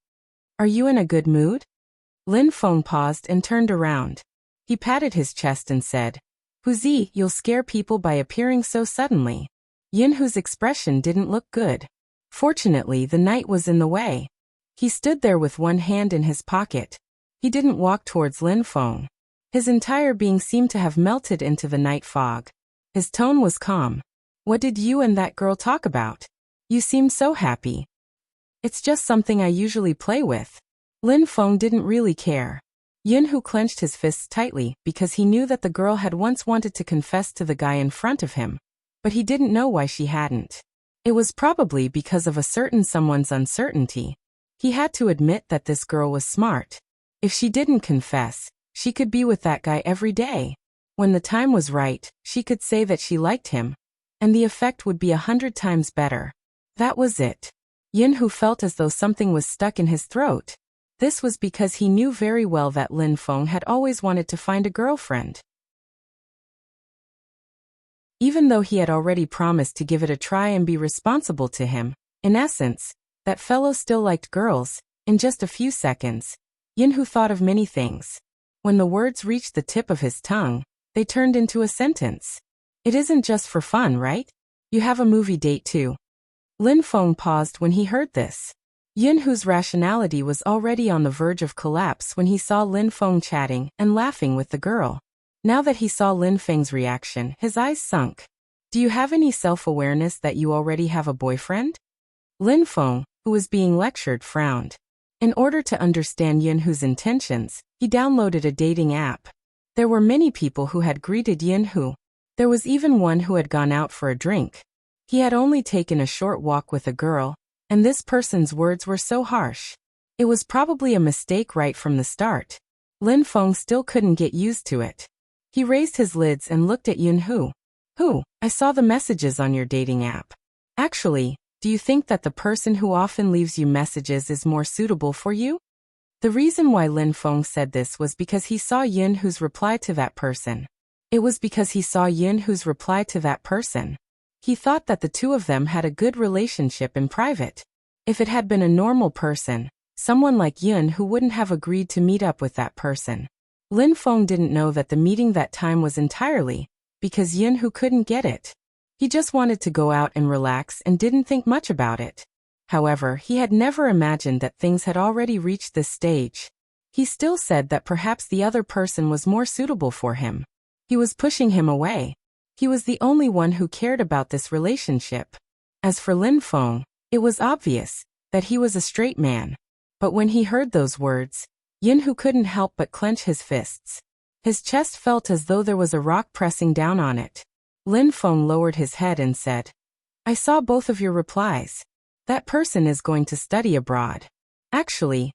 Are you in a good mood? Lin Feng paused and turned around. He patted his chest and said, Huzi, you'll scare people by appearing so suddenly. Yin Hu's expression didn't look good. Fortunately, the night was in the way. He stood there with one hand in his pocket. He didn't walk towards Lin Feng. His entire being seemed to have melted into the night fog. His tone was calm. What did you and that girl talk about? You seem so happy. It's just something I usually play with. Lin Feng didn't really care. Yin Hu clenched his fists tightly because he knew that the girl had once wanted to confess to the guy in front of him, but he didn't know why she hadn't. It was probably because of a certain someone's uncertainty. He had to admit that this girl was smart. If she didn't confess, she could be with that guy every day. When the time was right, she could say that she liked him, and the effect would be 100 times better. That was it. Yin Hu felt as though something was stuck in his throat. This was because he knew very well that Lin Feng had always wanted to find a girlfriend. Even though he had already promised to give it a try and be responsible to him, in essence, that fellow still liked girls. In just a few seconds, Yin Hu thought of many things. When the words reached the tip of his tongue, they turned into a sentence. It isn't just for fun, right? You have a movie date too. Lin Feng paused when he heard this. Yin Hu's rationality was already on the verge of collapse when he saw Lin Feng chatting and laughing with the girl. Now that he saw Lin Feng's reaction, his eyes sunk. Do you have any self-awareness that you already have a boyfriend? Lin Feng, who was being lectured, frowned. In order to understand Yin Hu's intentions, he downloaded a dating app. There were many people who had greeted Yin Hu. There was even one who had gone out for a drink. He had only taken a short walk with a girl, and this person's words were so harsh. It was probably a mistake right from the start. Lin Feng still couldn't get used to it. He raised his lids and looked at Yun Hu. I saw the messages on your dating app. Actually, do you think that the person who often leaves you messages is more suitable for you? The reason why Lin Feng said this was because he saw Yun Hu's reply to that person. He thought that the two of them had a good relationship in private. If it had been a normal person, someone like Yun Hu wouldn't have agreed to meet up with that person. Lin Feng didn't know that the meeting that time was entirely because Yun Hu couldn't get it. He just wanted to go out and relax and didn't think much about it. However, he had never imagined that things had already reached this stage. He still said that perhaps the other person was more suitable for him. He was pushing him away. He was the only one who cared about this relationship. As for Lin Feng, it was obvious that he was a straight man. But when he heard those words, Yun Hu couldn't help but clench his fists. His chest felt as though there was a rock pressing down on it. Lin Feng lowered his head and said, I saw both of your replies. That person is going to study abroad. Actually,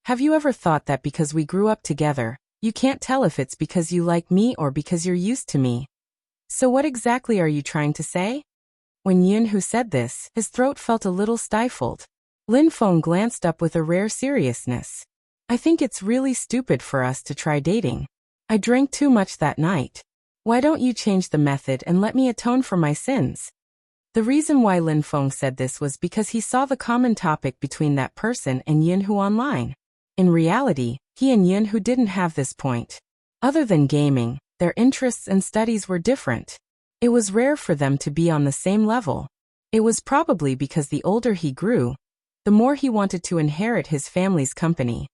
have you ever thought that because we grew up together, you can't tell if it's because you like me or because you're used to me? So what exactly are you trying to say? When Yun Hu said this, his throat felt a little stifled. Lin Feng glanced up with a rare seriousness. I think it's really stupid for us to try dating. I drank too much that night. Why don't you change the method and let me atone for my sins? The reason why Lin Feng said this was because he saw the common topic between that person and Yun Hu online. In reality, he and Yun Hu didn't have this point. Other than gaming, their interests and studies were different. It was rare for them to be on the same level. It was probably because the older he grew, the more he wanted to inherit his family's company.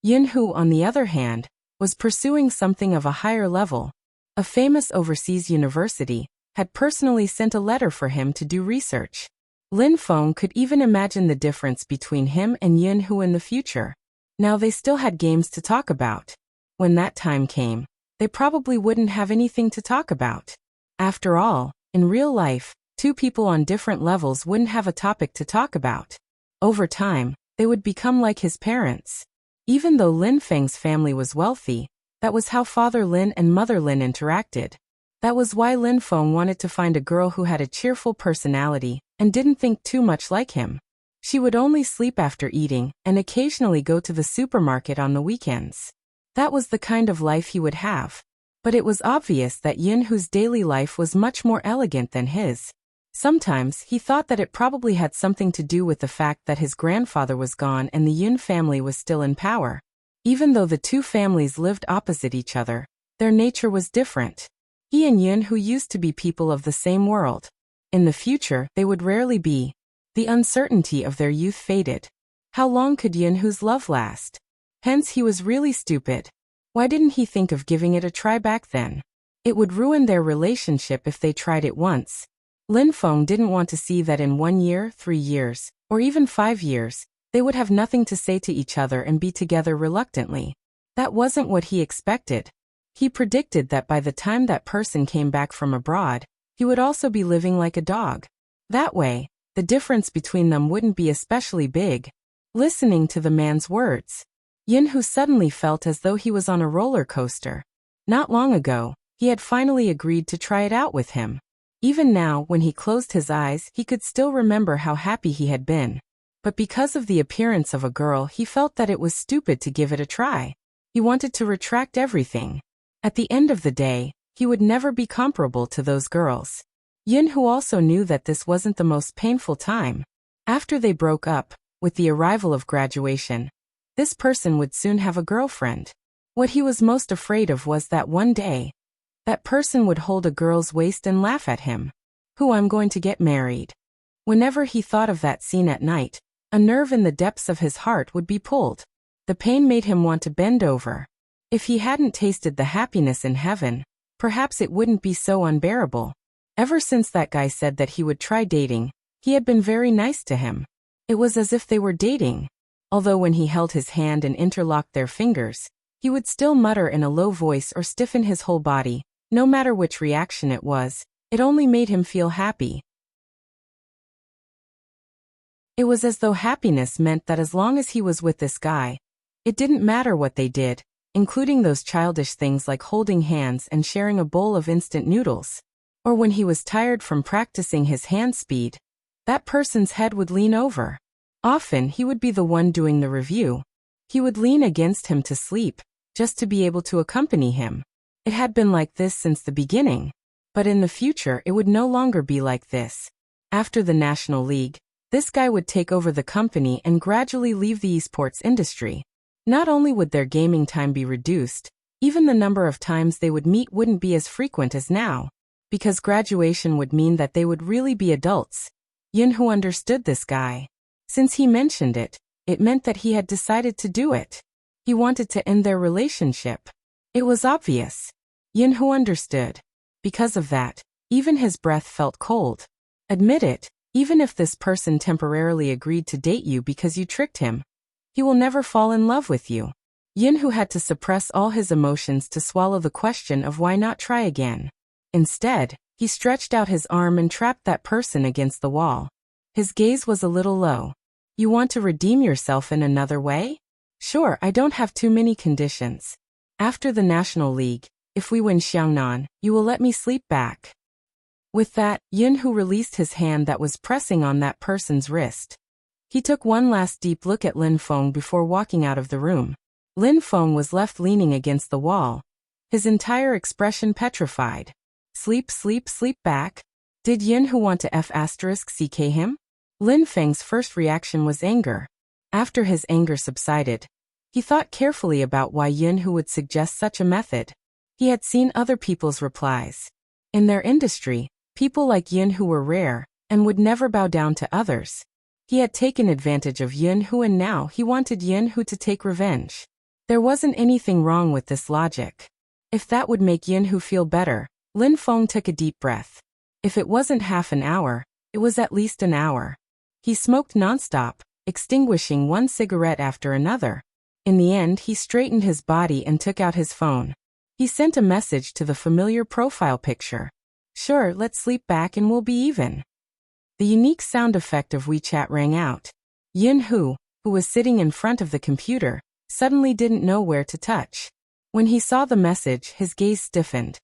Yun Hu, on the other hand, was pursuing something of a higher level. A famous overseas university had personally sent a letter for him to do research. Lin Feng could even imagine the difference between him and Yun Hu in the future. Now they still had games to talk about. When that time came, they probably wouldn't have anything to talk about. After all, in real life, two people on different levels wouldn't have a topic to talk about. Over time, they would become like his parents. Even though Lin Feng's family was wealthy, that was how Father Lin and Mother Lin interacted. That was why Lin Feng wanted to find a girl who had a cheerful personality and didn't think too much like him. She would only sleep after eating and occasionally go to the supermarket on the weekends. That was the kind of life he would have. But it was obvious that Yun Hu's daily life was much more elegant than his. Sometimes he thought that it probably had something to do with the fact that his grandfather was gone and the Yun family was still in power. Even though the two families lived opposite each other, their nature was different. He and Yun Hu used to be people of the same world. In the future, they would rarely be. The uncertainty of their youth faded. How long could Yun Hu's love last? Hence he was really stupid. Why didn't he think of giving it a try back then? It would ruin their relationship if they tried it once. Lin Feng didn't want to see that in 1 year, 3 years, or even 5 years, they would have nothing to say to each other and be together reluctantly. That wasn't what he expected. He predicted that by the time that person came back from abroad, he would also be living like a dog. That way, the difference between them wouldn't be especially big. Listening to the man's words, Yun Hu suddenly felt as though he was on a roller coaster. Not long ago, he had finally agreed to try it out with him. Even now, when he closed his eyes, he could still remember how happy he had been. But because of the appearance of a girl, he felt that it was stupid to give it a try. He wanted to retract everything. At the end of the day, he would never be comparable to those girls. Yun Hu also knew that this wasn't the most painful time. After they broke up, with the arrival of graduation, this person would soon have a girlfriend. What he was most afraid of was that one day, that person would hold a girl's waist and laugh at him. I'm going to get married. Whenever he thought of that scene at night, a nerve in the depths of his heart would be pulled. The pain made him want to bend over. If he hadn't tasted the happiness in heaven, perhaps it wouldn't be so unbearable. Ever since that guy said that he would try dating, he had been very nice to him. It was as if they were dating. Although when he held his hand and interlocked their fingers, he would still mutter in a low voice or stiffen his whole body. No matter which reaction it was, it only made him feel happy. It was as though happiness meant that as long as he was with this guy, it didn't matter what they did, including those childish things like holding hands and sharing a bowl of instant noodles. Or when he was tired from practicing his hand speed, that person's head would lean over. Often he would be the one doing the review. He would lean against him to sleep, just to be able to accompany him. It had been like this since the beginning. But in the future it would no longer be like this. After the National League, this guy would take over the company and gradually leave the esports industry. Not only would their gaming time be reduced, even the number of times they would meet wouldn't be as frequent as now, because graduation would mean that they would really be adults. Yunho understood this guy. Since he mentioned it, it meant that he had decided to do it. He wanted to end their relationship. It was obvious. Yunho understood. Because of that, even his breath felt cold. Admit it, even if this person temporarily agreed to date you because you tricked him, he will never fall in love with you. Yunho had to suppress all his emotions to swallow the question of why not try again. Instead, he stretched out his arm and trapped that person against the wall. His gaze was a little low. You want to redeem yourself in another way? Sure, I don't have too many conditions. After the National League, if we win Xiangnan, you will let me sleep back. With that, Yunho released his hand that was pressing on that person's wrist. He took one last deep look at Lin Feng before walking out of the room. Lin Feng was left leaning against the wall, his entire expression petrified. Sleep, sleep, sleep back? Did Yunho want to *CK him? Lin Feng's first reaction was anger. After his anger subsided, he thought carefully about why Yunho would suggest such a method. He had seen other people's replies. In their industry, people like Yunho were rare and would never bow down to others. He had taken advantage of Yunho and now he wanted Yunho to take revenge. There wasn't anything wrong with this logic. If that would make Yunho feel better, Lin Feng took a deep breath. If it wasn't half an hour, it was at least an hour. He smoked nonstop, extinguishing one cigarette after another. In the end, he straightened his body and took out his phone. He sent a message to the familiar profile picture. Sure, let's sleep back and we'll be even. The unique sound effect of WeChat rang out. Yunho, who was sitting in front of the computer, suddenly didn't know where to touch. When he saw the message, his gaze stiffened.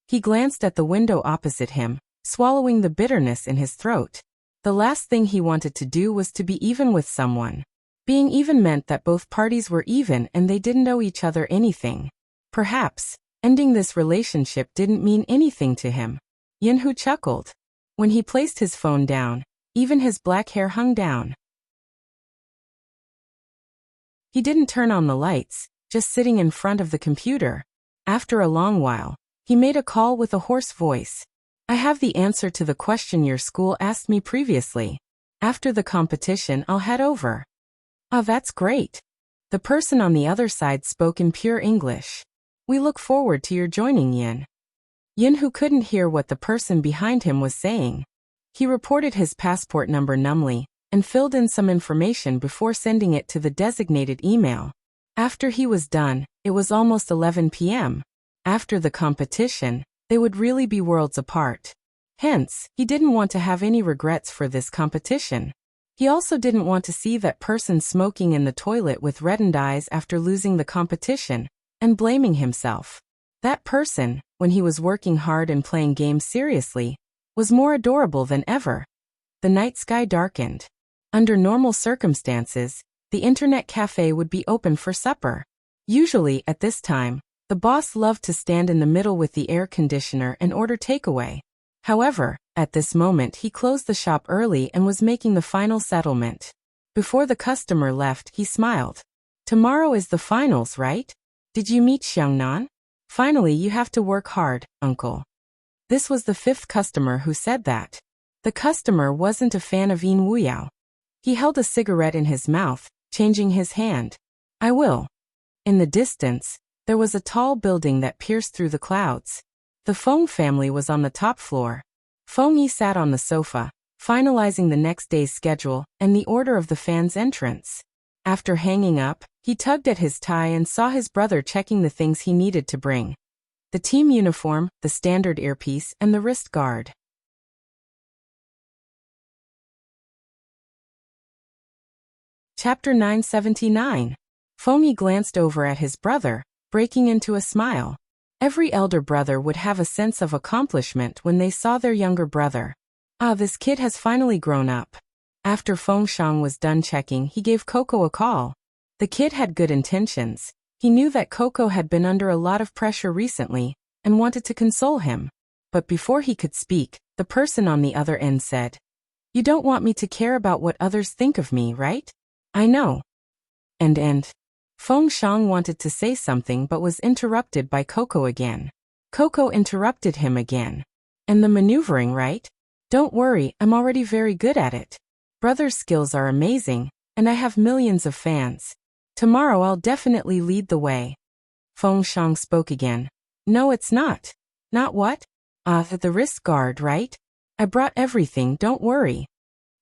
He glanced at the window opposite him, swallowing the bitterness in his throat. The last thing he wanted to do was to be even with someone. Being even meant that both parties were even and they didn't owe each other anything. Perhaps, ending this relationship didn't mean anything to him. Yunho chuckled. When he placed his phone down, even his black hair hung down. He didn't turn on the lights, just sitting in front of the computer. After a long while, he made a call with a hoarse voice. I have the answer to the question your school asked me previously. After the competition, I'll head over. Ah, that's great. The person on the other side spoke in pure English. We look forward to your joining, Yin. Yunho couldn't hear what the person behind him was saying. He reported his passport number numbly and filled in some information before sending it to the designated email. After he was done, it was almost 11 p.m. After the competition, they would really be worlds apart. Hence, he didn't want to have any regrets for this competition. He also didn't want to see that person smoking in the toilet with reddened eyes after losing the competition and blaming himself. That person, when he was working hard and playing games seriously, was more adorable than ever. The night sky darkened. Under normal circumstances, the internet cafe would be open for supper. Usually, at this time, the boss loved to stand in the middle with the air conditioner and order takeaway. However, at this moment he closed the shop early and was making the final settlement. Before the customer left, he smiled. Tomorrow is the finals, right? Did you meet Xiangnan? Finally, you have to work hard, uncle. This was the fifth customer who said that. The customer wasn't a fan of Yin Wuyao. He held a cigarette in his mouth, changing his hand. I will. In the distance, there was a tall building that pierced through the clouds. The Feng family was on the top floor. Feng Yi sat on the sofa, finalizing the next day's schedule and the order of the fans' entrance. After hanging up, he tugged at his tie and saw his brother checking the things he needed to bring. The team uniform, the standard earpiece, and the wrist guard. Chapter 979. Fengyi glanced over at his brother, breaking into a smile. Every elder brother would have a sense of accomplishment when they saw their younger brother. Ah, this kid has finally grown up. After Feng Shang was done checking, he gave Coco a call. The kid had good intentions. He knew that Coco had been under a lot of pressure recently, and wanted to console him. But before he could speak, the person on the other end said, "You don't want me to care about what others think of me, right?" "I know." And. Feng Shang wanted to say something but was interrupted by Coco again. Coco interrupted him again. "And the maneuvering, right? Don't worry, I'm already very good at it. Brother's skills are amazing, and I have millions of fans. Tomorrow I'll definitely lead the way." Feng Shang spoke again. "No, it's not." "Not what?" The wrist guard, right? I brought everything, don't worry."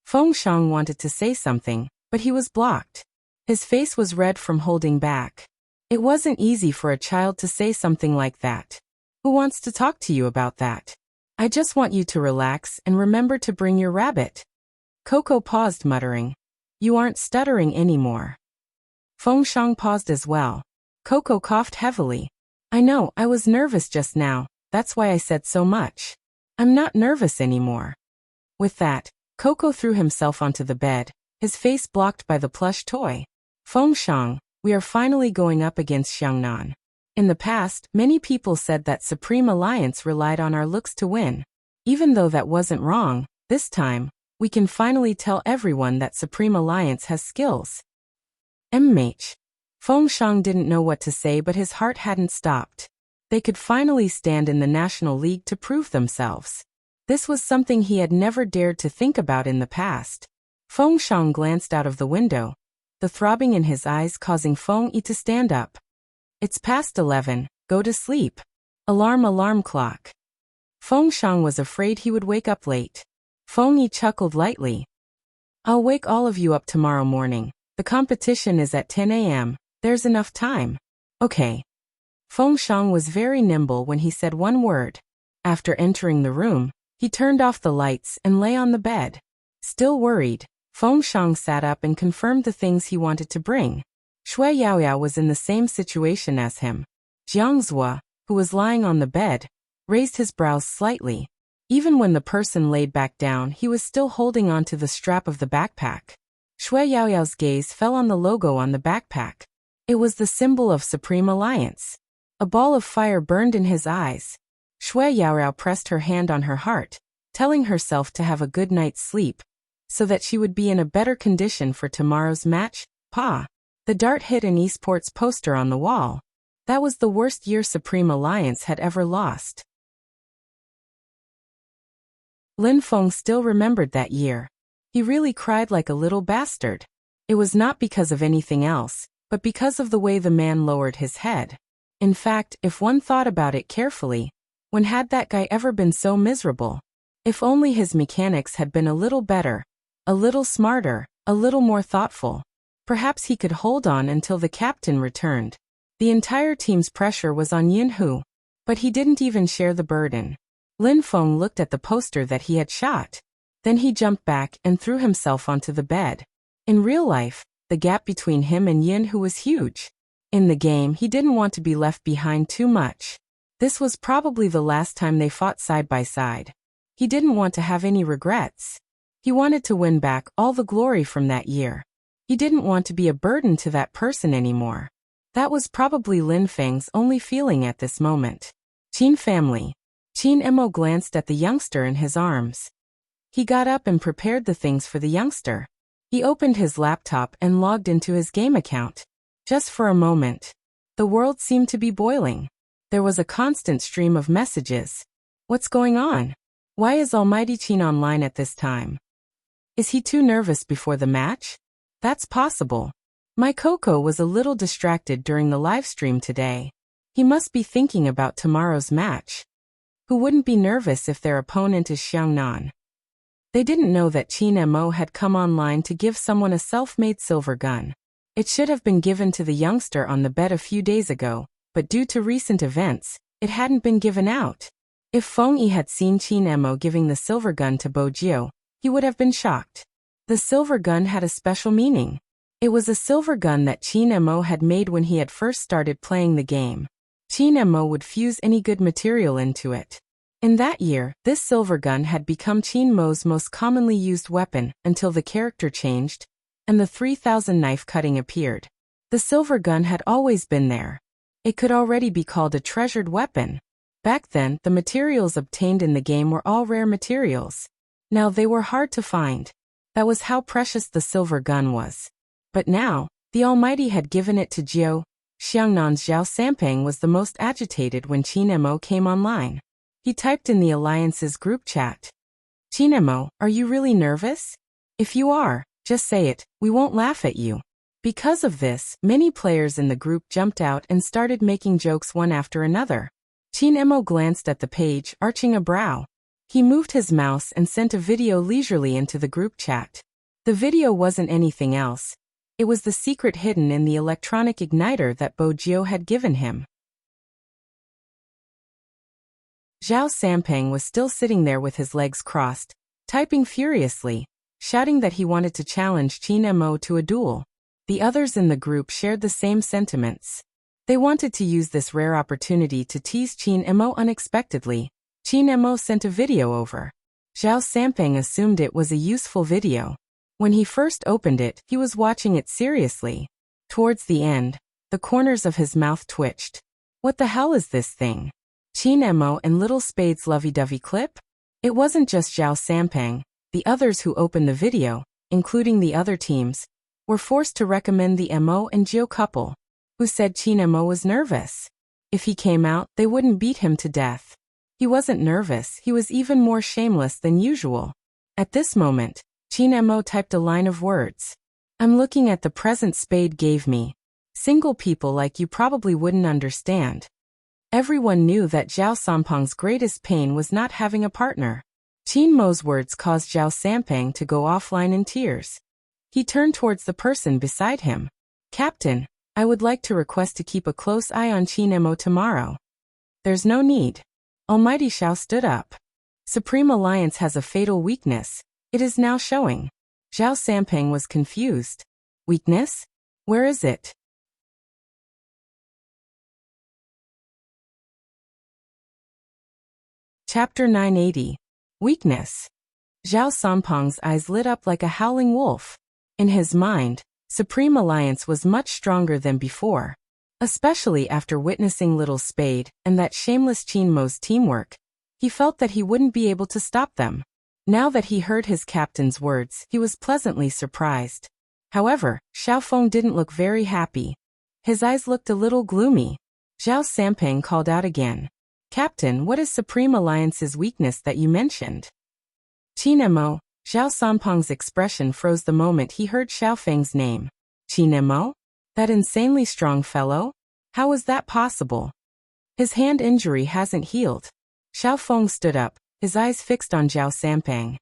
Feng Shang wanted to say something, but he was blocked. His face was red from holding back. It wasn't easy for a child to say something like that. "Who wants to talk to you about that? I just want you to relax and remember to bring your rabbit." Coco paused, muttering, "You aren't stuttering anymore." Feng Shang paused as well. Coco coughed heavily. "I know, I was nervous just now, that's why I said so much. I'm not nervous anymore." With that, Coco threw himself onto the bed, his face blocked by the plush toy. "Feng Shang, we are finally going up against Xiangnan. In the past, many people said that Supreme Alliance relied on our looks to win. Even though that wasn't wrong, this time, we can finally tell everyone that Supreme Alliance has skills." Feng Shang didn't know what to say, but his heart hadn't stopped. They could finally stand in the National League to prove themselves. This was something he had never dared to think about in the past. Feng Shang glanced out of the window, the throbbing in his eyes causing Feng Yi to stand up. "It's past 11, go to sleep. Alarm clock." Feng Shang was afraid he would wake up late. Feng Yi chuckled lightly. "I'll wake all of you up tomorrow morning. The competition is at 10 a.m., there's enough time." "Okay." Feng Shang was very nimble when he said one word. After entering the room, he turned off the lights and lay on the bed. Still worried, Feng Shang sat up and confirmed the things he wanted to bring. Shui Yaoyao was in the same situation as him. Jiang Zhua, who was lying on the bed, raised his brows slightly. Even when the person laid back down, he was still holding on to the strap of the backpack. Shui Yaoyao's gaze fell on the logo on the backpack. It was the symbol of Supreme Alliance. A ball of fire burned in his eyes. Shui Yaoyao pressed her hand on her heart, telling herself to have a good night's sleep, so that she would be in a better condition for tomorrow's match. The dart hit an esports poster on the wall. That was the worst year Supreme Alliance had ever lost. Lin Feng still remembered that year. He really cried like a little bastard. It was not because of anything else, but because of the way the man lowered his head. In fact, if one thought about it carefully, when had that guy ever been so miserable? If only his mechanics had been a little better, a little smarter, a little more thoughtful. Perhaps he could hold on until the captain returned. The entire team's pressure was on Yinhu, but he didn't even share the burden. Lin Feng looked at the poster that he had shot. Then he jumped back and threw himself onto the bed. In real life, the gap between him and Yinhu was huge. In the game, he didn't want to be left behind too much. This was probably the last time they fought side by side. He didn't want to have any regrets. He wanted to win back all the glory from that year. He didn't want to be a burden to that person anymore. That was probably Lin Feng's only feeling at this moment. Qin family. Qin Emo glanced at the youngster in his arms. He got up and prepared the things for the youngster. He opened his laptop and logged into his game account. Just for a moment, the world seemed to be boiling. There was a constant stream of messages. What's going on? Why is Almighty Qin online at this time? Is he too nervous before the match? That's possible. My Coco was a little distracted during the live stream today. He must be thinking about tomorrow's match. Who wouldn't be nervous if their opponent is Xiangnan? They didn't know that Qin Mo had come online to give someone a self-made silver gun. It should have been given to the youngster on the bed a few days ago, but due to recent events, it hadn't been given out. If Feng Yi had seen Qin Mo giving the silver gun to Bo Jiu, he would have been shocked. The silver gun had a special meaning. It was a silver gun that Qin Mo had made when he had first started playing the game. Qin Mo would fuse any good material into it. In that year, this silver gun had become Qin Mo's most commonly used weapon until the character changed, and the 3000 knife cutting appeared. The silver gun had always been there. It could already be called a treasured weapon. Back then, the materials obtained in the game were all rare materials. Now they were hard to find. That was how precious the silver gun was. But now, the Almighty had given it to Jiao. Xiangnan's Zhao Sampang was the most agitated when Qin Mo came online. He typed in the Alliance's group chat. Qin Mo, are you really nervous? If you are, just say it, we won't laugh at you. Because of this, many players in the group jumped out and started making jokes one after another. Qin Mo glanced at the page, arching a brow. He moved his mouse and sent a video leisurely into the group chat. The video wasn't anything else. It was the secret hidden in the electronic igniter that Bo Jiao had given him. Zhao Sampang was still sitting there with his legs crossed, typing furiously, shouting that he wanted to challenge Qin Mo to a duel. The others in the group shared the same sentiments. They wanted to use this rare opportunity to tease Qin Mo unexpectedly. Qin Mo sent a video over. Zhao Sampang assumed it was a useful video. When he first opened it, he was watching it seriously. Towards the end, the corners of his mouth twitched. What the hell is this thing? Qin Mo and Little Spade's lovey-dovey clip? It wasn't just Zhao Sampang. The others who opened the video, including the other teams, were forced to recommend the Mo and Jiao couple, who said Qin Mo was nervous. If he came out, they wouldn't beat him to death. He wasn't nervous, he was even more shameless than usual. At this moment, Qin Mo typed a line of words. I'm looking at the present Spade gave me. Single people like you probably wouldn't understand. Everyone knew that Zhao Sampang's greatest pain was not having a partner. Qin Mo's words caused Zhao Sampang to go offline in tears. He turned towards the person beside him. Captain, I would like to request to keep a close eye on Qin Mo tomorrow. There's no need. Almighty Xiao stood up. Supreme Alliance has a fatal weakness. It is now showing. Zhao Sampang was confused. Weakness? Where is it? Chapter 980. Weakness. Zhao Sampang's eyes lit up like a howling wolf. In his mind, Supreme Alliance was much stronger than before. Especially after witnessing Little Spade and that shameless Qin Mo's teamwork, he felt that he wouldn't be able to stop them. Now that he heard his captain's words, he was pleasantly surprised. However, Xiaofeng didn't look very happy. His eyes looked a little gloomy. Zhao Sampang called out again. Captain, what is Supreme Alliance's weakness that you mentioned? Qin Mo. Zhao Sampang's expression froze the moment he heard Xiaofeng's name. Qin Mo? That insanely strong fellow? How was that possible? His hand injury hasn't healed. Xiaofeng stood up, his eyes fixed on Zhao Sampang.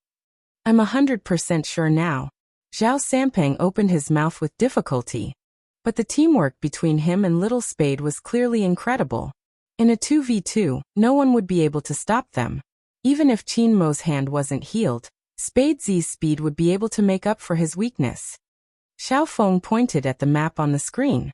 I'm 100% sure now. Zhao Sampang opened his mouth with difficulty. But the teamwork between him and Little Spade was clearly incredible. In a 2v2, no one would be able to stop them. Even if Qin Mo's hand wasn't healed, Spade Z's speed would be able to make up for his weakness. Xiaofeng pointed at the map on the screen.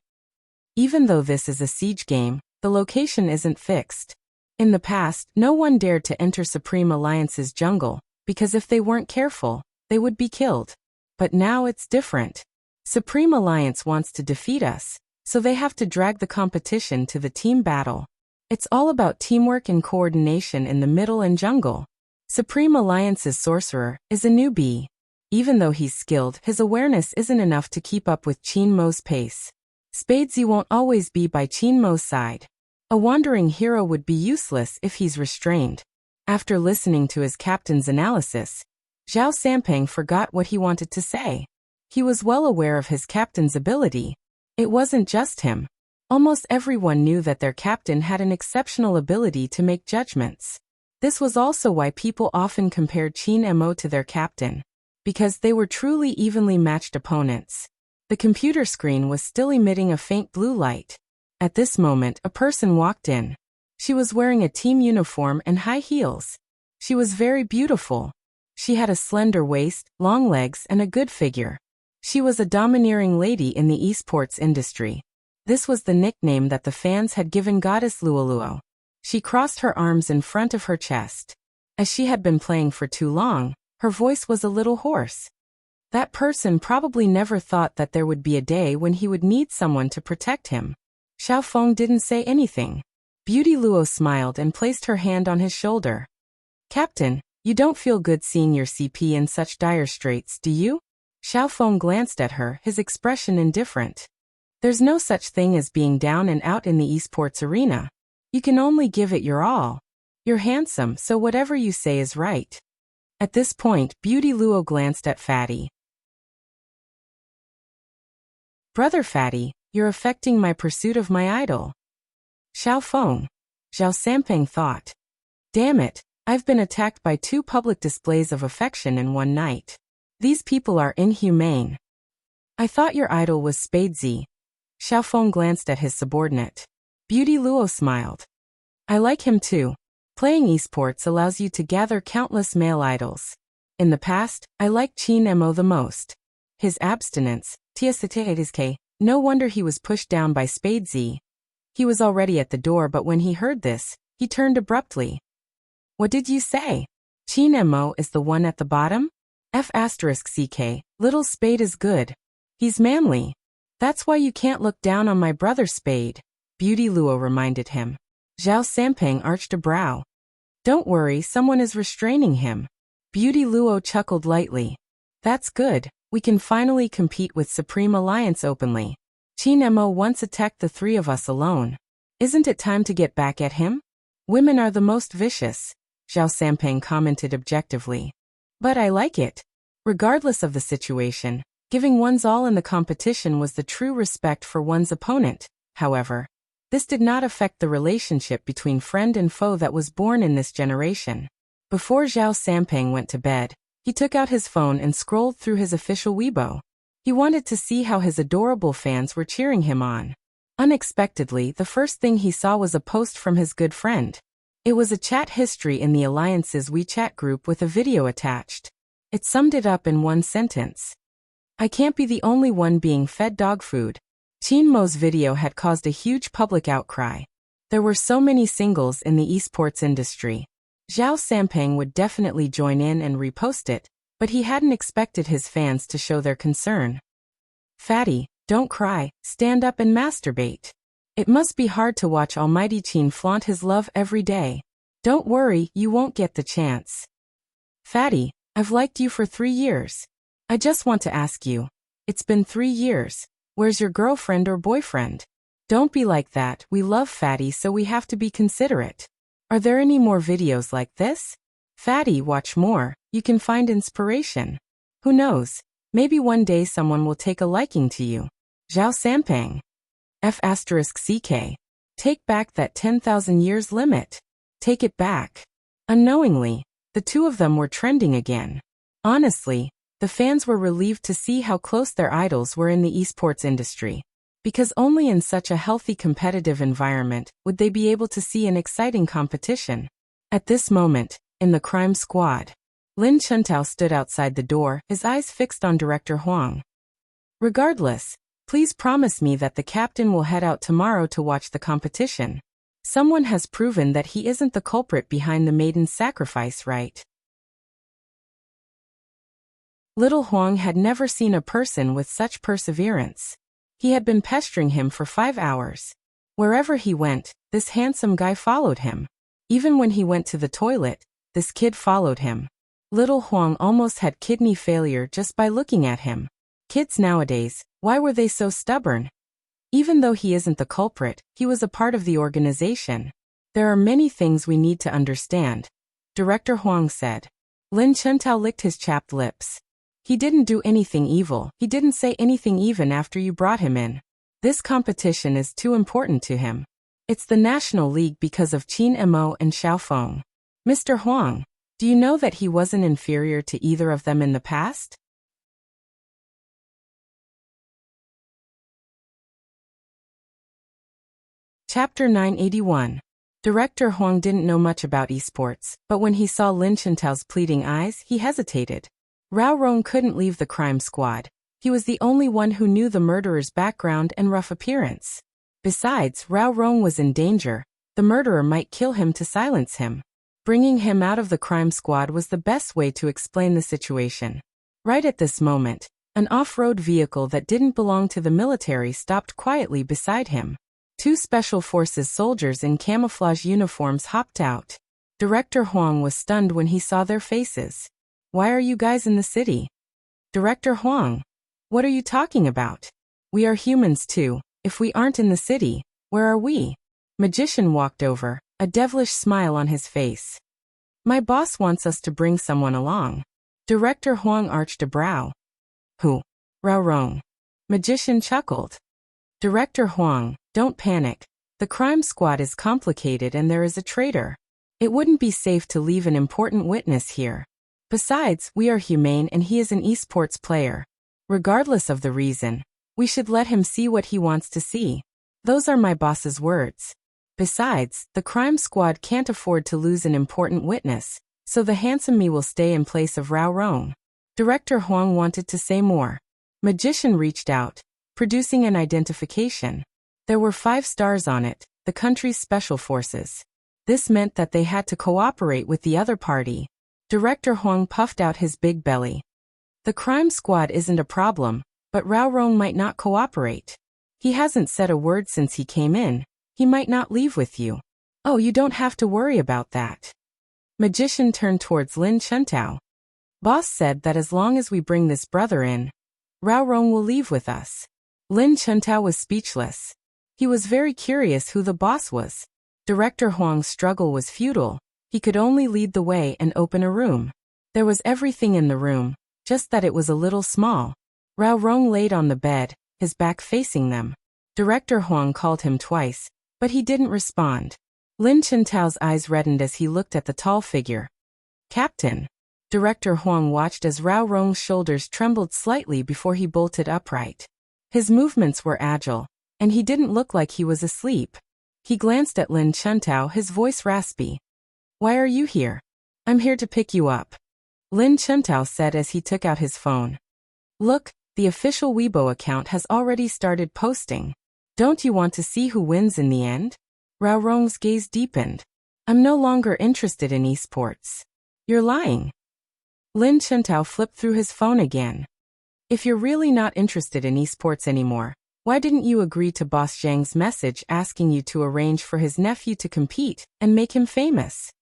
Even though this is a siege game, the location isn't fixed. In the past, no one dared to enter Supreme Alliance's jungle, because if they weren't careful, they would be killed. But now it's different. Supreme Alliance wants to defeat us, so they have to drag the competition to the team battle. It's all about teamwork and coordination in the middle and jungle. Supreme Alliance's sorcerer is a newbie. Even though he's skilled, his awareness isn't enough to keep up with Qin Mo's pace. Spadesy won't always be by Qin Mo's side. A wandering hero would be useless if he's restrained. After listening to his captain's analysis, Zhao Sampang forgot what he wanted to say. He was well aware of his captain's ability. It wasn't just him. Almost everyone knew that their captain had an exceptional ability to make judgments. This was also why people often compared Qin Mo to their captain, because they were truly evenly matched opponents. The computer screen was still emitting a faint blue light. At this moment, a person walked in. She was wearing a team uniform and high heels. She was very beautiful. She had a slender waist, long legs, and a good figure. She was a domineering lady in the esports industry. This was the nickname that the fans had given Goddess Luoluo. She crossed her arms in front of her chest. As she had been playing for too long, her voice was a little hoarse. That person probably never thought that there would be a day when he would need someone to protect him. Xiaofeng didn't say anything. Beauty Luo smiled and placed her hand on his shoulder. Captain, you don't feel good seeing your CP in such dire straits, do you? Xiaofeng glanced at her, his expression indifferent. There's no such thing as being down and out in the esports arena. You can only give it your all. You're handsome, so whatever you say is right. At this point, Beauty Luo glanced at Fatty. Brother Fatty, you're affecting my pursuit of my idol. Xiaofeng. Zhao Sampeng thought. Damn it, I've been attacked by 2 public displays of affection in one night. These people are inhumane. I thought your idol was Spadesy. Xiaofeng glanced at his subordinate. Beauty Luo smiled. I like him too. Playing esports allows you to gather countless male idols. In the past, I liked Qin Mo the most. His abstinence, no wonder he was pushed down by Spadesy. He was already at the door, but when he heard this, he turned abruptly. What did you say? Qin Mo is the one at the bottom? F***ck, little Spade is good. He's manly. That's why you can't look down on my brother Spade, Beauty Luo reminded him. Zhao Sampeng arched a brow. Don't worry, someone is restraining him. Beauty Luo chuckled lightly. That's good, we can finally compete with Supreme Alliance openly. Qin Mo once attacked the 3 of us alone. Isn't it time to get back at him? Women are the most vicious, Zhao Sampeng commented objectively. But I like it. Regardless of the situation, giving one's all in the competition was the true respect for one's opponent. However, this did not affect the relationship between friend and foe that was born in this generation. Before Zhao Sampeng went to bed, he took out his phone and scrolled through his official Weibo. He wanted to see how his adorable fans were cheering him on. Unexpectedly, the first thing he saw was a post from his good friend. It was a chat history in the Alliance's WeChat group with a video attached. It summed it up in one sentence. I can't be the only one being fed dog food. Qin Mo's video had caused a huge public outcry. There were so many singles in the esports industry. Zhao Sampeng would definitely join in and repost it, but he hadn't expected his fans to show their concern. Fatty, don't cry, stand up and masturbate. It must be hard to watch Almighty Qin flaunt his love every day. Don't worry, you won't get the chance. Fatty, I've liked you for 3 years. I just want to ask you. It's been 3 years. Where's your girlfriend or boyfriend? Don't be like that, we love Fatty, so we have to be considerate. Are there any more videos like this? Fatty, watch more, you can find inspiration. Who knows, maybe one day someone will take a liking to you. Zhao Sampeng. F***ck. Take back that 10,000 years limit. Take it back. Unknowingly, the 2 of them were trending again. Honestly, the fans were relieved to see how close their idols were in the esports industry. Because only in such a healthy competitive environment would they be able to see an exciting competition. At this moment, in the crime squad, Lin Chuntao stood outside the door, his eyes fixed on Director Huang. Regardless, please promise me that the captain will head out tomorrow to watch the competition. Someone has proven that he isn't the culprit behind the maiden's sacrifice, right? Little Huang had never seen a person with such perseverance. He had been pestering him for 5 hours. Wherever he went, this handsome guy followed him. Even when he went to the toilet, this kid followed him. Little Huang almost had kidney failure just by looking at him. Kids nowadays, why were they so stubborn? Even though he isn't the culprit, he was a part of the organization. There are many things we need to understand, Director Huang said. Lin Chuntao licked his chapped lips. He didn't do anything evil, he didn't say anything even after you brought him in. This competition is too important to him. It's the National League because of Qin Mo and Xiaofeng. Mr. Huang, do you know that he wasn't inferior to either of them in the past? Chapter 981. Director Huang didn't know much about esports, but when he saw Lin Chuntao's pleading eyes, he hesitated. Rao Rong couldn't leave the crime squad. He was the only one who knew the murderer's background and rough appearance. Besides, Rao Rong was in danger. The murderer might kill him to silence him. Bringing him out of the crime squad was the best way to explain the situation. Right at this moment, an off-road vehicle that didn't belong to the military stopped quietly beside him. Two Special Forces soldiers in camouflage uniforms hopped out. Director Huang was stunned when he saw their faces. "Why are you guys in the city?" "Director Huang, what are you talking about? We are humans too. If we aren't in the city, where are we?" Magician walked over, a devilish smile on his face. "My boss wants us to bring someone along." Director Huang arched a brow. "Who?" "Rao Rong." Magician chuckled. "Director Huang, don't panic. The crime squad is complicated and there is a traitor. It wouldn't be safe to leave an important witness here. Besides, we are humane and he is an esports player. Regardless of the reason, we should let him see what he wants to see. Those are my boss's words. Besides, the crime squad can't afford to lose an important witness, so the handsome me will stay in place of Rao Rong." Director Huang wanted to say more. Magician reached out, producing an identification. There were 5 stars on it, the country's special forces. This meant that they had to cooperate with the other party. Director Huang puffed out his big belly. "The crime squad isn't a problem, but Rao Rong might not cooperate. He hasn't said a word since he came in. He might not leave with you." "Oh, you don't have to worry about that." Magician turned towards Lin Chuntao. "Boss said that as long as we bring this brother in, Rao Rong will leave with us." Lin Chuntao was speechless. He was very curious who the boss was. Director Huang's struggle was futile. He could only lead the way and open a room. There was everything in the room, just that it was a little small. Rao Rong laid on the bed, his back facing them. Director Huang called him twice, but he didn't respond. Lin Chuntao's eyes reddened as he looked at the tall figure. "Captain." Director Huang watched as Rao Rong's shoulders trembled slightly before he bolted upright. His movements were agile, and he didn't look like he was asleep. He glanced at Lin Chuntao, his voice raspy. "Why are you here?" "I'm here to pick you up," Lin Chuntao said as he took out his phone. "Look, the official Weibo account has already started posting. Don't you want to see who wins in the end?" Rao Rong's gaze deepened. "I'm no longer interested in esports." "You're lying." Lin Chuntao flipped through his phone again. "If you're really not interested in esports anymore, why didn't you agree to Boss Zhang's message asking you to arrange for his nephew to compete and make him famous?"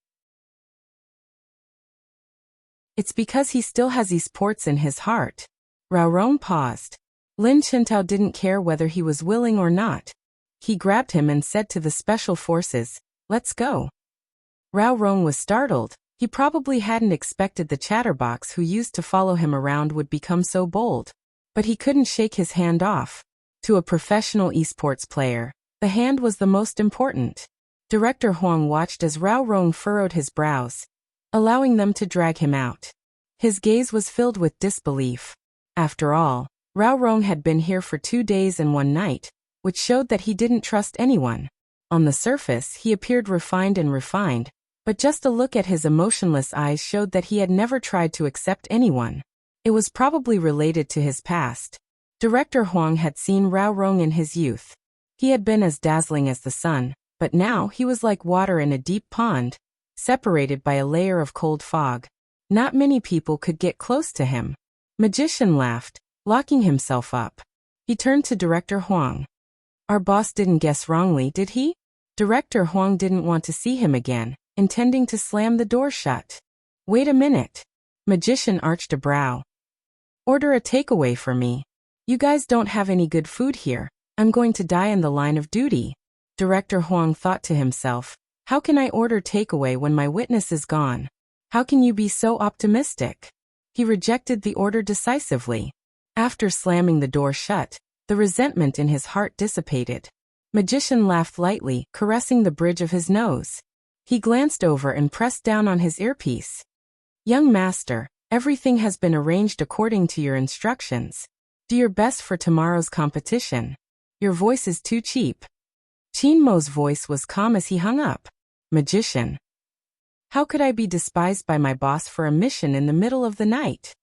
"It's because he still has esports in his heart." Rao Rong paused. Lin Chuntao didn't care whether he was willing or not. He grabbed him and said to the special forces, "Let's go." Rao Rong was startled. He probably hadn't expected the chatterbox who used to follow him around would become so bold. But he couldn't shake his hand off. To a professional esports player, the hand was the most important. Director Huang watched as Rao Rong furrowed his brows, allowing them to drag him out. His gaze was filled with disbelief. After all, Rao Rong had been here for 2 days and 1 night, which showed that he didn't trust anyone. On the surface, he appeared refined, but just a look at his emotionless eyes showed that he had never tried to accept anyone. It was probably related to his past. Director Huang had seen Rao Rong in his youth. He had been as dazzling as the sun, but now he was like water in a deep pond, separated by a layer of cold fog. Not many people could get close to him. Magician laughed, locking himself up. He turned to Director Huang. "Our boss didn't guess wrongly, did he?" Director Huang didn't want to see him again, intending to slam the door shut. "Wait a minute." Magician arched a brow. "Order a takeaway for me. You guys don't have any good food here. I'm going to die in the line of duty." Director Huang thought to himself, "How can I order takeaway when my witness is gone? How can you be so optimistic?" He rejected the order decisively. After slamming the door shut, the resentment in his heart dissipated. Magician laughed lightly, caressing the bridge of his nose. He glanced over and pressed down on his earpiece. "Young master, everything has been arranged according to your instructions. Do your best for tomorrow's competition. Your voice is too cheap." Qin Mo's voice was calm as he hung up. "Magician. How could I be despised by my boss for a mission in the middle of the night?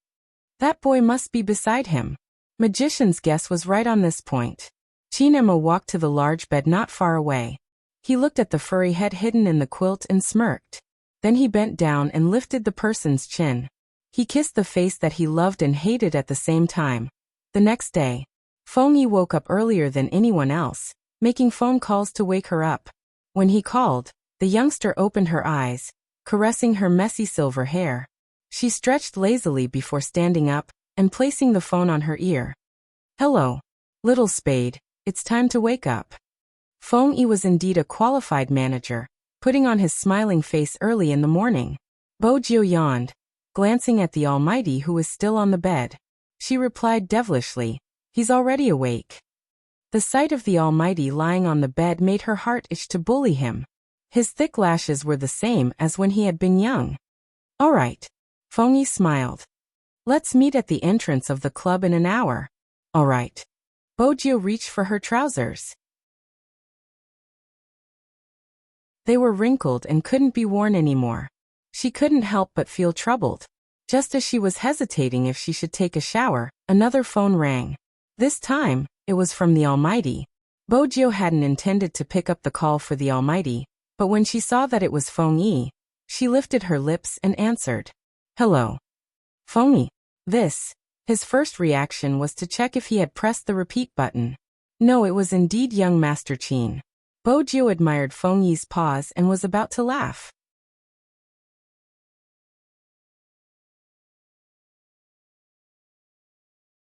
That boy must be beside him." Magician's guess was right on this point. Chin Emo walked to the large bed not far away. He looked at the furry head hidden in the quilt and smirked. Then he bent down and lifted the person's chin. He kissed the face that he loved and hated at the same time. The next day, Feng Yi woke up earlier than anyone else, making phone calls to wake her up. When he called, the youngster opened her eyes, caressing her messy silver hair. She stretched lazily before standing up and placing the phone on her ear. "Hello, little spade, it's time to wake up." Feng Yi was indeed a qualified manager, putting on his smiling face early in the morning. Bojiu yawned, glancing at the Almighty who was still on the bed. She replied devilishly, "He's already awake." The sight of the Almighty lying on the bed made her heart itch to bully him. His thick lashes were the same as when he had been young. "All right." Feng Yi smiled. "Let's meet at the entrance of the club in an hour." "All right." Bojiu reached for her trousers. They were wrinkled and couldn't be worn anymore. She couldn't help but feel troubled. Just as she was hesitating if she should take a shower, another phone rang. This time, it was from the Almighty. Bojiu hadn't intended to pick up the call for the Almighty, but when she saw that it was Feng Yi, she lifted her lips and answered. "Hello." "Feng Yi." His first reaction was to check if he had pressed the repeat button. No, it was indeed young Master Qin. Bojiu admired Feng Yi's pause and was about to laugh.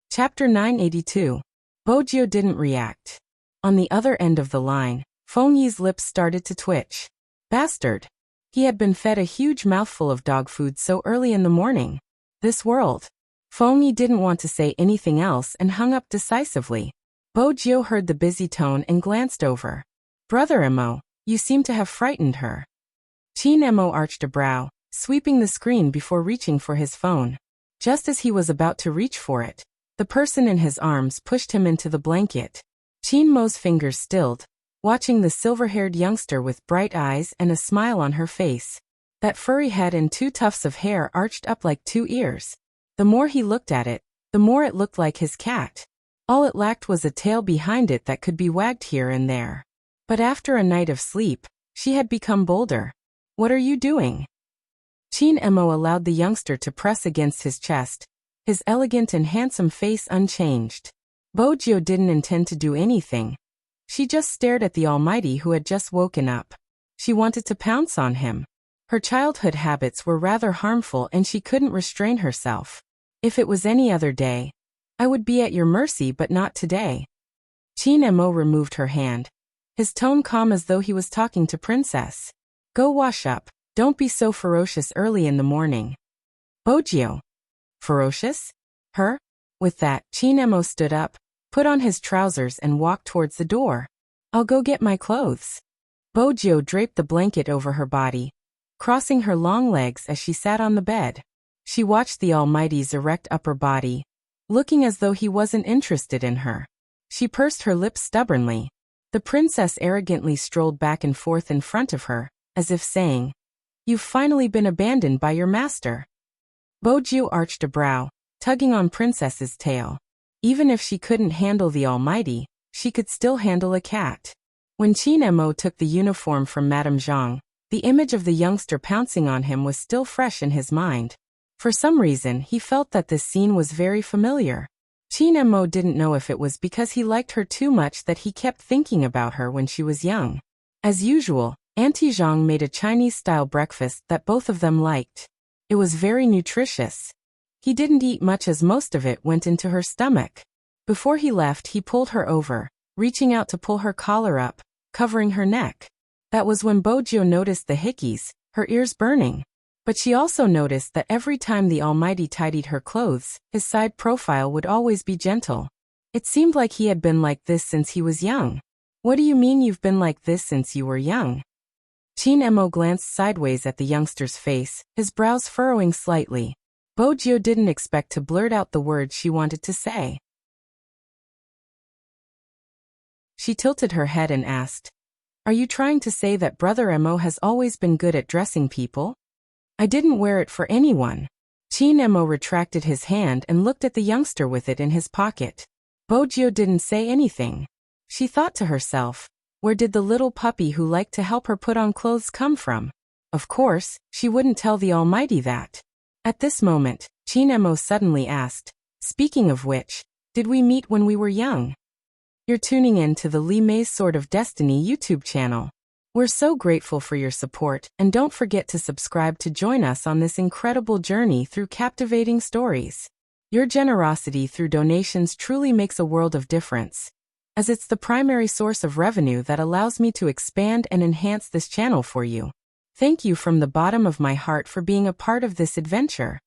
Chapter 982. Bojiu didn't react. On the other end of the line, Feng Yi's lips started to twitch. Bastard. He had been fed a huge mouthful of dog food so early in the morning. This world. Feng Yi didn't want to say anything else and hung up decisively. Bojiu heard the busy tone and glanced over. "Brother Emo, you seem to have frightened her." Qin Emo arched a brow, sweeping the screen before reaching for his phone. Just as he was about to reach for it, the person in his arms pushed him into the blanket. Qin Mo's fingers stilled, watching the silver-haired youngster with bright eyes and a smile on her face. That furry head and two tufts of hair arched up like two ears. The more he looked at it, the more it looked like his cat. All it lacked was a tail behind it that could be wagged here and there. But after a night of sleep, she had become bolder. "What are you doing?" Qin Emo allowed the youngster to press against his chest, his elegant and handsome face unchanged. Bojiu didn't intend to do anything. She just stared at the Almighty who had just woken up. She wanted to pounce on him. Her childhood habits were rather harmful and she couldn't restrain herself. "If it was any other day, I would be at your mercy, but not today." Qin Emo removed her hand, his tone calm as though he was talking to Princess. "Go wash up, don't be so ferocious early in the morning." Bojiu. Ferocious? Her? With that, Qin Emo stood up, put on his trousers and walked towards the door. "I'll go get my clothes." Bojiu draped the blanket over her body, crossing her long legs as she sat on the bed. She watched the Almighty's erect upper body, looking as though he wasn't interested in her. She pursed her lips stubbornly. The princess arrogantly strolled back and forth in front of her, as if saying, "You've finally been abandoned by your master." Bojiu arched a brow, tugging on Princess's tail. Even if she couldn't handle the Almighty, she could still handle a cat. When Qin Emo took the uniform from Madame Zhang, the image of the youngster pouncing on him was still fresh in his mind. For some reason, he felt that this scene was very familiar. Qin Emo didn't know if it was because he liked her too much that he kept thinking about her when she was young. As usual, Auntie Zhang made a Chinese-style breakfast that both of them liked. It was very nutritious. He didn't eat much as most of it went into her stomach. Before he left, he pulled her over, reaching out to pull her collar up, covering her neck. That was when Bojiu noticed the hickeys, her ears burning. But she also noticed that every time the Almighty tidied her clothes, his side profile would always be gentle. It seemed like he had been like this since he was young. "What do you mean you've been like this since you were young?" Qin Emo glanced sideways at the youngster's face, his brows furrowing slightly. Bojiu didn't expect to blurt out the words she wanted to say. She tilted her head and asked, "Are you trying to say that Brother Emo has always been good at dressing people?" "I didn't wear it for anyone." Chinemo retracted his hand and looked at the youngster with it in his pocket. Bojio didn't say anything. She thought to herself, where did the little puppy who liked to help her put on clothes come from? Of course, she wouldn't tell the Almighty that. At this moment, Chinemo suddenly asked, speaking of which, did we meet when we were young? You're tuning in to the Li Mei's Sword of Destiny YouTube channel. We're so grateful for your support, and don't forget to subscribe to join us on this incredible journey through captivating stories. Your generosity through donations truly makes a world of difference, as it's the primary source of revenue that allows me to expand and enhance this channel for you. Thank you from the bottom of my heart for being a part of this adventure.